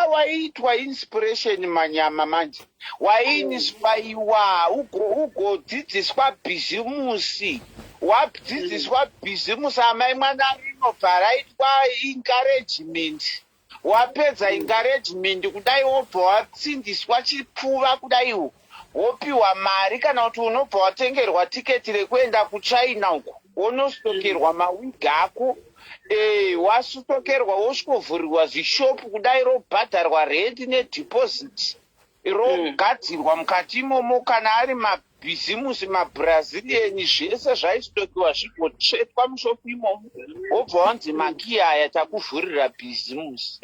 Speaker 4: Waitwa inspiration manyama manje. Wainspaiwa ugodzidziswa bhizimusi. Wadzidziswa bhizimusi amai mwana rinobva raitwa encouragement. Wapedza encouragement kudai wobva watsindiswa chipfuva kudai wopiwa mari kana kuti unobva watengerwa tiketi rekuenda kuChina uko unostokerwa mawigi ako. Wasutokerwa wosvikovhurirwa zvishopu kudai robhadharwa rent nedeposit rogadzirwa mukati imomo. Kana ari mabhizimusi mabrazilian zvese zvaistokiwa zvigotsvetwa mushopu imomo wobva wanzi makiyaya takuvhurira bhizimusi.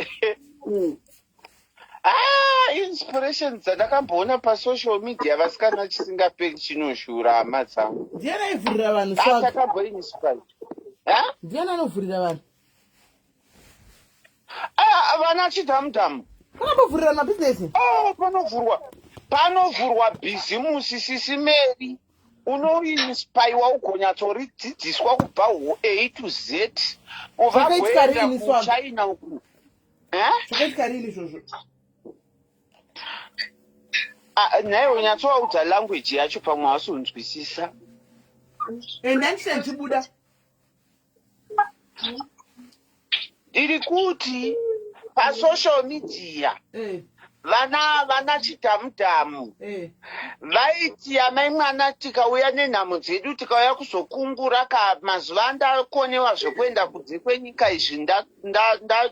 Speaker 4: Inspiration dzandakamboona pasocial media vasikana chisingaperi chinoshura hama dzangu.
Speaker 1: Ndiani aivhurira vanhu saka?
Speaker 4: Takamboinspire.
Speaker 1: Ndiani anovhurira vanhu?
Speaker 4: Vana chidhamudhamu.
Speaker 1: Vanambovhurira mabhizinesi?
Speaker 4: Panovhurwa bhizimusi sisimeri. Unoinspaiwa ugonyatsodzidziswa kubva A to Z. Ubva kuenda kuChina uku.
Speaker 1: Zvakaitika rini izvozvo?
Speaker 4: Naye unyatsovaudza language yacho pamwe wasonzwisisa.
Speaker 1: Ndandita ndichibuda.
Speaker 4: Iri kuti pasocial media vana chidhamudhamu vaiti amai mwana tikauya nenhamo dzedu tikauya kuzokungura mazuva andakonewa zvekuenda kunze kwenyika izvi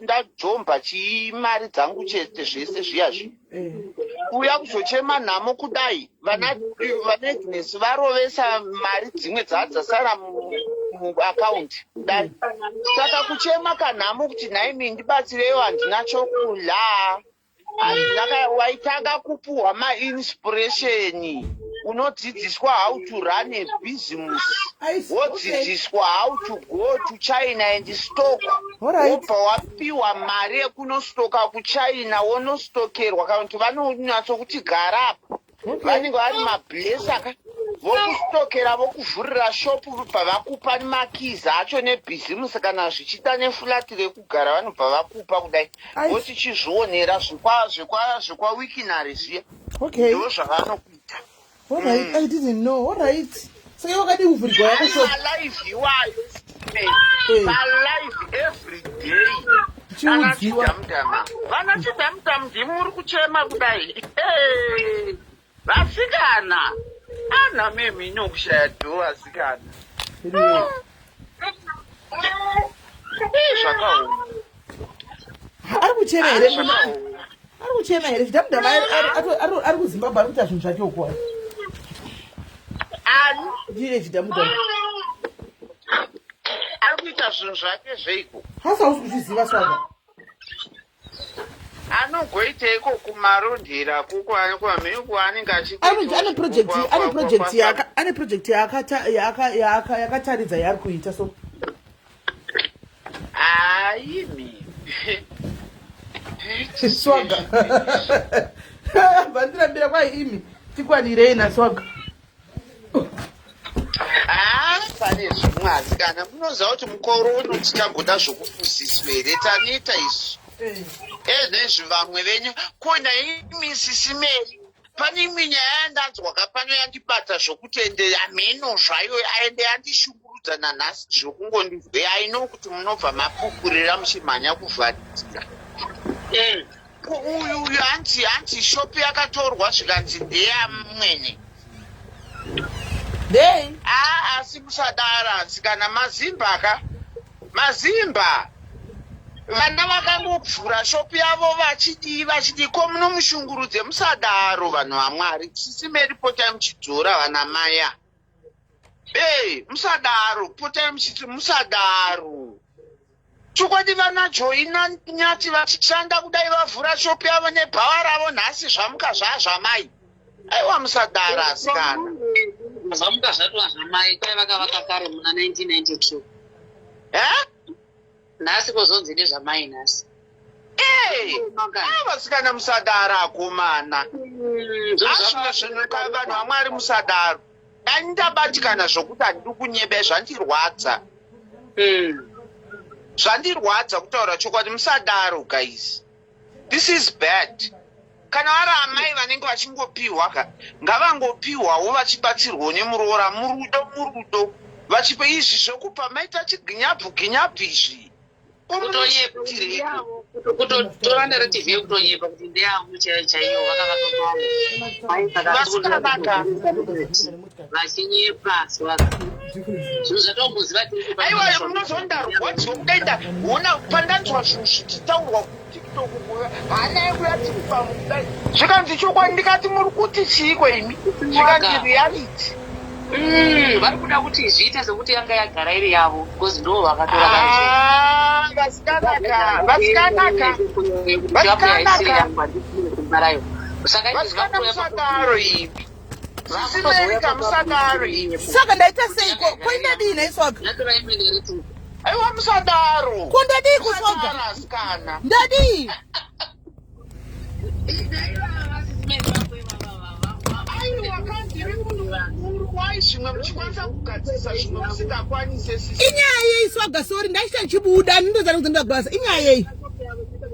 Speaker 4: ndadzomba chimari dzangu chete zvese zviyazvi kuuya kuzochema nhamo kudai vanaagnes varovesa mari dzimwe dzadzasara muakaunti kudai. Saka kuchema kanhamo kuti nhaimi ndibatsireiwo handina chokudya. Waitanga kupuhwa mainspiration. Unodzidziswa how to run a business. Wodzidziswa how to go to China and stock. Wobva wapiwa mari yekunostoka kuChina wonostokerwa kana kuti vanonyatsokuti gara apa. Vanenge vari mablesa vokustokera vokuvhurira shopu vobva vakupa makizi acho nebhizimusi kana zvichida nefulati rekugara vanobva vakupa kudai voti chizvionera zvikwawikinari zviya ndo zvavanokuita.
Speaker 1: I didn't know. All right. Saka wakadi kuvhurirwa yako shop.
Speaker 4: Live iwayo. Live every day. Vana chidhamudhamu ndimuri kuchema kudai. Vasikana. Ana mimi inokushaya dho vasikana. Zvakaoma.
Speaker 1: Ari kuchema here? Ari kuchema here? Chidhamudhamu ari kuZimbabwe ari kuita zvinhu zvake uko. Ndine chidhamudhamu.
Speaker 4: Ari kuita zvinhu zvake zveiko
Speaker 1: Hausi kuzviziva Swaga.
Speaker 4: anogoiteiko kumarondera kwamheu kwaanenge
Speaker 1: ane project yakataridza yaari kuita so
Speaker 4: haimi
Speaker 1: Swaga. Vandirambira kwaimi tikwanirei naSwaga.
Speaker 4: pane zvimwe asi kana munoziva kuti mukoro uno tichagoda zvokufusiswa here tanoita izvi ezvezvi vamwe venyu kona imisisimeri pane imwe nyaya yandanzwaka pano yandibata zvokuti ende amheno zvayo aende yandishungurudza nanhasi zvokungondizwe aino kuti munobva mapukurira muchimhanya kuvharisira uyu hanzi shopi yakatorwa zvikanzi ndeyamwene asi musadara kana mazimba vana vakangopfura shopi yavo vachidi ko munomushungurudze musadaro vanhu vaMwari sisimeri potai muchidzora vana maya musadaro potai muchiti musadaro chokwadi vana joina nyati vachishanda kudai vavhura shopi yavo nebhawa ravo nhasi zvamuka zvazvamai aiwa musadara asikana
Speaker 2: zvamuka zvatova zvamai kwai vakavaka kare muna 1992 nhasi kozonzi nezvamai nhasi
Speaker 4: vasikana musadaro akomana azvino zvinuka vanhu vaMwari musadaro dani ndabatikana zvokuti handidi kunyebe zvandirwadza kutaura chokwadi musadaro guys this is bad kana vari amai vanenge vachingopiwa ngavangopiwawo vachibatsirwawo nemuroora murudo vachipa izvi zvokupa maita chiginyabvu izvi
Speaker 2: kutotora narrative yekutonyepa kuti ndeyavo chaiyo vakavakaa vachinyepa zvinhu zvatomboziva
Speaker 4: aiwa munozondarwadziwa kudaita ona pandanzwa zvinhu zvichitaurwa kutiktok hana yekuya tiri pamudai zvikanzi chokwadi ndikati muri kuti chiiko imi zvikanzi reality
Speaker 2: vari kuda kuti zviite sekuti yanga yagara iri yavo because ndo vakatora
Speaker 4: musadaro ivi
Speaker 1: Swaga ndaita seiko koindadini Swaga
Speaker 4: aiwa musadaro
Speaker 1: kondadii kuSwaga
Speaker 4: asikana
Speaker 1: ndadii
Speaker 4: zvimwe muchikwanisa kugadzisa zvimwe musingakwanise
Speaker 1: inyaya yei Swaga sori ndaita chibuda ndindodzana kuti ndagwasa inyaya yei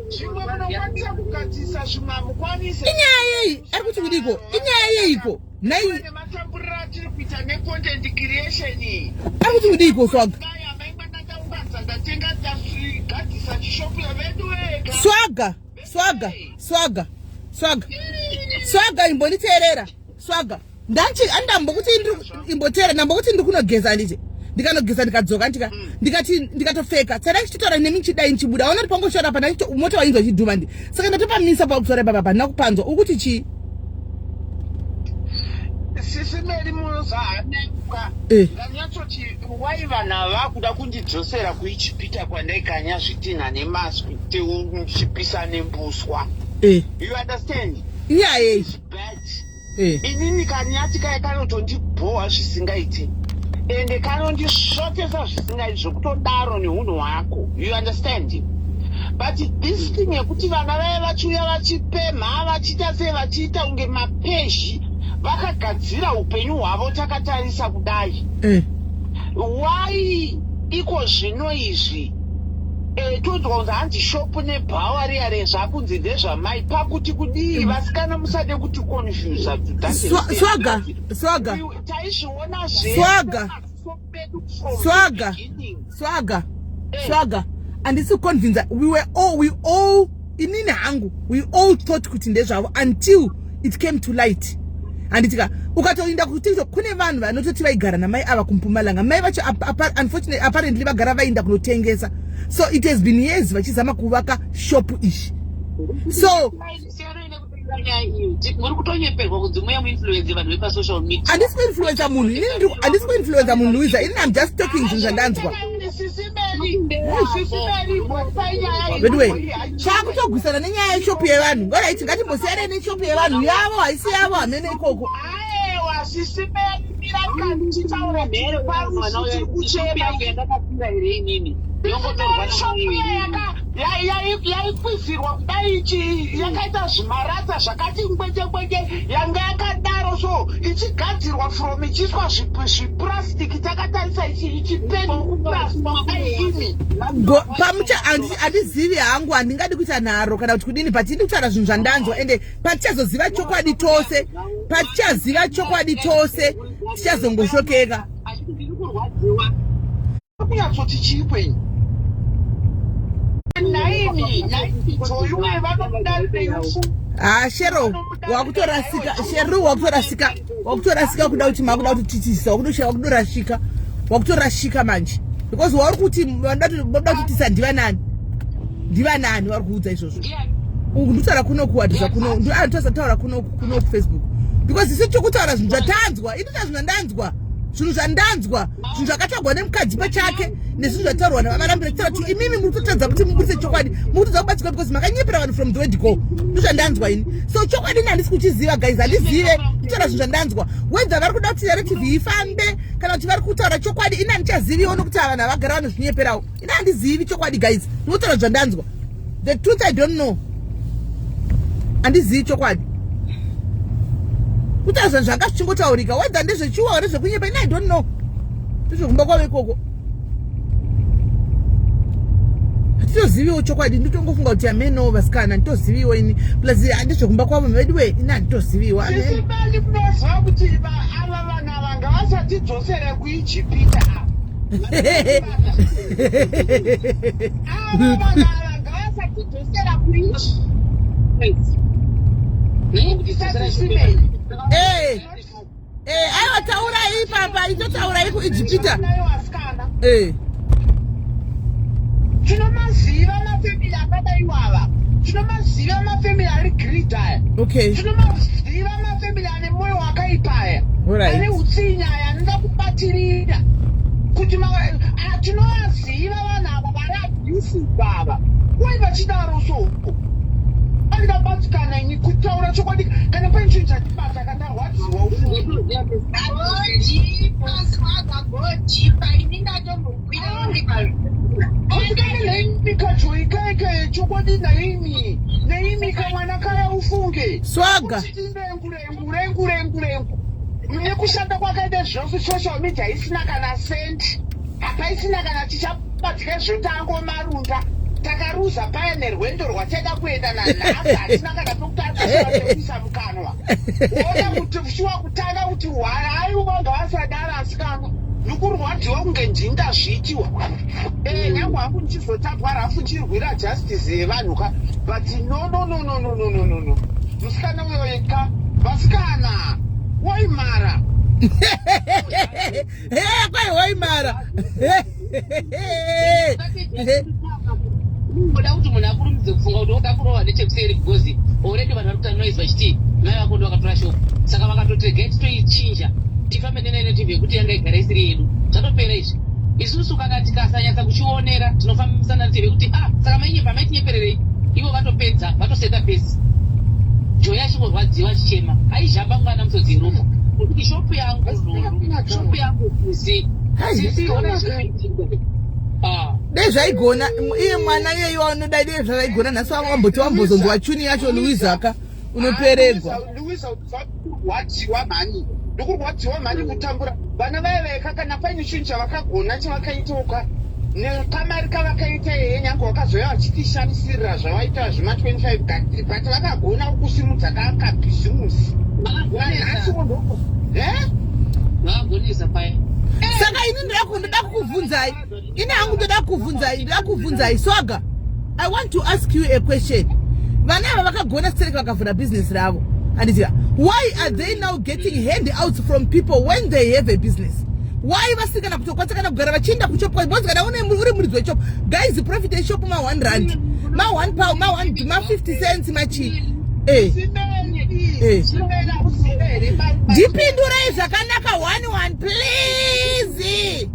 Speaker 4: zvimwe munokwanisa kugadzisa zvimwe hamukwanise
Speaker 1: inyaya yei ari kuti kudiko inyaya yeiko nai
Speaker 4: nematamburira atiri kuita necontent creation
Speaker 1: ari kuti kudiko Swaga
Speaker 4: amaimwandandaungadza ndatenga ndazvigadzisa chishopu yavedu wega
Speaker 1: Swaga imbonditeerera Swaga andambokuti imboteera ndambokuti ndiri kunogeza nditi ndikanogeza ndikadzoka ndikatopfeka tsara ndichitaura nemi chidai ndichibuda aona kuti pangoshora pana moto wainzwa chidhuma ndi saka ndatopamisa pakutora baba pandina kupanzwa ukuti chii
Speaker 4: sisimeri munozahanemuka ndanyatsoti waivana vakuda kundidzosera kuichipita kwandaikanya zvitinha nemaswi teuchipisa nembuswa you understand
Speaker 1: iyayei
Speaker 4: inini kanyati kai kanotondibhowa zvisingaiti ende kanondisvotesa zvisingaiti zvokutodaro neunhu hwako you understand but this thing yekuti vana vaya vachiuya vachipemha vachiita sei vachiita unge mapezhi vakagadzira upenyu hwavo takatarisa kudai why iko zvino izvi tonzwa kunzi hanzi shopu nebhawa riya rezvakunzi ndezvamai pakuti kudii vasikana musade kuti konfusa
Speaker 1: Swaga handisi convince we all inini hangu we all thought kuti ndezvavo until it came to light handitika ukatoinda kuti kune vanhu vanototi vaigara namai ava kuMpumalanga mai vacho unfortunately apparently vagara vainda kunotengesa so it has been years vachizama kuvaka shopu ishi so
Speaker 2: muri kutonyeperwa kunzi muya muinfluence vanhu vepasocial media
Speaker 1: handisi kuinfluenza munhu Louisa inini I'm just talking zvinhu zvandanzwa bedwe chakutogwisana nenyaya yeshopu yevanhu ngoraiti ngatimbosiyane neshopu yevanhu yavo haisi yavo hamene ikoko
Speaker 4: yaikwizirwa kudai ichi yakaita zvimaratsa zvakati ngwete yanga yakadaro so ichigadzirwa from ichiiswa zvipurasitiki takatarisa ichipendwa kupurasitwa aini
Speaker 1: pamucha handizivi hangu handingadi kuita nharo kana kuti kudini but ndiri kutaura zvinhu zvandanzwa ende patichazoziva chokwadi tose patichaziva chokwadi tose tichazongoshokeka
Speaker 4: kunyatsoti chii kwenyu
Speaker 1: shero wakutorasika kuda kuti makuda kutitisa wakutorashika manje because wauri kuti moda kutitisa ndiva nani vari kuudza izvozvo nditaura kuno kuwadhisa kuno ndoatosaataura kuno kufacebook because isi tikutaura zvinhu zvatanzwa itoita zvinhu zvandanzwa zvinhu zvandanzwa zvinhu zvakatagwa nemukadzi pachake nezvinhu zvataurwa navarambira kutaura kuti imimi muri kutotadza kuti muburitse chokwadi muri kutodza kubatsika because makanyepera vanhu from the word go ndozvandanzwa ini so chokwadi ini handisi kuchiziva guys handizive nditaura zvinhu zvandanzwa whether vari kuda kuti narrative ifambe kana kuti vari kutaura chokwadi ini handichaziviwo nokuti vanhu havagara vanozvinyeperawo ini handizivi chokwadi guys ndikutaura zvandanzwa the truth I don't know handizivi chokwadi kutaura zvanhu zvanga zvichingotaurika whether ndezvechiwa nezvekunyepa ini I don't know ndezvekumba kwavo ikoko hatitoziviwo chokwadi nditongofunga kuti ameno vasikana handitoziviwo ini plus handizvekumba kwavo mediwe ini handitoziviwo
Speaker 4: isimali munoziva kuti ava vana vanga vasatidzosere kuijipita ava vana vanga vasatidzosera
Speaker 1: aiwa taurai papa itotaurai kuijipita
Speaker 4: tinomaziva mafemili akadaiwava tinomaziva mafemili ari gridaya tinomaziva mafemili ane mwoyo wakaipaya ane utsinyaya anoda kubatirira kuti tinovaziva vanhu ava vari abusive ava uye vachidaro soko andikabatikana ini kutaura chokwadi kana pane chinhu chatibata kandarwadziwa mikajoikaikae chokwadi naimi kamwana kaya ufunge
Speaker 1: swaga
Speaker 4: rengu nekushanda kwakaita zvose social media haisina kana sendi hapaisina kana tichabatika zvotango marunda takaruza paya nerwendo rwataida kuenda nanhasi hatina kana pekutarikuisa mukanwa ona kuti shuwa kutanga kuti haiwa vanga vasadara asikana ndikurwadhiwa kunge njinda zviitiwa nyange hangu ndichizotapwa rafu ndirwira justice yevanhuka but no musikana uyo eka vasikana waimara
Speaker 1: kwai waimara
Speaker 2: unoda kuti munhu akurumidze kufunga kuti oda kurohwa nechekuseri because already vanhu vari kutanoizwa chiti mai vako ndo vakatora shopu saka vakatoti regai titoichinja tifambe nenainative yekuti yanga igara isiri yedu zvatopera izvi isusu kana tikasanyatsa kuchionera tinofambisana native yekuti saka mainyepa maitinyepererei ivo vatopedza vatoseta pesi joya achingorwadziwa chichema aizhamba mwana musodzi yeropa kuti shopu yangu shopu yangu kuzi sisiona
Speaker 1: dai zvaigona iye mwana iyeyo anoda dai zvaigona nhasi wamboti wambozonzwa chuni yacho luizaka unoperegwa
Speaker 4: ndokurwadziwa mhani kutambura vana vaiveka kana paine chinhu chavakagona chavakaitoka nekamari kavakaita yeye nyange wakazoya vachitishamisirira zvavaita zvima25 but vakagona kusimudza kakabhizimusi nhasi
Speaker 2: vagonisa paya
Speaker 1: saka ini ndoda kukubvunzai ini hangu ndoda kukubvunzai swaga I want to ask you a question vana ava vakagona stereka vakavhura business ravo handiziva why are they now getting handouts from people when they have a business why vasiri kana kutokwanisa kana kugara vachienda kuchopu bonzi kana uri muridzi wechopu guys profit yeshop ma1 rand ma1 pound ma50 cents machi ndipindurei zvakanaka 1 please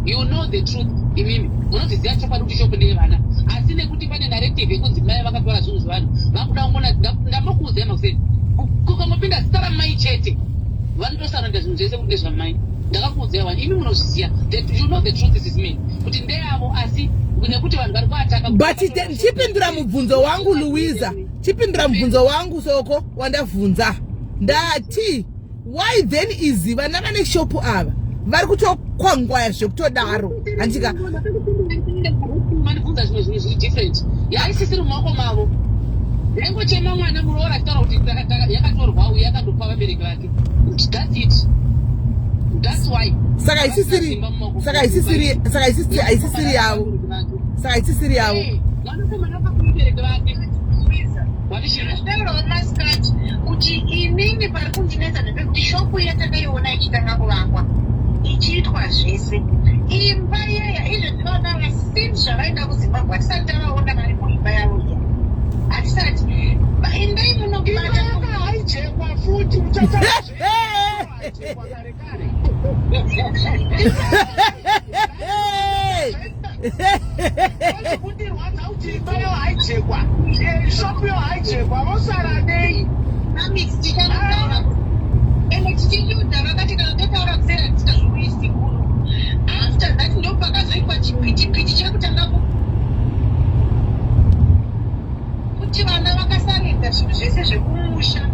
Speaker 2: You know the truth imimi unoziziva chokwadi kuti shop ndeyevana asi nekuti pane directive yekunzi mai vakatora zvinhu zvevanhu vakuda kuona ndamakuudzai makuseni kukangopinda zita ramai chete vanotosaranda zvinhu zvese kuti ndezvamai ndakakuudzai vanhu imi munozviziva you know the truth is men kuti ndeyavo asi nekuti vanhu vari kuataka
Speaker 1: but chipindura mubvunzo wangu Louisa chipindura mubvunzo wangu soko wandabvunza ndati why then is vana vane shopu ava vari kutokwangwaya zvekutodaro handika
Speaker 2: manibvunza zvimwe zviri different yaisisiri mumaoko mavo yangochema mwana muroora achitaura kuti yakatorwa uye yakandopa vabereki vake that's it that's why
Speaker 1: saka isisiri yavo saka isisiri yavo
Speaker 2: vanokomana vakubereki vake
Speaker 3: kuti inini pari kundinetsa ndepekuti shopu yatakaiona ichitanga kuvakwa ichiitwa zvese imba yeya izvo zvivana vasini zvavaenda kuzimbabwe hatisati tavaona vari muimba yavo iya hatisati endai munobata
Speaker 4: haijekwa futi kundirwadza kuti imba yo haijekwa shopu yo haijekwa vosara nei
Speaker 3: ende tichinyudha vakati kana totaura kusera tisazviuisi kuno after that ndo pakazoitwa chipitipiti chekutangapo kuti vana vakasarinda zvinhu zvese zvekumusha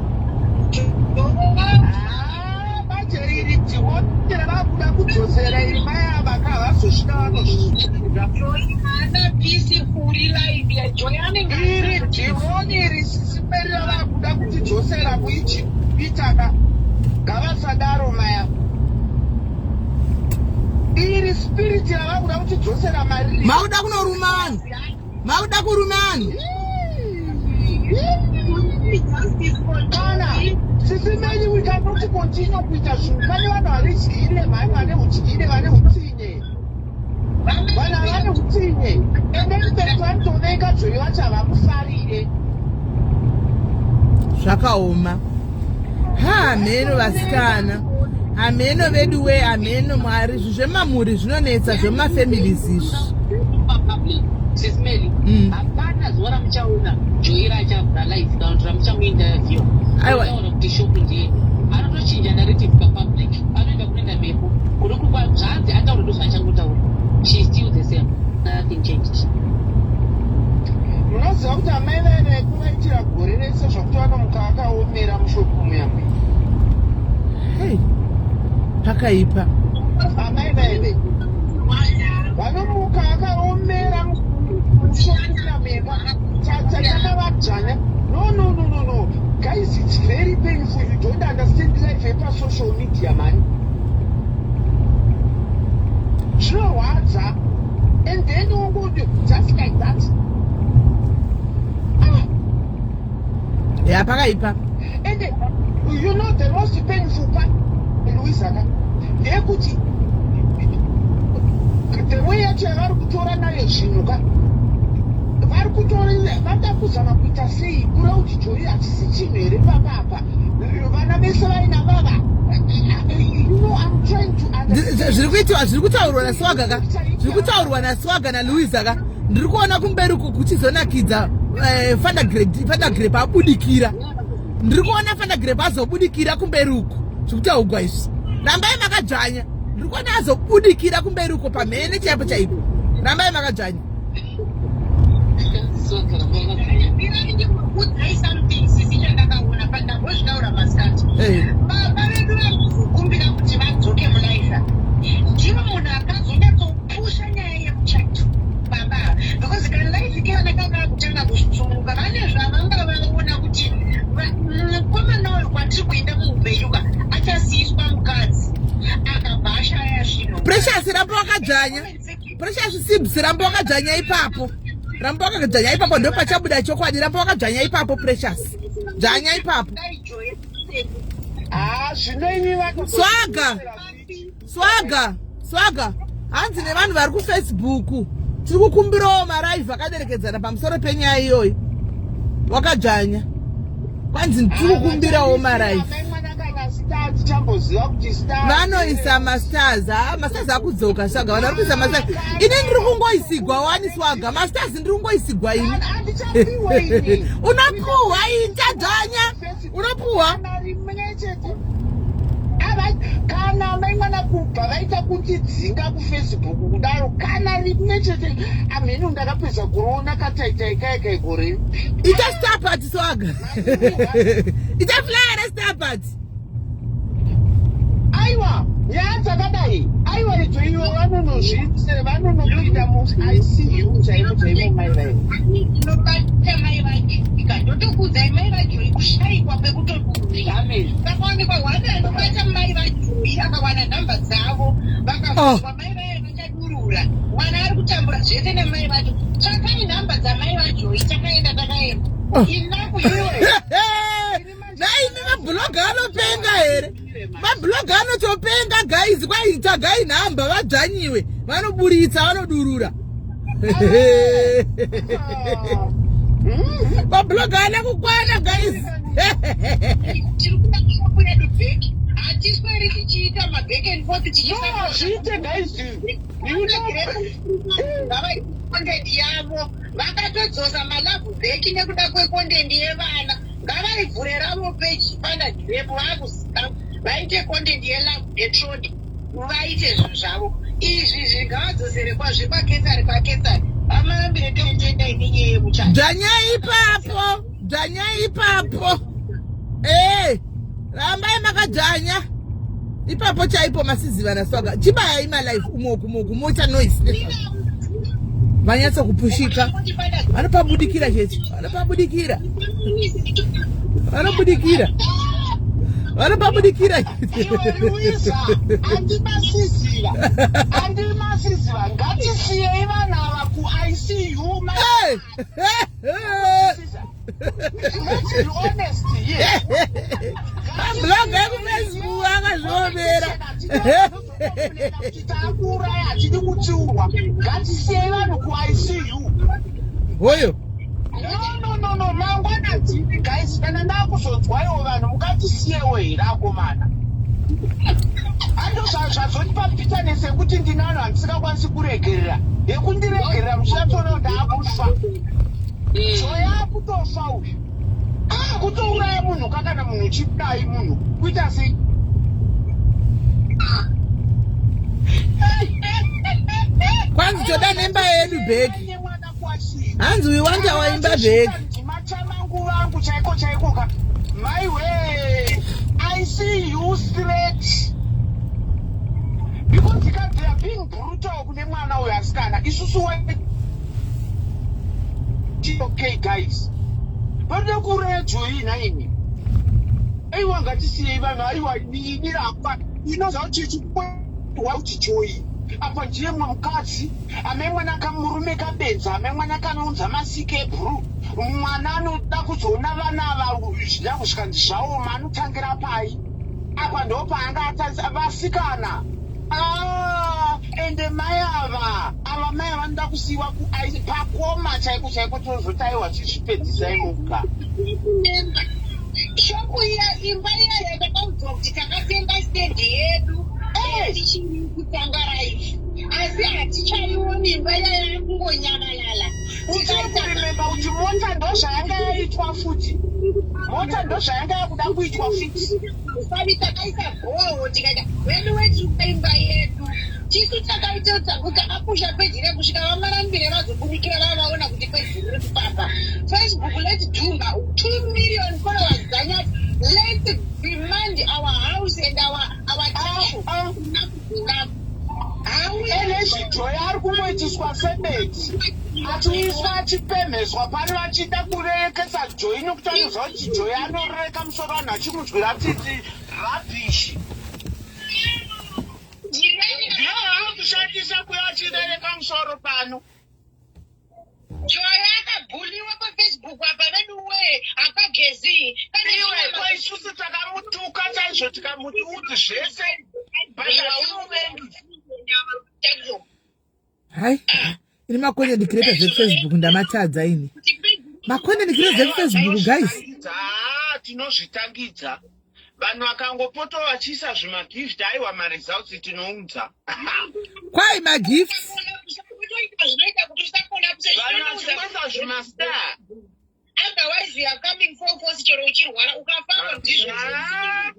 Speaker 4: baje iri tiwotera vakuda kudzosera imba yavaka havazosvika vanozvida
Speaker 3: joyana peaceful life yajoy anenge
Speaker 4: iri dhimoni risisimerera vakuda kutidzosera kuichipitaka ngavasadaro maya iri spiriti ravakuda kutidzosera mariri
Speaker 1: mauda kunorumani mauda kurumani
Speaker 4: kana sisimenyi wikanoti continue kuita zvinhu pane vanhu vari dyire mhani vane udyire vane utsinye vanhu vane utsinye endemberi vanotovenga zvoiva chavamufarire
Speaker 1: zvakaoma hameno vasikana hameno vedu we hameno mwari zvemamuri zvinonetsa zvemafamilies izvi
Speaker 2: sisimeli hapana zuva ramuchaona joira achabva life down ramuchamuinterview aona kuti shopu ndiye anotochinja narrative papublic anoenda kunoenda mhepo kuri kukwa zvanzi ataura ndo zvaachangotaura she is still the same nothing changed
Speaker 4: munoziva kuti amai vaine kuvaitira gore rese zvokuti vanomuka akaomera mushopu muyamwe
Speaker 1: pakaipa
Speaker 4: amai vaine vanomuka akaomera mushopura mhemba takavadzvanya no guys it's very painful you don't understand life yepasocial media man zvinorwadza and then just like that
Speaker 1: pakaipa
Speaker 4: and you know the most painful part Louisa ndeyekuti the way yacho yavari kutora nayo zvinhu ka vari kutora vada kuzama kuita sei kura kuti joi hatisi chinhu here papapa vana vese vaina vava
Speaker 1: zviri kutaurwa naswaga ka zviri kutaurwa naswaga naLouisa ka ndiri kuona kumberi uku kuchizonakidza Vandergripe abudikira ndiri kuona Vandergripe azobudikira kumberi uku zvekutaurwa izvi rambai makadzvanya ndiri kuona azobudikira kumberi uko pamhene chaipo chaipo rambai makadzvanya
Speaker 3: baba vedu vakukumbira kuti vadzoke mulaifa ndivo munhu akazonyatsopusha nyaya yemuchato baba because kana laifi vanakanga kutanga kusununguka vane zvavanga vaona kuti mukomana uyu kwatiri kuenda muupenyu achasiyiswa mukadzi akabva ashaya zvino
Speaker 1: Precious rambo wakadzvanya Precious Sibs rambo wakadzvanya ipapo rambo wakadzvanya ipapo ndo pachabuda chokwadi rambo wakadzvanya ipapo Precious dzvanya ipapo swaga hanzi nevanhu vari kuFacebook tiri kukumbirawo maraive akaderekedzana pamusoro penyaya iyoyi wakadzvanya kwanzi tiri kukumbirawo maraive
Speaker 4: Chamboziva kuti stars.
Speaker 1: Vanoisa masters, masters akudzoka swaga. Vana kuisa masters. Ine ndiri kungoisigwa wani swaga. Masters ndiri kungoisigwa ini. Unopuwa itadhanya. Unopuwa.
Speaker 4: Kana maimwana kubva vaita kuti dzinga kuFacebook kudaro kana rimwe chete amene ndakapedza kuona kataitaika igore.
Speaker 1: Ita start swaga. Ita flyer start.
Speaker 4: Aiwa, dzakadai. Aiwa idzo iwe vanonopinda mu-ICU chaimo mai vayo.
Speaker 3: Inobata mai vacho ikandotokudza mai vacho ikushayikwa kwekutokudya. Pakaonekwa hwani anobata mai vacho akawana nhamba dzavo vakavhunzwa mai vayo vachadurura. Mwana ari kutambura zvese nemai vacho. Tsvakai nhamba dzamai vacho takaenda takaenda. Inaku iwe.
Speaker 1: Naini mabhuloga anopenga here. Mabhuloga anotopenga guys. Kwaita gai nhamba vadzvanyiwe. Vanoburitsa vanodurura. Mabhuloga ana kukwana guys.
Speaker 3: Tiri kuda kushopura dubheki. Hatisweri tichiita mabheki and forth
Speaker 4: Zviite guys.
Speaker 3: Ngavaikontenti yavo vakatodzosa malavhu bheki nekuda kwekontenti yevana. Ngavaivhure ravo peji panda dhirepu vakuziva vaite kontenti yelavhu netrodi vaite zvinhu zvavo. Izvi zvingavadzosere kwazvepakesari pakesari vamarambire tekutenda inenyaya yemuchato.
Speaker 1: Dzanyai ipapo. Rambai makadzanya. Ipapo chaipo masizivana swaga. Chibayai malife umoku mocha noise. Vanyatsa kupushika. Vanopabudikira chete. Vanopabudikira.
Speaker 4: Iwe Luisa, andimasiziva. Ngatisiye vana ava ku-ICU. Let's be honest here.
Speaker 1: Mabhuloga ekuFacebook akazviomera.
Speaker 4: Titakuraya hatidi kutiurwa. Ngatisiye vanhu ku-ICU.
Speaker 1: Hoyo.
Speaker 4: No, mangwana dzini guys. Kana ndakuzonzwaiwo vanhu mukatisiyewo here akomana. Ando zvazondipa bitterness yekuti ndine vanhu vandisingakwanisi kuregerera. Yekundiregerera muchatona ndaakufa. Zvoyakutofa uyu. Kutouraya munhu kakana munhu uchidai munhu. Kuita sei?
Speaker 1: Kwanzi toda nemba yedu bheki. Hanzi uiwanja waimba bheki.
Speaker 4: Machamangu vangu chaiko ka. My way. I see you straight. Because they are being brutal kune mwana uyu asikana. Isusu okay guys. Vanoda kurejo ina ini. Aiwa ngatisiye vanhu aiwa nirapa. Inoziva kuti chikuwa kuti joyi. Apa ndiye mukadzi amemwana kamurume kabenza amemwana kanounza masike ebhuru. Mwana anoda kuzoona vana ava zvida kusvika ndizvaoma anotangira pai. Apa ndo paanga atarisa vasikana. Ende mai ava mai vanoda kusiyiwa pakoma chaiko tozotaiwa tichipedzisa imoka.
Speaker 3: Shopu iya imba iya yakaudzwa kuti takatenga stendi yedu tichiri kutanga raivi asi hatichaioni imba iya yakungonyanyalala.
Speaker 4: Uchakurememba kuti mota ndo zvayanga yaitwa futi. Mota ndo zvayanga yakuda kuitwa futi.
Speaker 3: Usami takaisa goho tikaita wedu wechiimba yedu tisu takaita kuti takapusha peji rekusvika vamarambire vazobudikira vavaona kuti peji riri kupapa. Facebook let's dunga 2 million followers dzanyati. Let's demand our house and our title.
Speaker 4: Joy ari kungoitiswa sebeti. Atiiswa achipemheswa pano vachida kurekesa Joy nokutaridza kuti Joy anoreka musoro vanhu achimunzwira titi rabishi. Ndiro kushandisa kuya achidereka musoro pano.
Speaker 3: Joy akabhuliwa paFacebook apa vedu we akagezi.
Speaker 4: Iwe kwa isusu takamutuka chaizvo tikamuti uti zvese.
Speaker 1: Hai, ini makontent creators veFacebook ndamatadza ini. Makontent creators veFacebook guys.
Speaker 4: Tinozvitangidza. vanhu vakangopota vachiisa zvimagift aiwa maresults tinounza.
Speaker 1: Kwai magifts.
Speaker 3: zvinoita kuti usakona
Speaker 4: vanhu vachikwesa zvimastar.
Speaker 3: otherwise you are coming for chero uchirwara ukafawo ndizvo.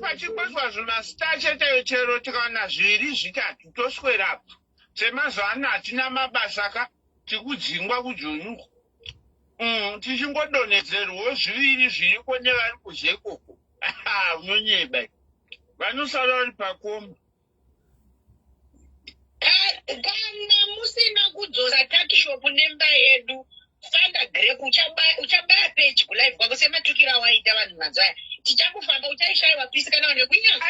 Speaker 4: Pachikweswa zvimastar chete chero tikaona 2 3 toswerapo. Semazuva ano hatina mabasa tikudzingwa kuJoni. Tichingodonhedzerwawo 2 zviriko nevari kuzhe ikoko. Unonyeba. Vanosara vari pakoma.
Speaker 3: Kana musina kudzosa takishopu nemba yedu Fanda Grape uchabaya page kulive kwako sematukira waita vanhu mazaya tichakufamba uchaishaiwa pisi kana vanhu kunyazi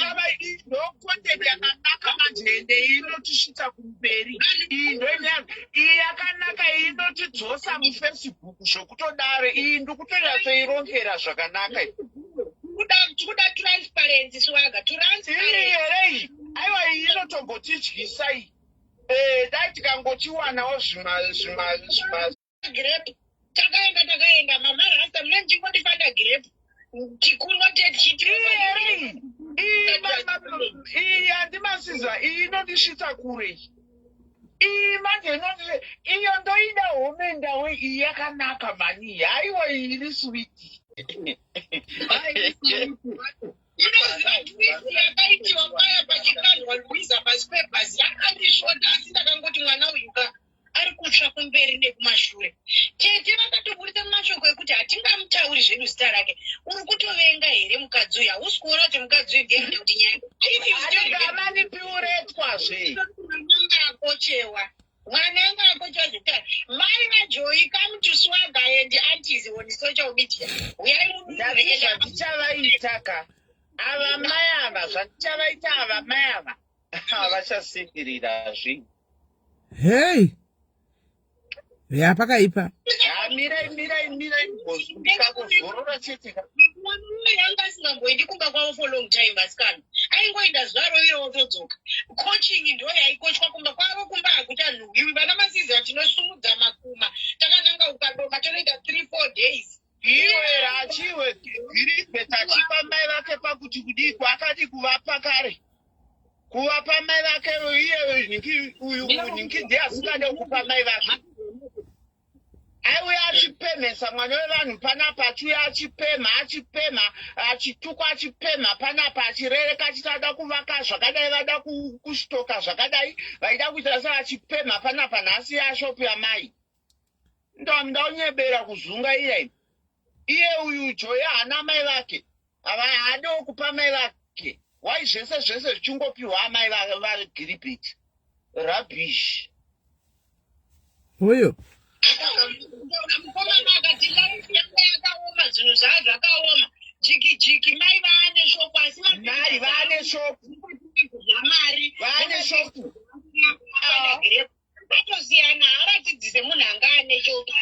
Speaker 4: ava content yakanaka majende inotisvitsa kumberi iyi iyi yakanaka inotidzosa mufacebook zvokutodare iyi ndikutonyatseironzera zvakanaka
Speaker 3: kuda transparency swaga
Speaker 4: transparency aiwa iyi inotombotidyisa iyi dai tikangochiwanawo
Speaker 3: Grape takaenda mamarasta mune ndingoti Fanda Grape
Speaker 4: iyi handimasiza iyi inotisvitsa kure iyi manje inoti iyo ndoida homendawe iyi yakanaka mani haiwa iyi iri switi
Speaker 3: unoziva twisi yakaitiwa paya pachikandwa Louisa Papers yakandishoda asi ndakangoti mwana uyu ari kutsva kumberi nekumashure tete vakatoburitsa mashoko ekuti hatingamutauri zvedu zita rake uri kutovenga here mukadzi uyu hausi kuona kuti mukadzi uyu ngekuti kuti
Speaker 4: nyaiamanipiuretwazve
Speaker 3: mwana akochewa zvekare mai naJoyi come to Swaga and aunties on social media
Speaker 4: uyai zvatichavaitaka ava mai ava zvatichavaita ava mai ava havachasimbirira
Speaker 1: Hey, yapakaipa.
Speaker 4: Mirai ndikakuzorora chete
Speaker 3: yanga asingamboendi kumba kwavo for long time masikana aingoenda zuva roiro otodzoka coaching ndo yaikochwa kumba kwavo kumba hakuchanhuwiwi vana masiza tinosumudza makuma takananga ukadoma tonoita 3-4 days
Speaker 4: iwe rachiwe giripe tachipa mai vake pakuti kudiko akati kuvapa kare kuvapa mai vake iye uyu ningi ndiye asingade kupa mai vake aiuya achipemhesa mwana wevanhu panapa achiuya achipema achitukwa achipema panapa achirereka achitada kuvaka zvakadai vada kustoka zvakadai vaida kuita sei achipema panapa nhasi yashopu yamai ndaonyebera kuzunga iyai iye uyu Joyi haana mai vake haadiwo kupa mai vake wai zvese zvichingopiwa amai vagiribhiti rabish
Speaker 1: Uyo.
Speaker 3: mukomana akati life yanga yakaoma zvinhu zvaa zvakaoma jiki mai vaane shopu asi
Speaker 4: mai vaane shopu
Speaker 3: zvamari
Speaker 4: vaane shopu
Speaker 3: atosiyana haratidzise munhu anga ane shopu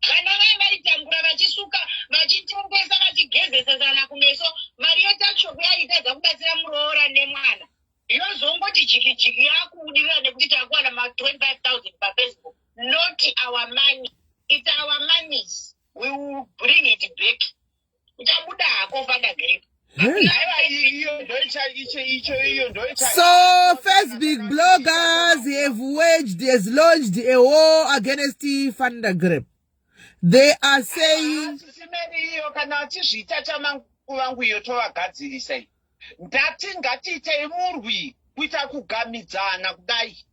Speaker 3: vana vai vaitangura vachisuka vachitengesa vachigezesesana kumeso mari yetakishopu yaitadza kubatsira muroora nemwana yozongoti jiki yakubudirira nekuti takuwana ma25,000 paFacebook. Not our money. It's our monies. We will bring it back. Uchabuda hako Fanda Grape.
Speaker 1: So, Facebook bloggers has launched a war against Fanda Grape. They are saying,
Speaker 4: kana achizviita chamangu iyo tovagadzirisa ndati ngatiitei murwi kuita kugamidzana kudai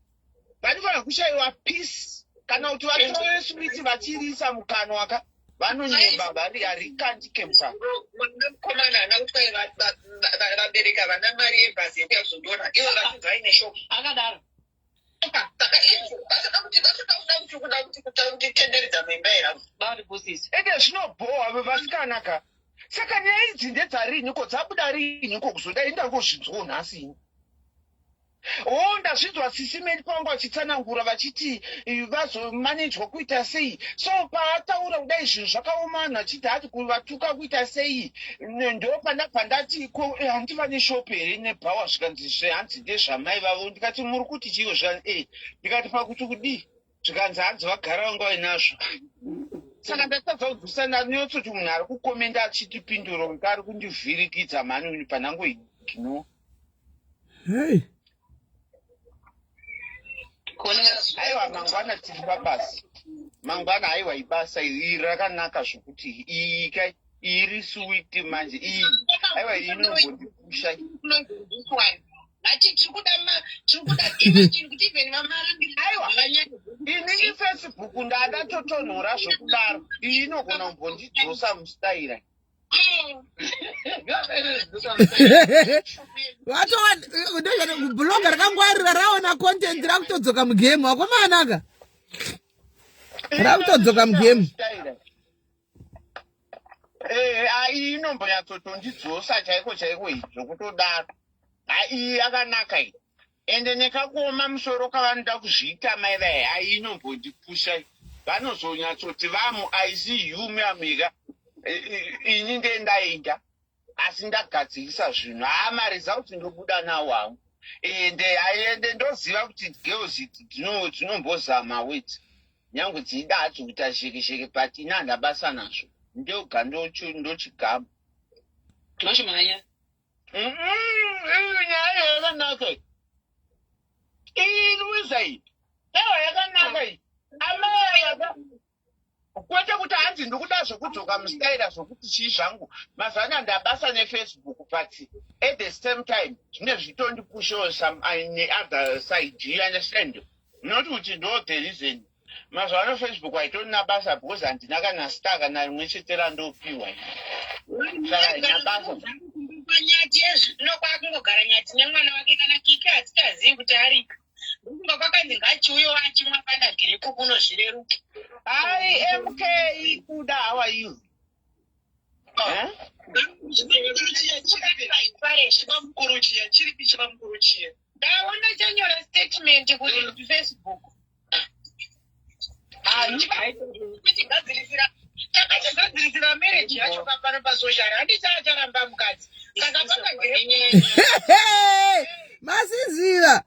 Speaker 4: vanofana kushayiwa peace kana kuti vatore switi vachirisa mukanwa ka vanonyeba vari harikandike
Speaker 3: mukomana ana kuti vabereka vana mari yebhasi yekuyazondona ivo vachibva aine shopu akadaro saka vasoda kuti tenderedza memba era varibosisi
Speaker 4: ende zvinobhohwa vasikanaka saka nyaya idzi ndedzariniko dzabuda riniko kuzodai ndangozvinzwawo nhasi ndazvinzwa sisimeni pangu vachitsanangura vachiti vazomanejwa kuita sei so paataura kudai zvinhu zvakaoma anhu achiti hati kuvatuka kuita sei ndo pandati handiva neshopu here nebhawa zvikanzi hanzi ndezvamai vavo ndikati muri kuti chiwo ndikati pakuti kudii zvikanzi hanzi vagara vanga vainazvo saka ndatadza kubvisana neyototi munhu ari kukomenda achitipinduro nkari kundivhirikidza mani panangoigno aiwa mangwana tiri pabasa mangwana aiwa ibasa iri rakanaka zvokuti iri suwiti manje iyi aiwa inombondipusha inini Facebook ndakatotonhora zvokudaro iyi inogona kumbondidzosa mustaira
Speaker 1: bloga rakangwarira raona content rakutodzoka mugame wakomanaka rakutodzoka mugame
Speaker 4: iyi inombonyatsotondidzosa chaiko chaiko izvi zvokutodaro iyi yakanaka iyi ende nekakuoma musoro kavanoda kuzviita maivai ai inombondipusha vanozonyatsoti vamu aisi yume amika ini ndendaenda asi ndagadzirisa zvinhu maresults ndobuda nawo hangu ende ndoziva kuti girls dzinombozama weti nyange dziida hadzo kuita shekesheke but ina handabasa nazvo ndoga ndochigama
Speaker 3: Mashimanya.
Speaker 4: Nyaya yakanaka iyi Luisa iyi ewa yakanaka iyi amaya kwete kuti hanzi ndikuda zvokudzoka mustaira zvokuti chii zvangu mazana ndabasa neFacebook but at the same time zvine zvitondipushawo some other side, you understand, not kuti ndo the reason mazana Facebook haitona basa because handina kana star kana rimwe chete randopiwa saka ndabasa
Speaker 3: Nyati ndokwakungogara nyati nemwana wake kana kike asikazivi kuti ari ndinga kwakanzi ngachiuyo achimwa pana gripo kunozvireruka.
Speaker 4: Hi MK kuda, how are you?
Speaker 3: Ndaona chanyora statement kuti Facebook chakachigadzirisira marriage yacho papano pasocial handichacharamba mukadzi saka pakagire
Speaker 1: masiziva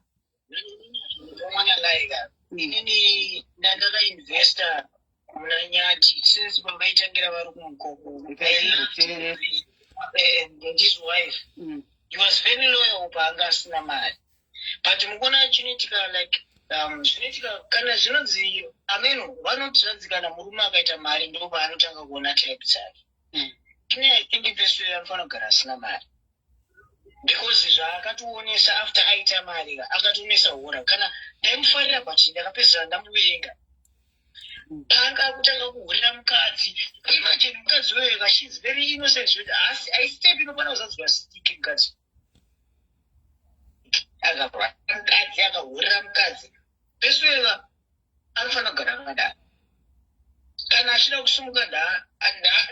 Speaker 3: mwanalaika inini ndandakainvesta muna Nyati since pavaitangira vari kumukoko and his wife he was very loyal paanga asina mari but mukuona chinoitika like zvinoitika kana zvinonzi ameno vanoti zvanzi kana murume akaita mari ndo paanotanga kuona type dzake ine I think peswe anofanira kugara asina mari because zvaakatoonesa after aita mari akatoonesa hora kana ndaimufarira but ndakapedzera ndamuvenga panga kutanga kuhurira mukadzi imagine mukadzi weyo she's very innocent zvekuti aisitepi inofana kuzadzwa stiki mukadzi akabva mukadzi akahurira mukadzi pesweva anofanira kugara akadaro kana achida kusumuka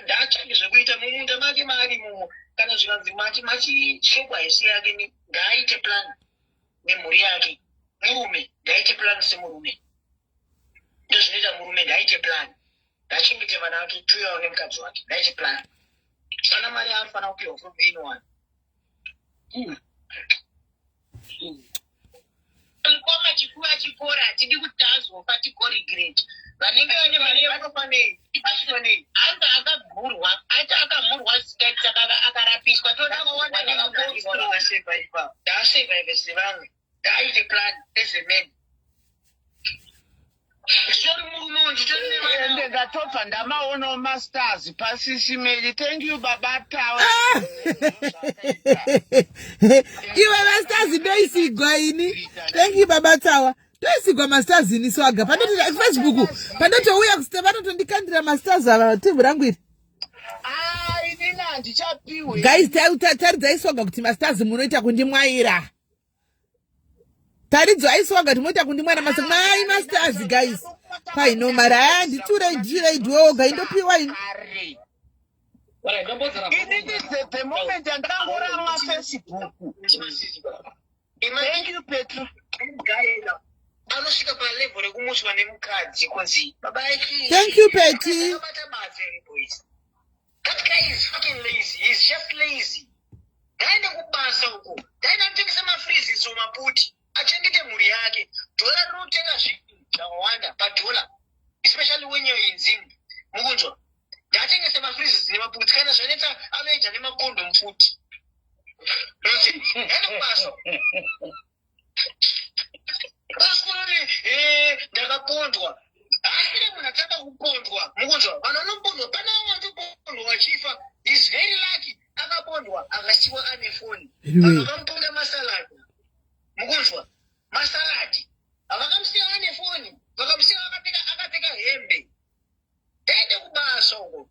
Speaker 3: ndaatsvake zvekuita mumunda make maari mumo kana zvikanzi machishokwa hesi yake ngaaite plan nemhuri yake murume ngaaite plan semurume ndozvinoita murume ngaaite plan ngachengete vana vake tuyawo nemukadzi wake ngaaite plan kana mari anofanira kupiwa from anyone mukoma chikuva chikora hatidi kuti azofa tikorigireti vanenge vane mari vanofanei vashonei anga akagurwa ati akamurwa skate saka akarapiswa todaakaseva ipapo ndaaseva ive sevamwe ndaaite plan ezemene zvitori murume
Speaker 4: ende ndatobva ndamaonawo masters pasisimeli. Thank you baba tawa
Speaker 1: iwe masters ndoisigwa ini. Thank you baba tawa ndoisigwa masters ini swaga panoti Facebook panotouya kusite panotondikandira masters ava tebhu rangu iri
Speaker 4: inini handichapiwe
Speaker 1: guys taridza iswaga kuti masters munoita kundimwaira taridzo aiswaga kuti moita kundimwaira mai masters guys paino mara aya nditure njira idwoga indopiwa ini
Speaker 4: inini the moment andangoramwa Facebook. Thank you Petro.
Speaker 3: anosvika palevel rekumuswa nemukadzi kunzi baba yake.
Speaker 1: Thank you Petty.
Speaker 3: That guy is fucking lazy. He's just lazy. Ndaende kubasa uko. Ndaende atengesa mafrizizo maputi. Achengete mhuri yake. Dola rinotenga zvinhu zvakawanda padhola. Especially when you're in Zim. Mukunzwa vanoita nemakondo mfuti ende kubaso basuri ndakapondwa asi munhu ataka kupondwa mukunzwa vanhu vanopondwa pana vanotopondwa vachifa is very lucky akapondwa akasiwa ane foni vanhu vakamuponda masaladi mukunzwa masaladi avakamusiya ane foni vakamusiya akapfeka hembe ende kubaso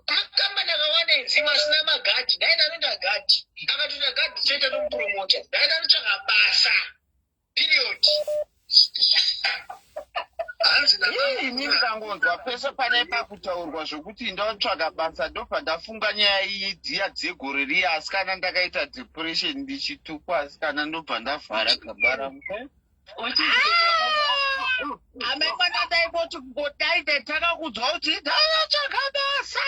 Speaker 3: makambani akawanda enzima asina magadhi daina anoenda gadhi akatoita gadhi toita nomupromota daina anotsvaka basa period ini ndikangonzwa pese pane pakutaurwa zvokuti ndotsvaga basa ndobva ndafunga nyaya iyi dziya dzegore riya asi kana ndakaita depression ndichitukwa asi kana ndobva ndavhara gabara amemwana daikoti kungodaite takakudzwa kuti ndayatsvaga basa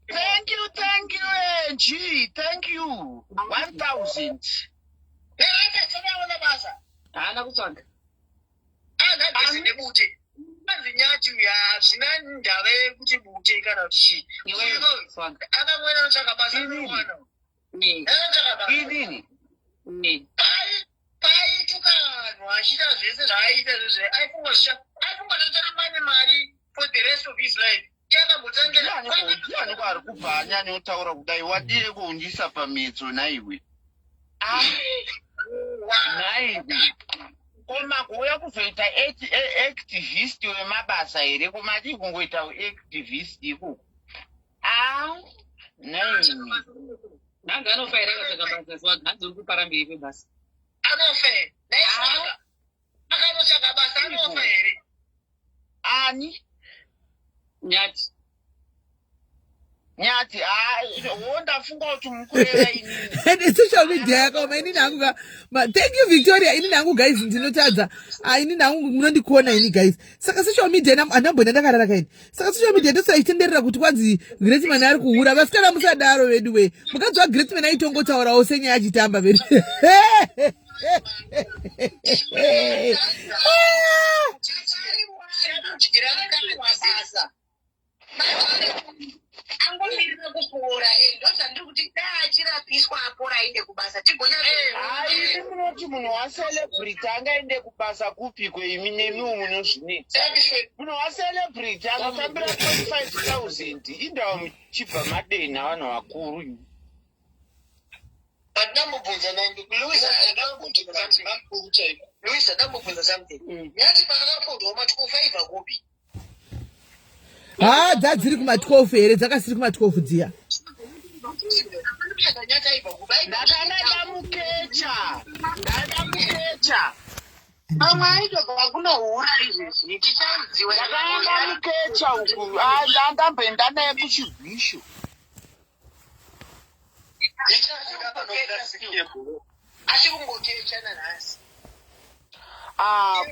Speaker 3: Thank you, G. Thank you. 1,000. For the rest of his life. Ari kubva anyanyotaura kudai wadire kuundisa pamedzo naiwe koma kuuya kuzoita activist wemabasa here kumati kungoita activist ikoko nanga anofaira katsvaka basa ganzi uri kupara mberi kwebasa anofa akanotsvaga basa anofa here ani nyati wondafunga kuti mukurera
Speaker 1: inini social media yakaoma ini nangu thank you Victoria ini nangu guys ndinotadza ini nangu munondikuona ini guys saka social media andambona ndakarara kaini saka social media ndosaitenderera kuti kwanzi Greatman ari kuhura basi kana musadaro vedu we mukadzi waGreatman aitongotaurawo senyaya achitamba vedu
Speaker 3: angomirira kupora ndozvandiri kuti daachirapiswa apora aende kubasa tigonyaaii munoti munhu wacelebrity angaende kubasa kupiko imi nemiwo munozvinetsa munhu wacelebrity anotambira 25,000 indawo muchibva madeni avanhu vakuru ndambobvunza Louisa ndambobvunza something nyati paakapondwa ma25 akupi
Speaker 1: dzadziri kuma12 here dzakasiri kuma12 dziya
Speaker 3: ndadamukecha mamwe aitobva kunohura izvezvi tichaidziwa ndadamukecha uku ndandamboenda naye kuchigwisho asi kungokechana nhasi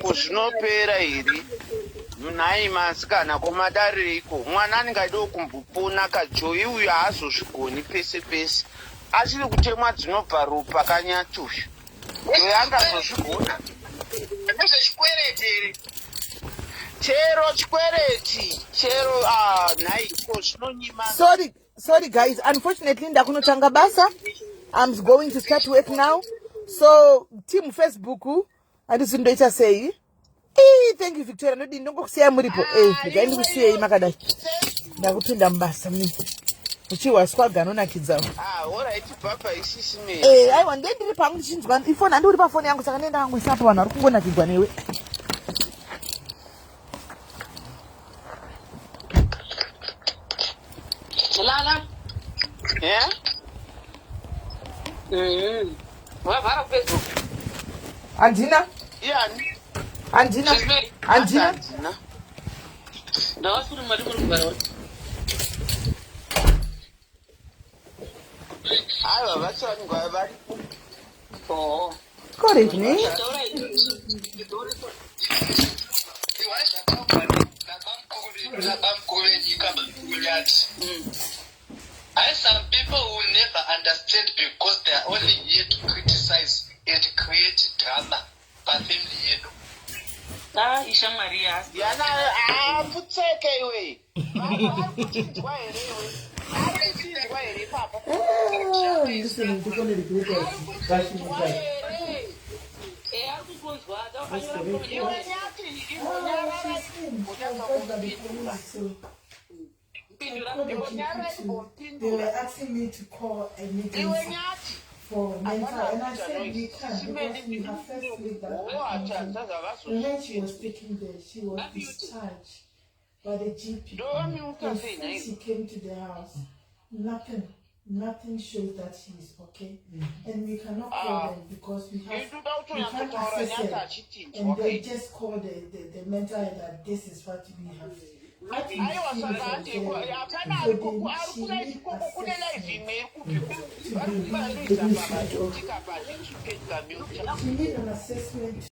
Speaker 3: kuzvinopera iri nhai masikana komadaririko mwana aningaidawo kumbopona kajoyi uyu haazozvigoni pese pese achiri kutemwa dzinobva ropa kanyatusha joyi angazozvigona nezvechikwereti chero chikwereti chero nhai ko zvinonyima
Speaker 1: sorry guys unfortunately ndakunotanga basa I'm going to start work now so team Facebook andizindoita sei thank you Victoria nodini ndongokusiyai muripo ndigai ndikusiyei makadai ndakupinda mubasa mini uchiwaswa ganonakidzawo aiwa ndiye ndiri pangu ndichinzwa ifoni handi uri pafoni yangu saka ndienda kangu isapo vanhu vari kungonakidwa newe
Speaker 2: lala wavhara Facebook
Speaker 1: handina
Speaker 2: ndawasuri mari muri kuvhara
Speaker 3: aiwa vatsvaningwa vari
Speaker 1: correct ne
Speaker 3: some people will never understand because they are only here to criticize and create drama. But they ishamwari yasi
Speaker 4: yana amutseke iwe ari kuchinjwa here iwe ari kuchinjwa here papa
Speaker 1: Listen, you're going to regret it. Bashing it back.
Speaker 3: ari kukunzwa
Speaker 4: iwe nyati iwe nyarara
Speaker 5: They were asking me to call a meeting
Speaker 4: iwe nyati
Speaker 5: for mental, and I said we can't because we have first week that when she was taking there, she was discharged by the GP. And since she came to the house, nothing shows that she is okay, and we cannot call them because we can't access her, and they just call the mental health that this is what we have.
Speaker 4: aiwa saka ati hapana ari kune live email kupi vari kubaluisa papa tikapa
Speaker 5: She need an assessment.